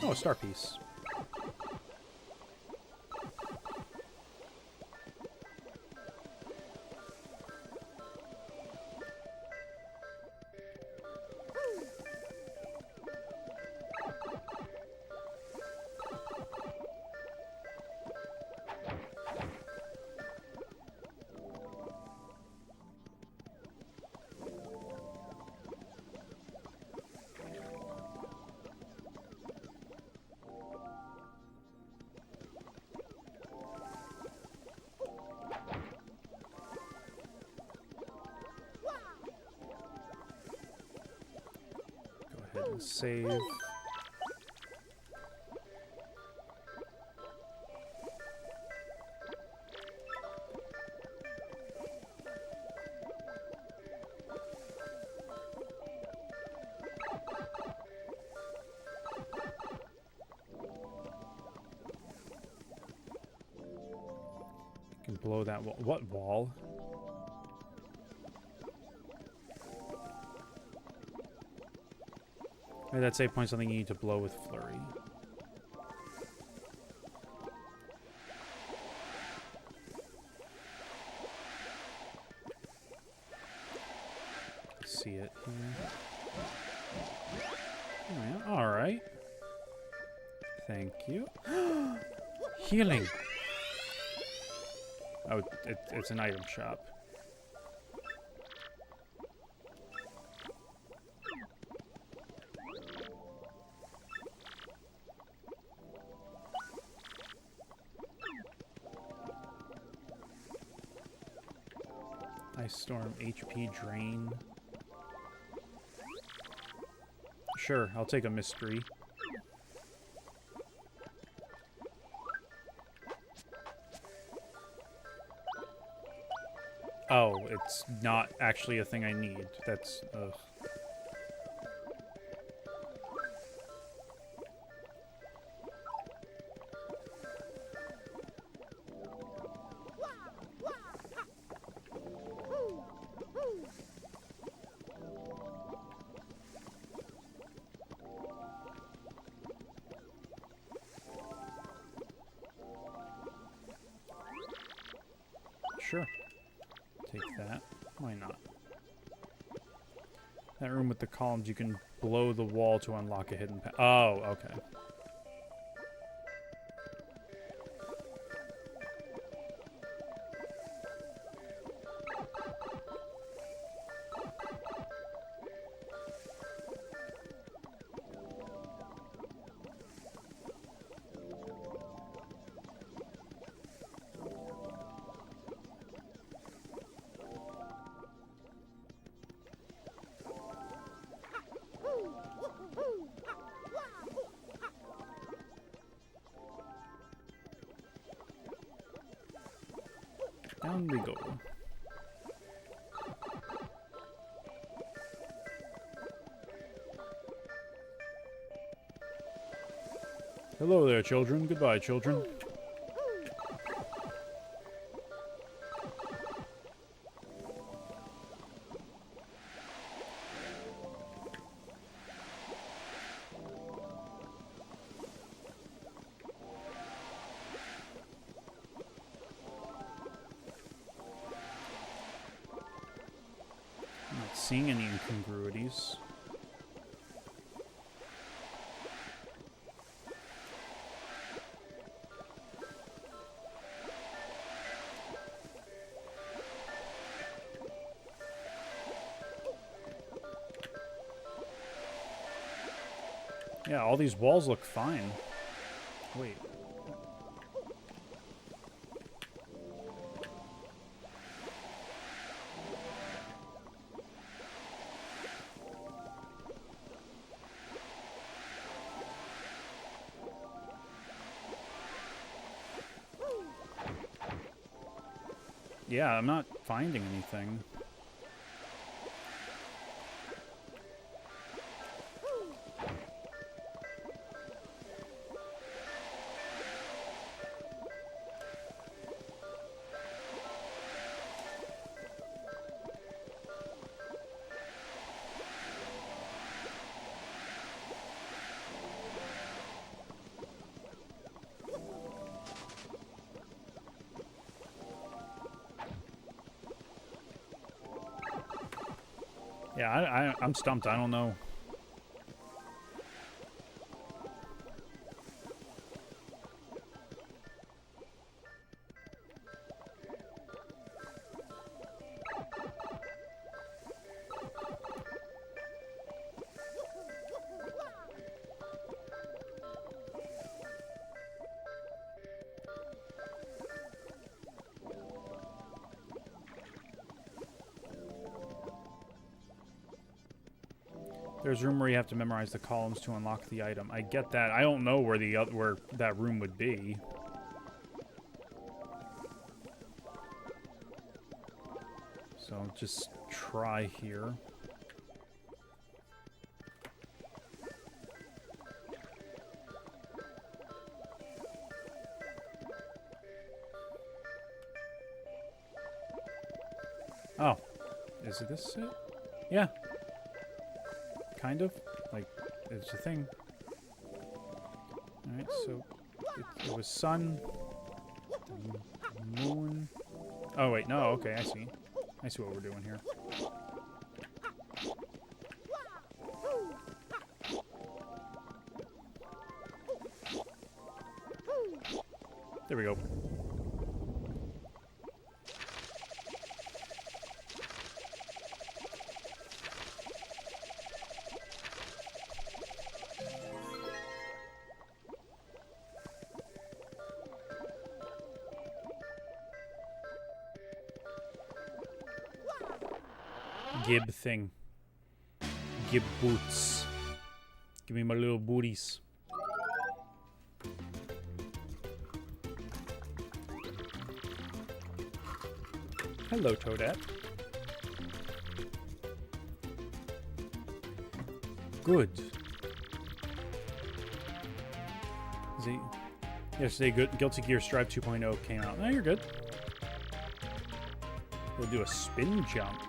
Oh, a star piece. Save. Can blow that wall. What wall? Maybe that save point something you need to blow with flurry. See it here. Oh, yeah. All right. Thank you. Healing. Oh, it's an item shop. Ice Storm, HP Drain. Sure, I'll take a mystery. Oh, it's not actually a thing I need. That's, ugh. Sure. Take that. Why not? That room with the columns, you can blow the wall to unlock a hidden path. Oh, okay. Down we go. Hello there, children. Goodbye, children. Not seeing any incongruities. Yeah, all these walls look fine. Wait. Yeah, I'm not finding anything. Yeah, I'm stumped. I don't know. There's a room where you have to memorize the columns to unlock the item. I get that. I don't know where where that room would be. So just try here. Oh, is this it? Yeah. Kind of. Like, it's a thing. Alright, so it was sun, moon. Oh, wait, no, okay, I see. I see what we're doing here. There we go. Gib thing. Gib boots. Give me my little booties. Hello, Toadette. Good. Yesterday, Guilty Gear Strive 2.0 came out. No, you're good. We'll do a spin jump.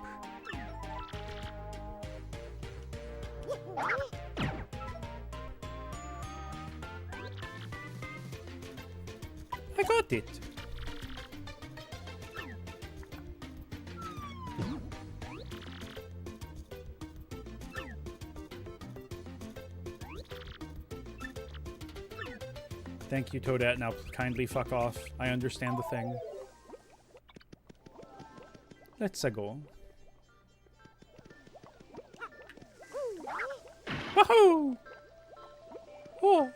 I got it. Thank you, Toadette. Now kindly fuck off. I understand the thing. Let's go. Woohoo! Oh.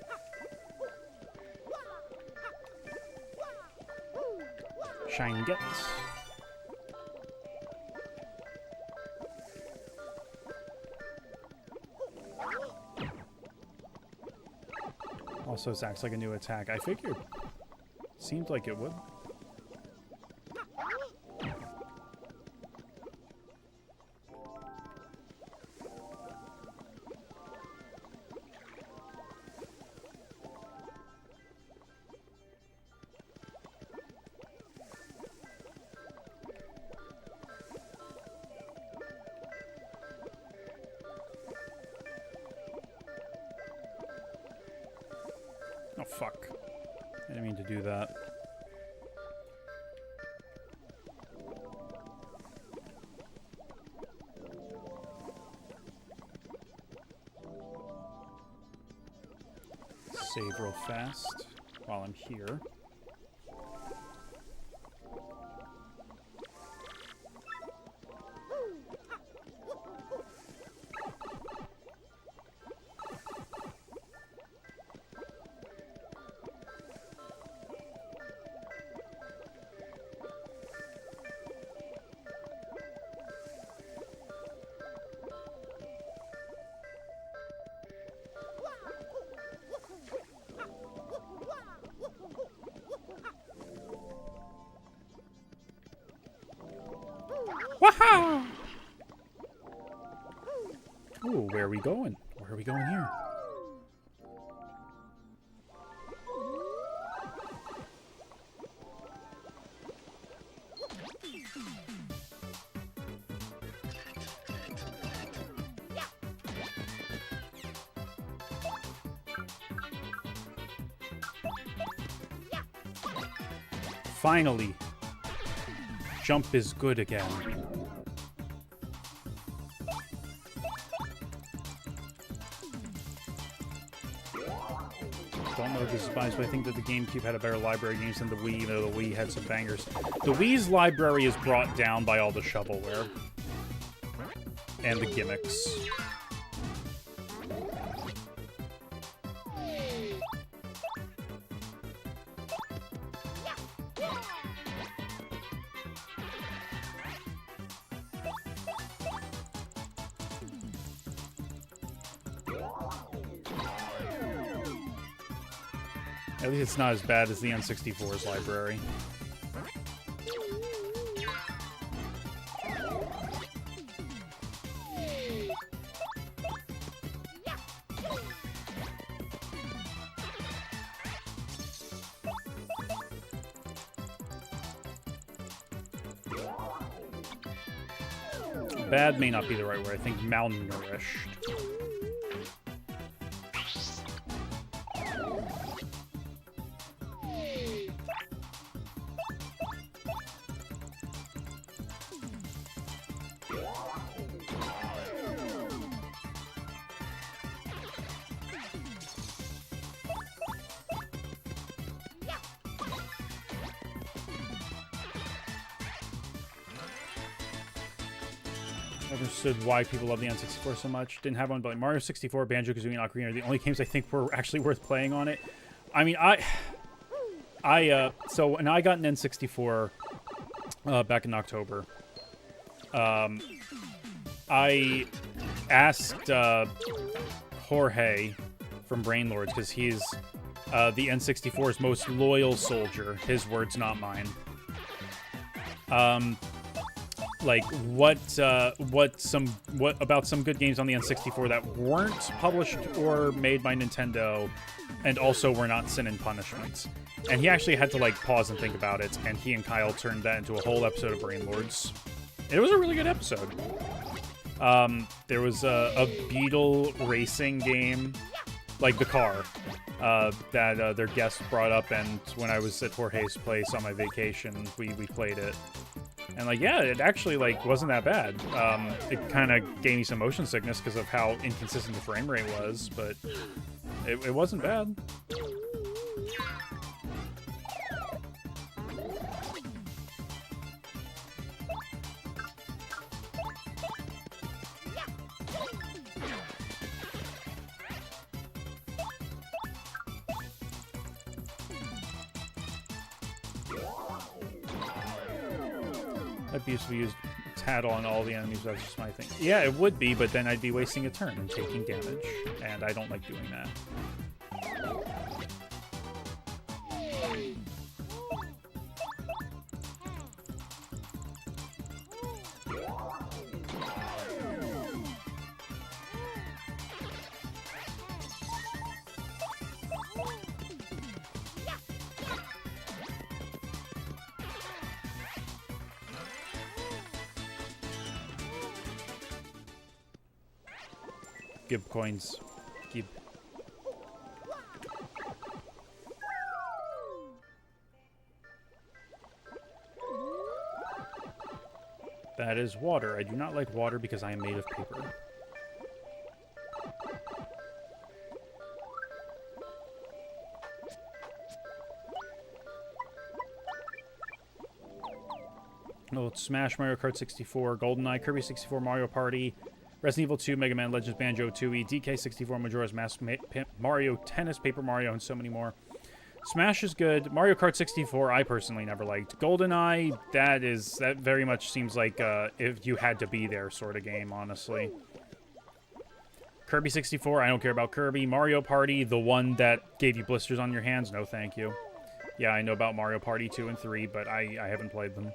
Shine gets. Also, this acts like a new attack. I figured. Seemed like it would. Oh, fuck. I didn't mean to do that. Save real fast while I'm here. Waha! Ooh, where are we going? Where are we going here? Finally, jump is good again. Don't know if this is biased, but I think that the GameCube had a better library of games than the Wii, though the Wii had some bangers. The Wii's library is brought down by all the shovelware. And the gimmicks. At least it's not as bad as the N64's library. Bad may not be the right word. I think malnourished. Understood why people love the N64 so much. Didn't have one, but like Mario 64, Banjo-Kazooie, and Ocarina are the only games I think were actually worth playing on it. I mean, so when I got an N64 back in October, I asked Jorge from Brainlords, because he's the N64's most loyal soldier. His words, not mine. Like what about some good games on the N64 that weren't published or made by Nintendo, and also were not sin and punishments. And he actually had to like pause and think about it, and he and Kyle turned that into a whole episode of Brainlords. It was a really good episode. There was a Beetle racing game, like the car, that their guest brought up, and when I was at Jorge's place on my vacation, we played it. And, like, yeah, it actually, like, wasn't that bad. It kind of gave me some motion sickness because of how inconsistent the frame rate was, but it wasn't bad. I'd be used to use Tattle on all the enemies. That's just my thing. Yeah, it would be, but then I'd be wasting a turn and taking damage, and I don't like doing that. Give coins. Give. That is water. I do not like water because I am made of paper. Oh, it's Smash, Mario Kart 64, GoldenEye, Kirby 64, Mario Party, Resident Evil 2, Mega Man Legends, Banjo-Tooie, DK64, Majora's Mask, Mario Tennis, Paper Mario, and so many more. Smash is good. Mario Kart 64, I personally never liked. GoldenEye, that very much seems like if you had to be there sort of game, honestly. Kirby 64, I don't care about Kirby. Mario Party, the one that gave you blisters on your hands, no thank you. Yeah, I know about Mario Party 2 and 3, but I haven't played them.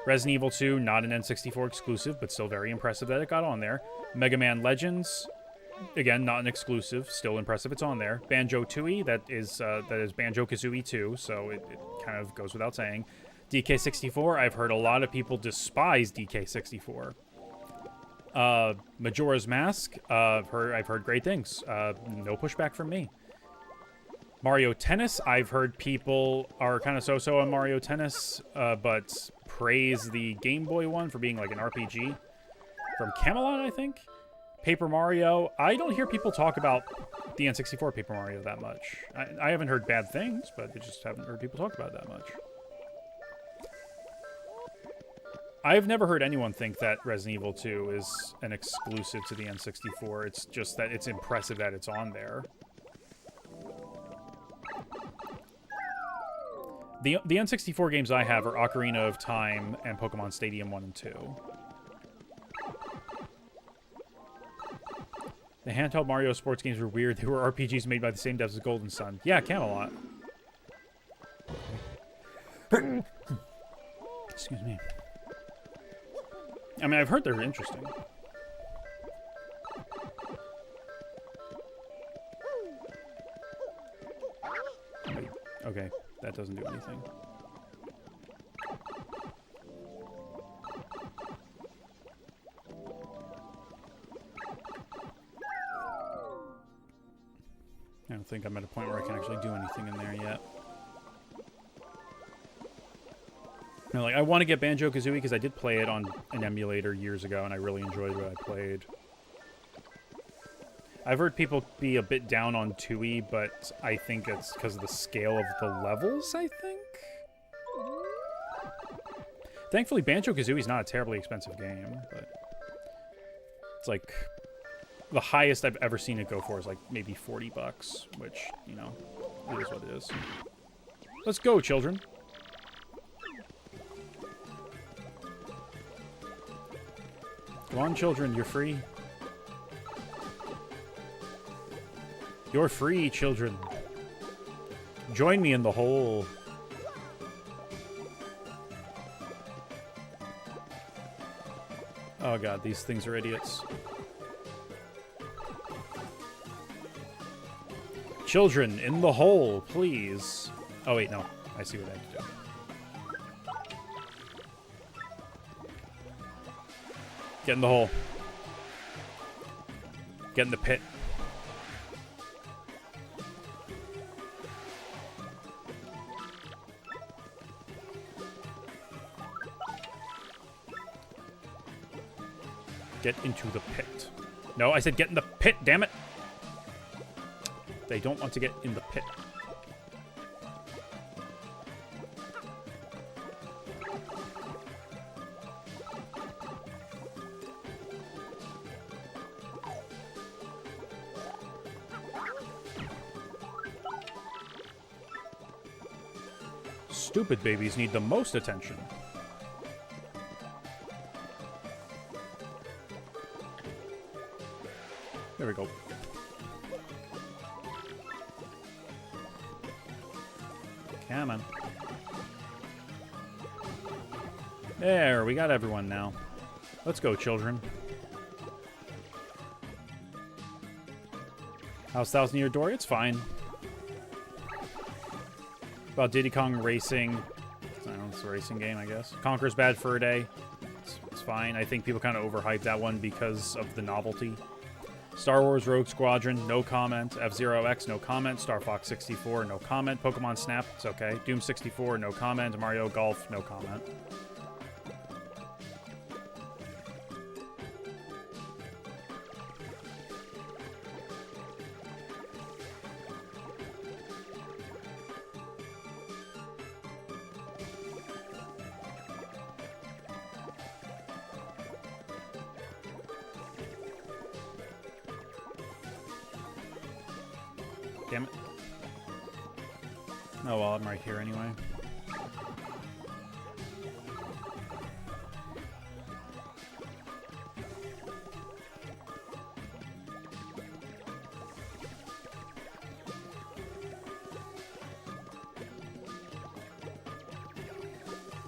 Resident Evil 2, not an N64 exclusive, but still very impressive that it got on there. Mega Man Legends, again, not an exclusive, still impressive it's on there. Banjo-Tooie, that is Banjo-Kazooie 2, so it kind of goes without saying. DK64, I've heard a lot of people despise DK64. Majora's Mask, I've heard great things. No pushback from me. Mario Tennis, I've heard people are kind of so-so on Mario Tennis, but praise the Game Boy one for being like an RPG. From Camelot, I think? Paper Mario, I don't hear people talk about the N64 Paper Mario that much. I haven't heard bad things, but I just haven't heard people talk about it that much. I've never heard anyone think that Resident Evil 2 is an exclusive to the N64. It's just that it's impressive that it's on there. The N64 games I have are Ocarina of Time and Pokemon Stadium 1 and 2. The handheld Mario sports games were weird. They were RPGs made by the same devs as Golden Sun. Yeah, Camelot. Excuse me. I mean, I've heard they're interesting. Wait, okay, that doesn't do anything. I don't think I'm at a point where I can actually do anything in there yet. No, like, I want to get Banjo-Kazooie because I did play it on an emulator years ago, and I really enjoyed what I played. I've heard people be a bit down on Tooie, but I think it's because of the scale of the levels, I think? Thankfully, Banjo-Kazooie is not a terribly expensive game, but it's like the highest I've ever seen it go for is like maybe $40, which, you know, it is what it is. Let's go, children. Come on, children, you're free. You're free, children. Join me in the hole. Oh god, these things are idiots. Children, in the hole, please. Oh wait, no. I see what I have to do. Get in the hole. Get in the pit. Get into the pit. No, I said get in the pit, damn it! They don't want to get in the pit. Stupid babies need the most attention. There we go. Come on. There, we got everyone now. Let's go, children. How's Thousand Year Door? It's fine. About Diddy Kong Racing. I don't know, it's a racing game, I guess. Conker's bad for a day. It's fine. I think people kind of overhyped that one because of the novelty. Star Wars Rogue Squadron, no comment. F-Zero X, no comment. Star Fox 64, no comment. Pokemon Snap, it's okay. Doom 64, no comment. Mario Golf, no comment. Damn it. Oh well, I'm right here anyway.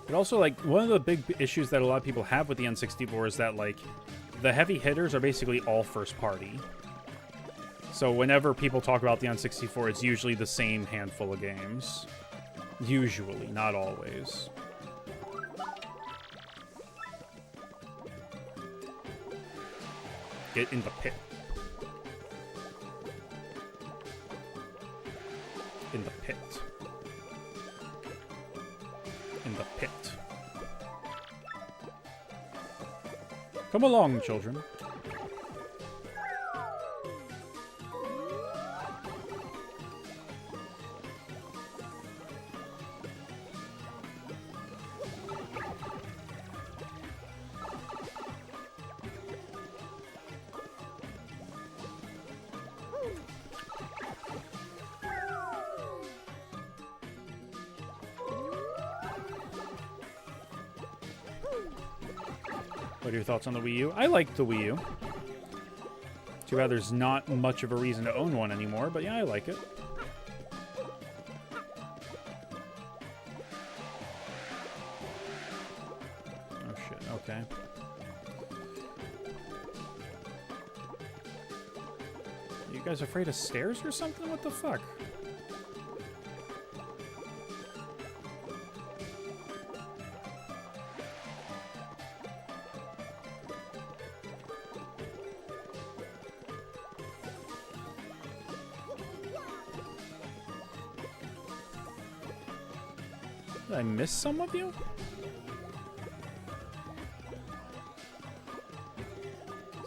But also, like, one of the big issues that a lot of people have with the N64 is that, like, the heavy hitters are basically all first party. So whenever people talk about the N64, it's usually the same handful of games. Usually, not always. Get in the pit. In the pit. In the pit. Come along, children. What are your thoughts on the Wii U? I like the Wii U. Too bad there's not much of a reason to own one anymore, but yeah, I like it. Okay. You guys afraid of stairs or something? What the fuck? Did I miss some of you?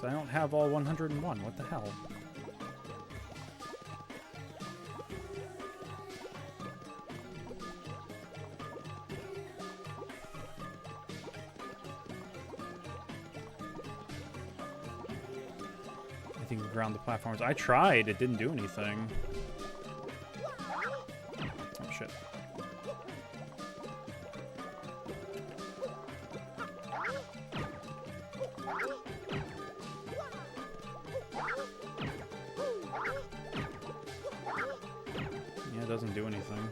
I don't have all 101. What the hell? I think we ground the platforms. I tried. It didn't do anything. Oh, shit. Yeah, it doesn't do anything.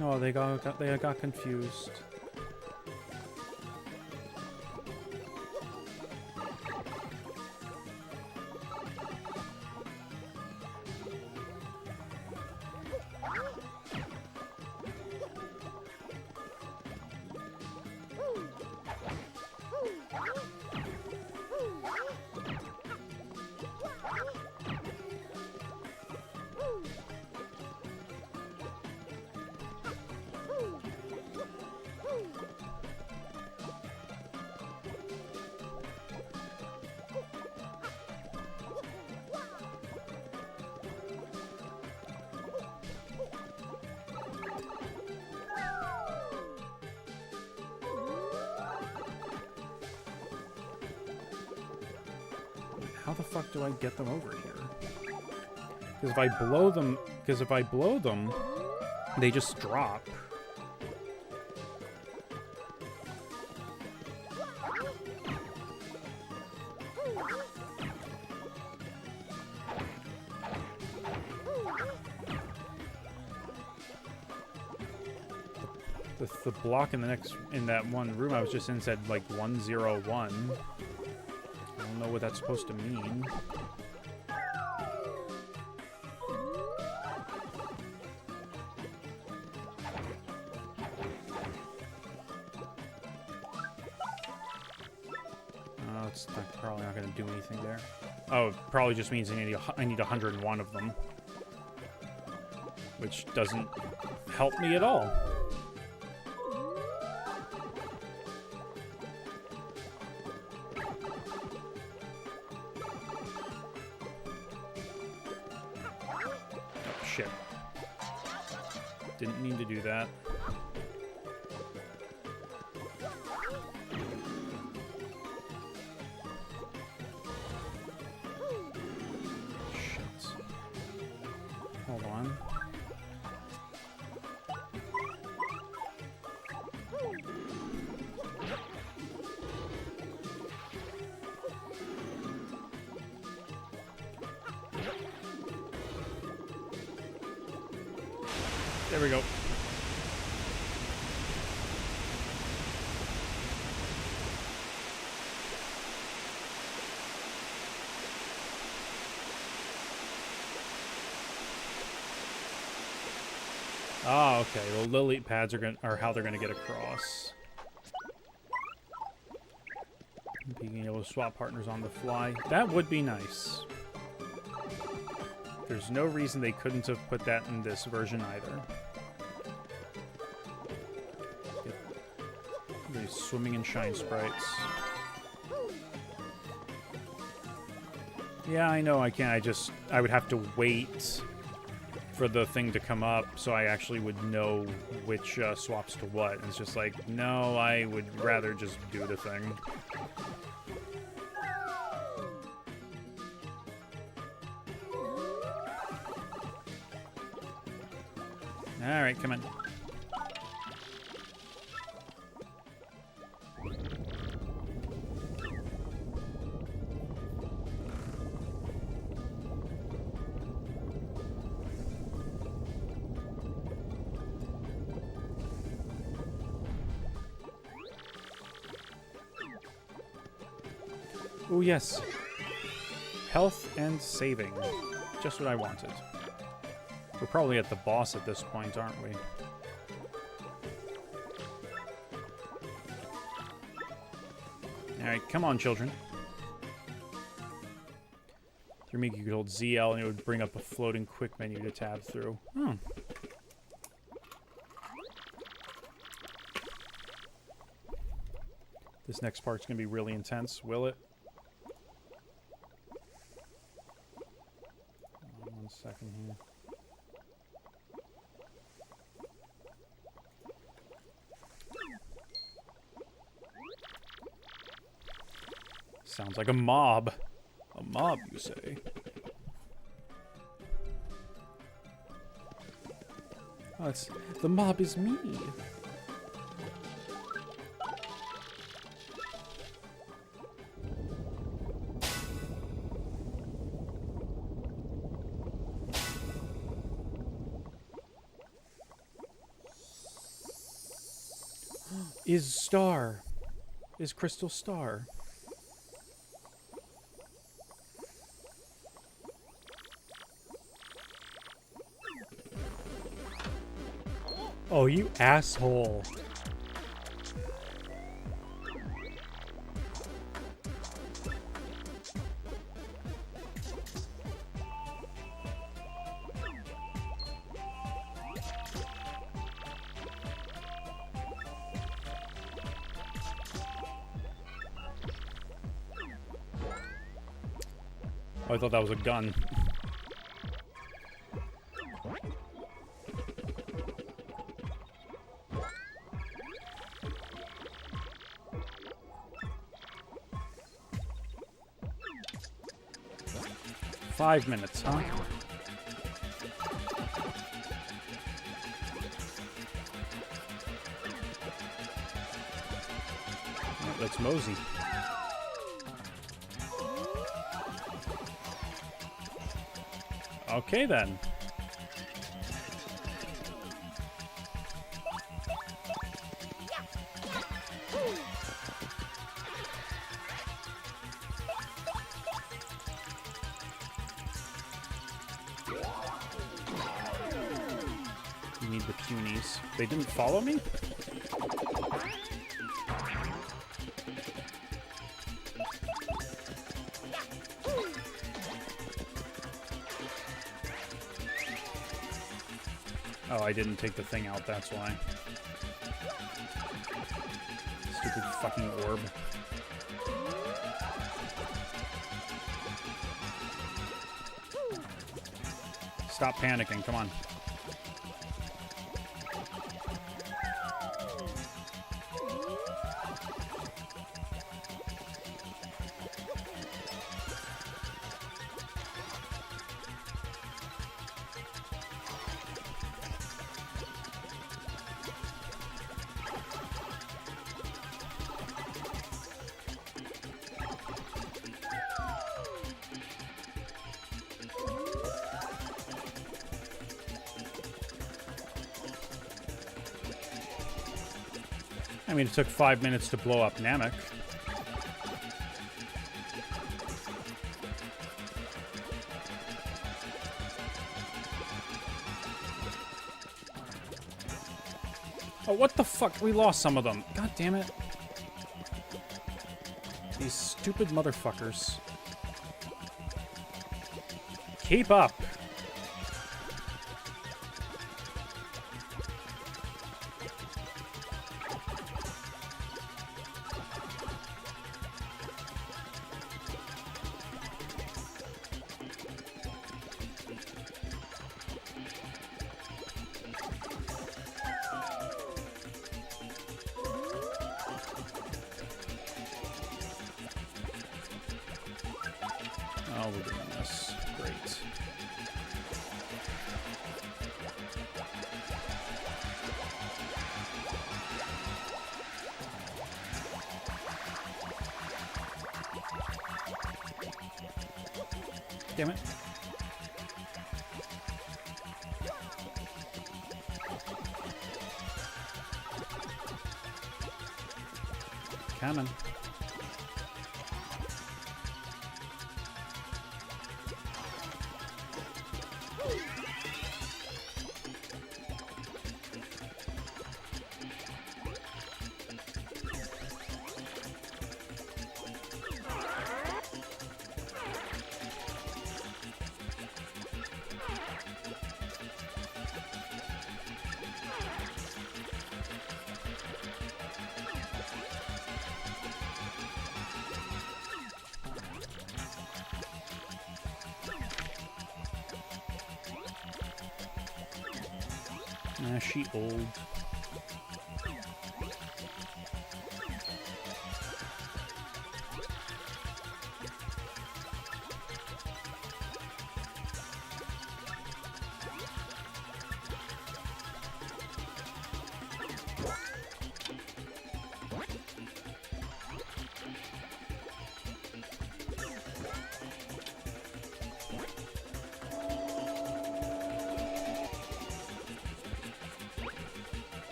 Oh, they got confused. How the fuck do I get them over here? Because if I blow them, they just drop. The block in that one room I was just in said like 101. I don't know what that's supposed to mean. It's probably not going to do anything there. Oh, it probably just means I need 101 of them, which doesn't help me at all. Shit. Didn't mean to do that. Shit. Hold on. There we go. Ah, okay. The lily pads are how they're gonna get across. Being able to swap partners on the fly. That would be nice. There's no reason they couldn't have put that in this version either. These swimming in shine sprites. Yeah, I know I can't. I would have to wait for the thing to come up so I actually would know which swaps to what. And it's just like, no, I would rather just do the thing. Alright, come on. Oh, yes. Health and saving. Just what I wanted. We're probably at the boss at this point, aren't we? Alright, come on, children. Through me, you could hold ZL and it would bring up a floating quick menu to tab through. Hmm. This next part's gonna be really intense, will it? Hold on 1 second here. Sounds like a mob. A mob, you say? Oh, it's... The mob is me. Is Star. Is Crystal Star. Oh, you asshole. Oh, I thought that was a gun. Five minutes, huh? Oh, let's mosey. Okay, then. You need the punies. They didn't follow me? Oh, I didn't take the thing out, that's why. Stupid fucking orb. Stop panicking, come on. I mean, it took 5 minutes to blow up Namek. Oh, what the fuck? We lost some of them. God damn it. These stupid motherfuckers. Keep up. Oh, we're doing this. Great. Damn it. Coming. Nah, she old.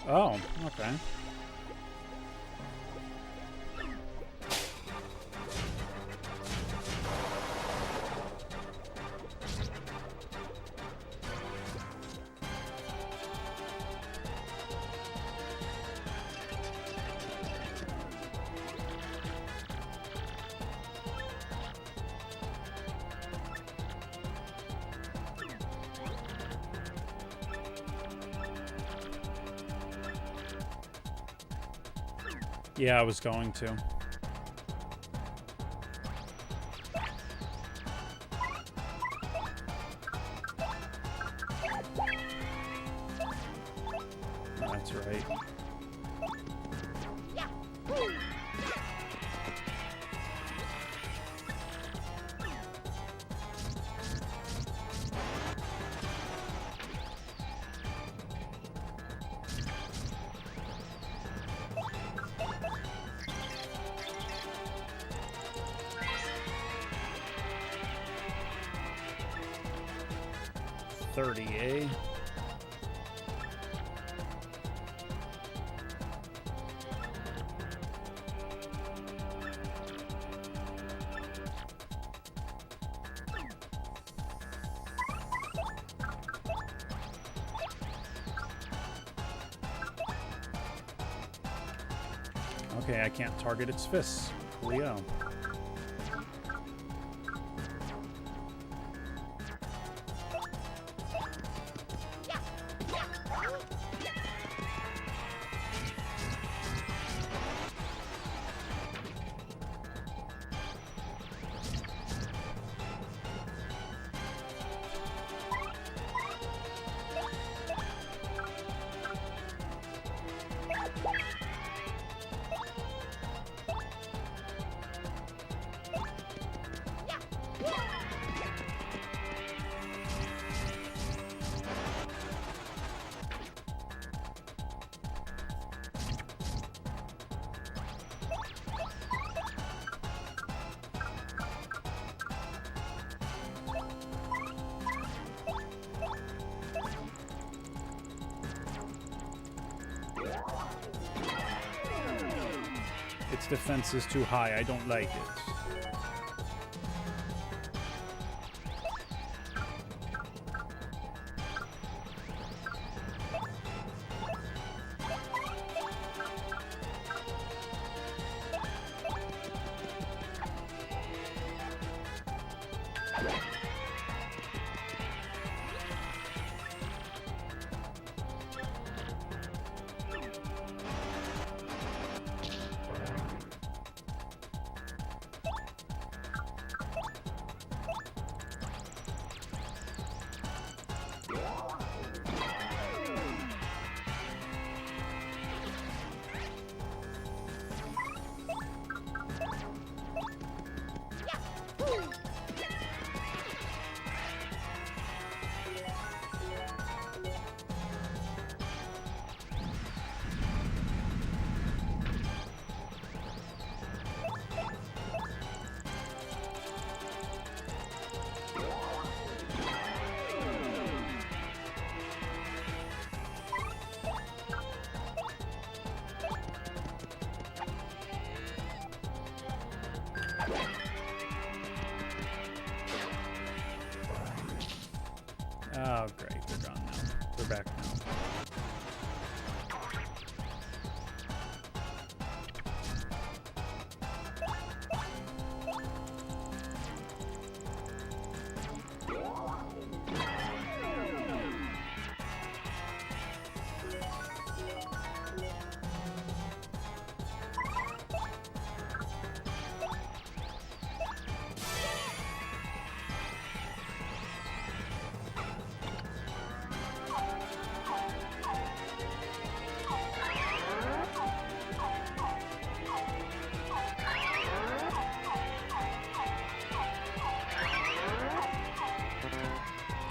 Oh, okay. Yeah, I was going to. That's right. Eh? Okay, I can't target its fists. Coolio. Its defense is too high. I don't like it. Oh, great. They're gone now. They're back now.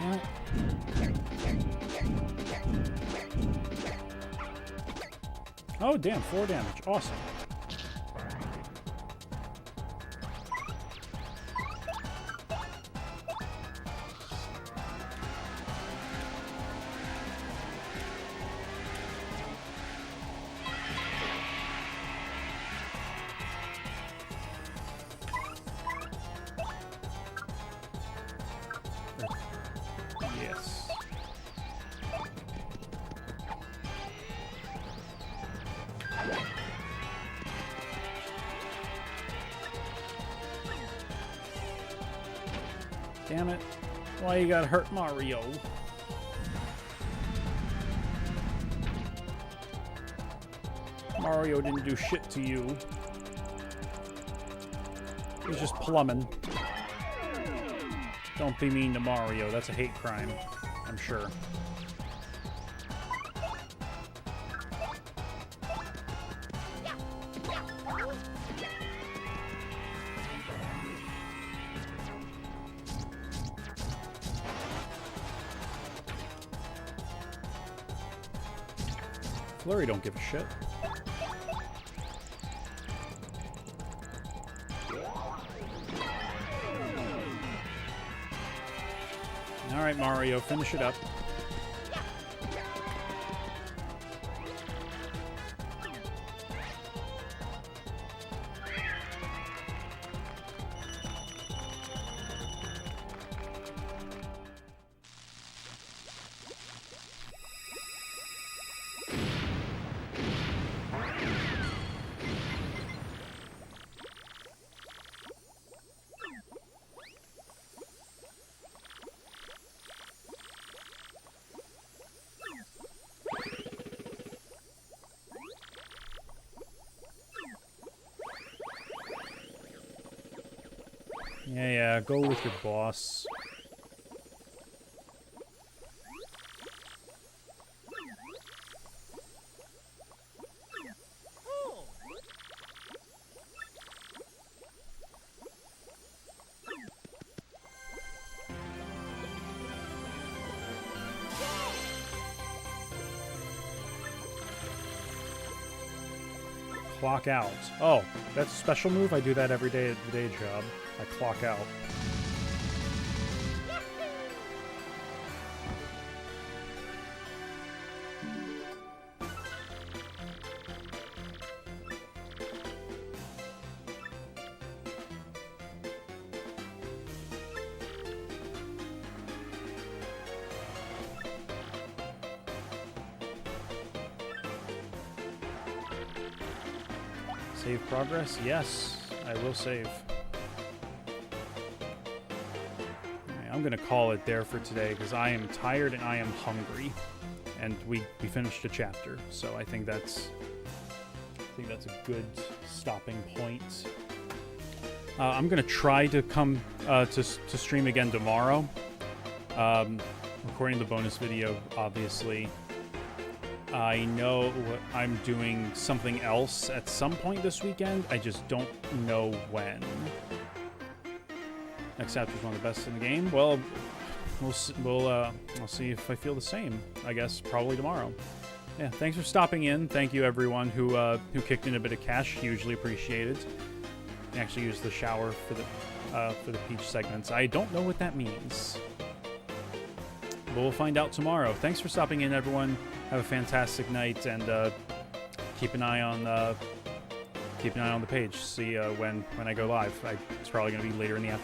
Damn it. Oh, damn, 4 damage. Awesome. Yes. Damn it. Why you gotta hurt Mario? Mario didn't do shit to you. He was just plumbing. Don't be mean to Mario. That's a hate crime, I'm sure. Flurry don't give a shit. Alright, Mario, finish it up. Yeah, go with your boss. Clock out. Oh, that's a special move? I do that every day at the day job. I clock out. Save progress? Yes, I will save. I'm going to call it there for today because I am tired and I am hungry. And we finished a chapter, so I think that's a good stopping point. I'm going to try to come to stream again tomorrow. Recording the bonus video, obviously. I know I'm doing something else at some point this weekend. I just don't know when. Next chapter is one of the best in the game. Well, we'll see if I feel the same. I guess probably tomorrow. Yeah, thanks for stopping in. Thank you everyone who kicked in a bit of cash. Hugely appreciated. I actually used the shower for the Peach segments. I don't know what that means, but we'll find out tomorrow. Thanks for stopping in, everyone. Have a fantastic night, and keep an eye on the page. See when I go live. It's probably going to be later in the afternoon.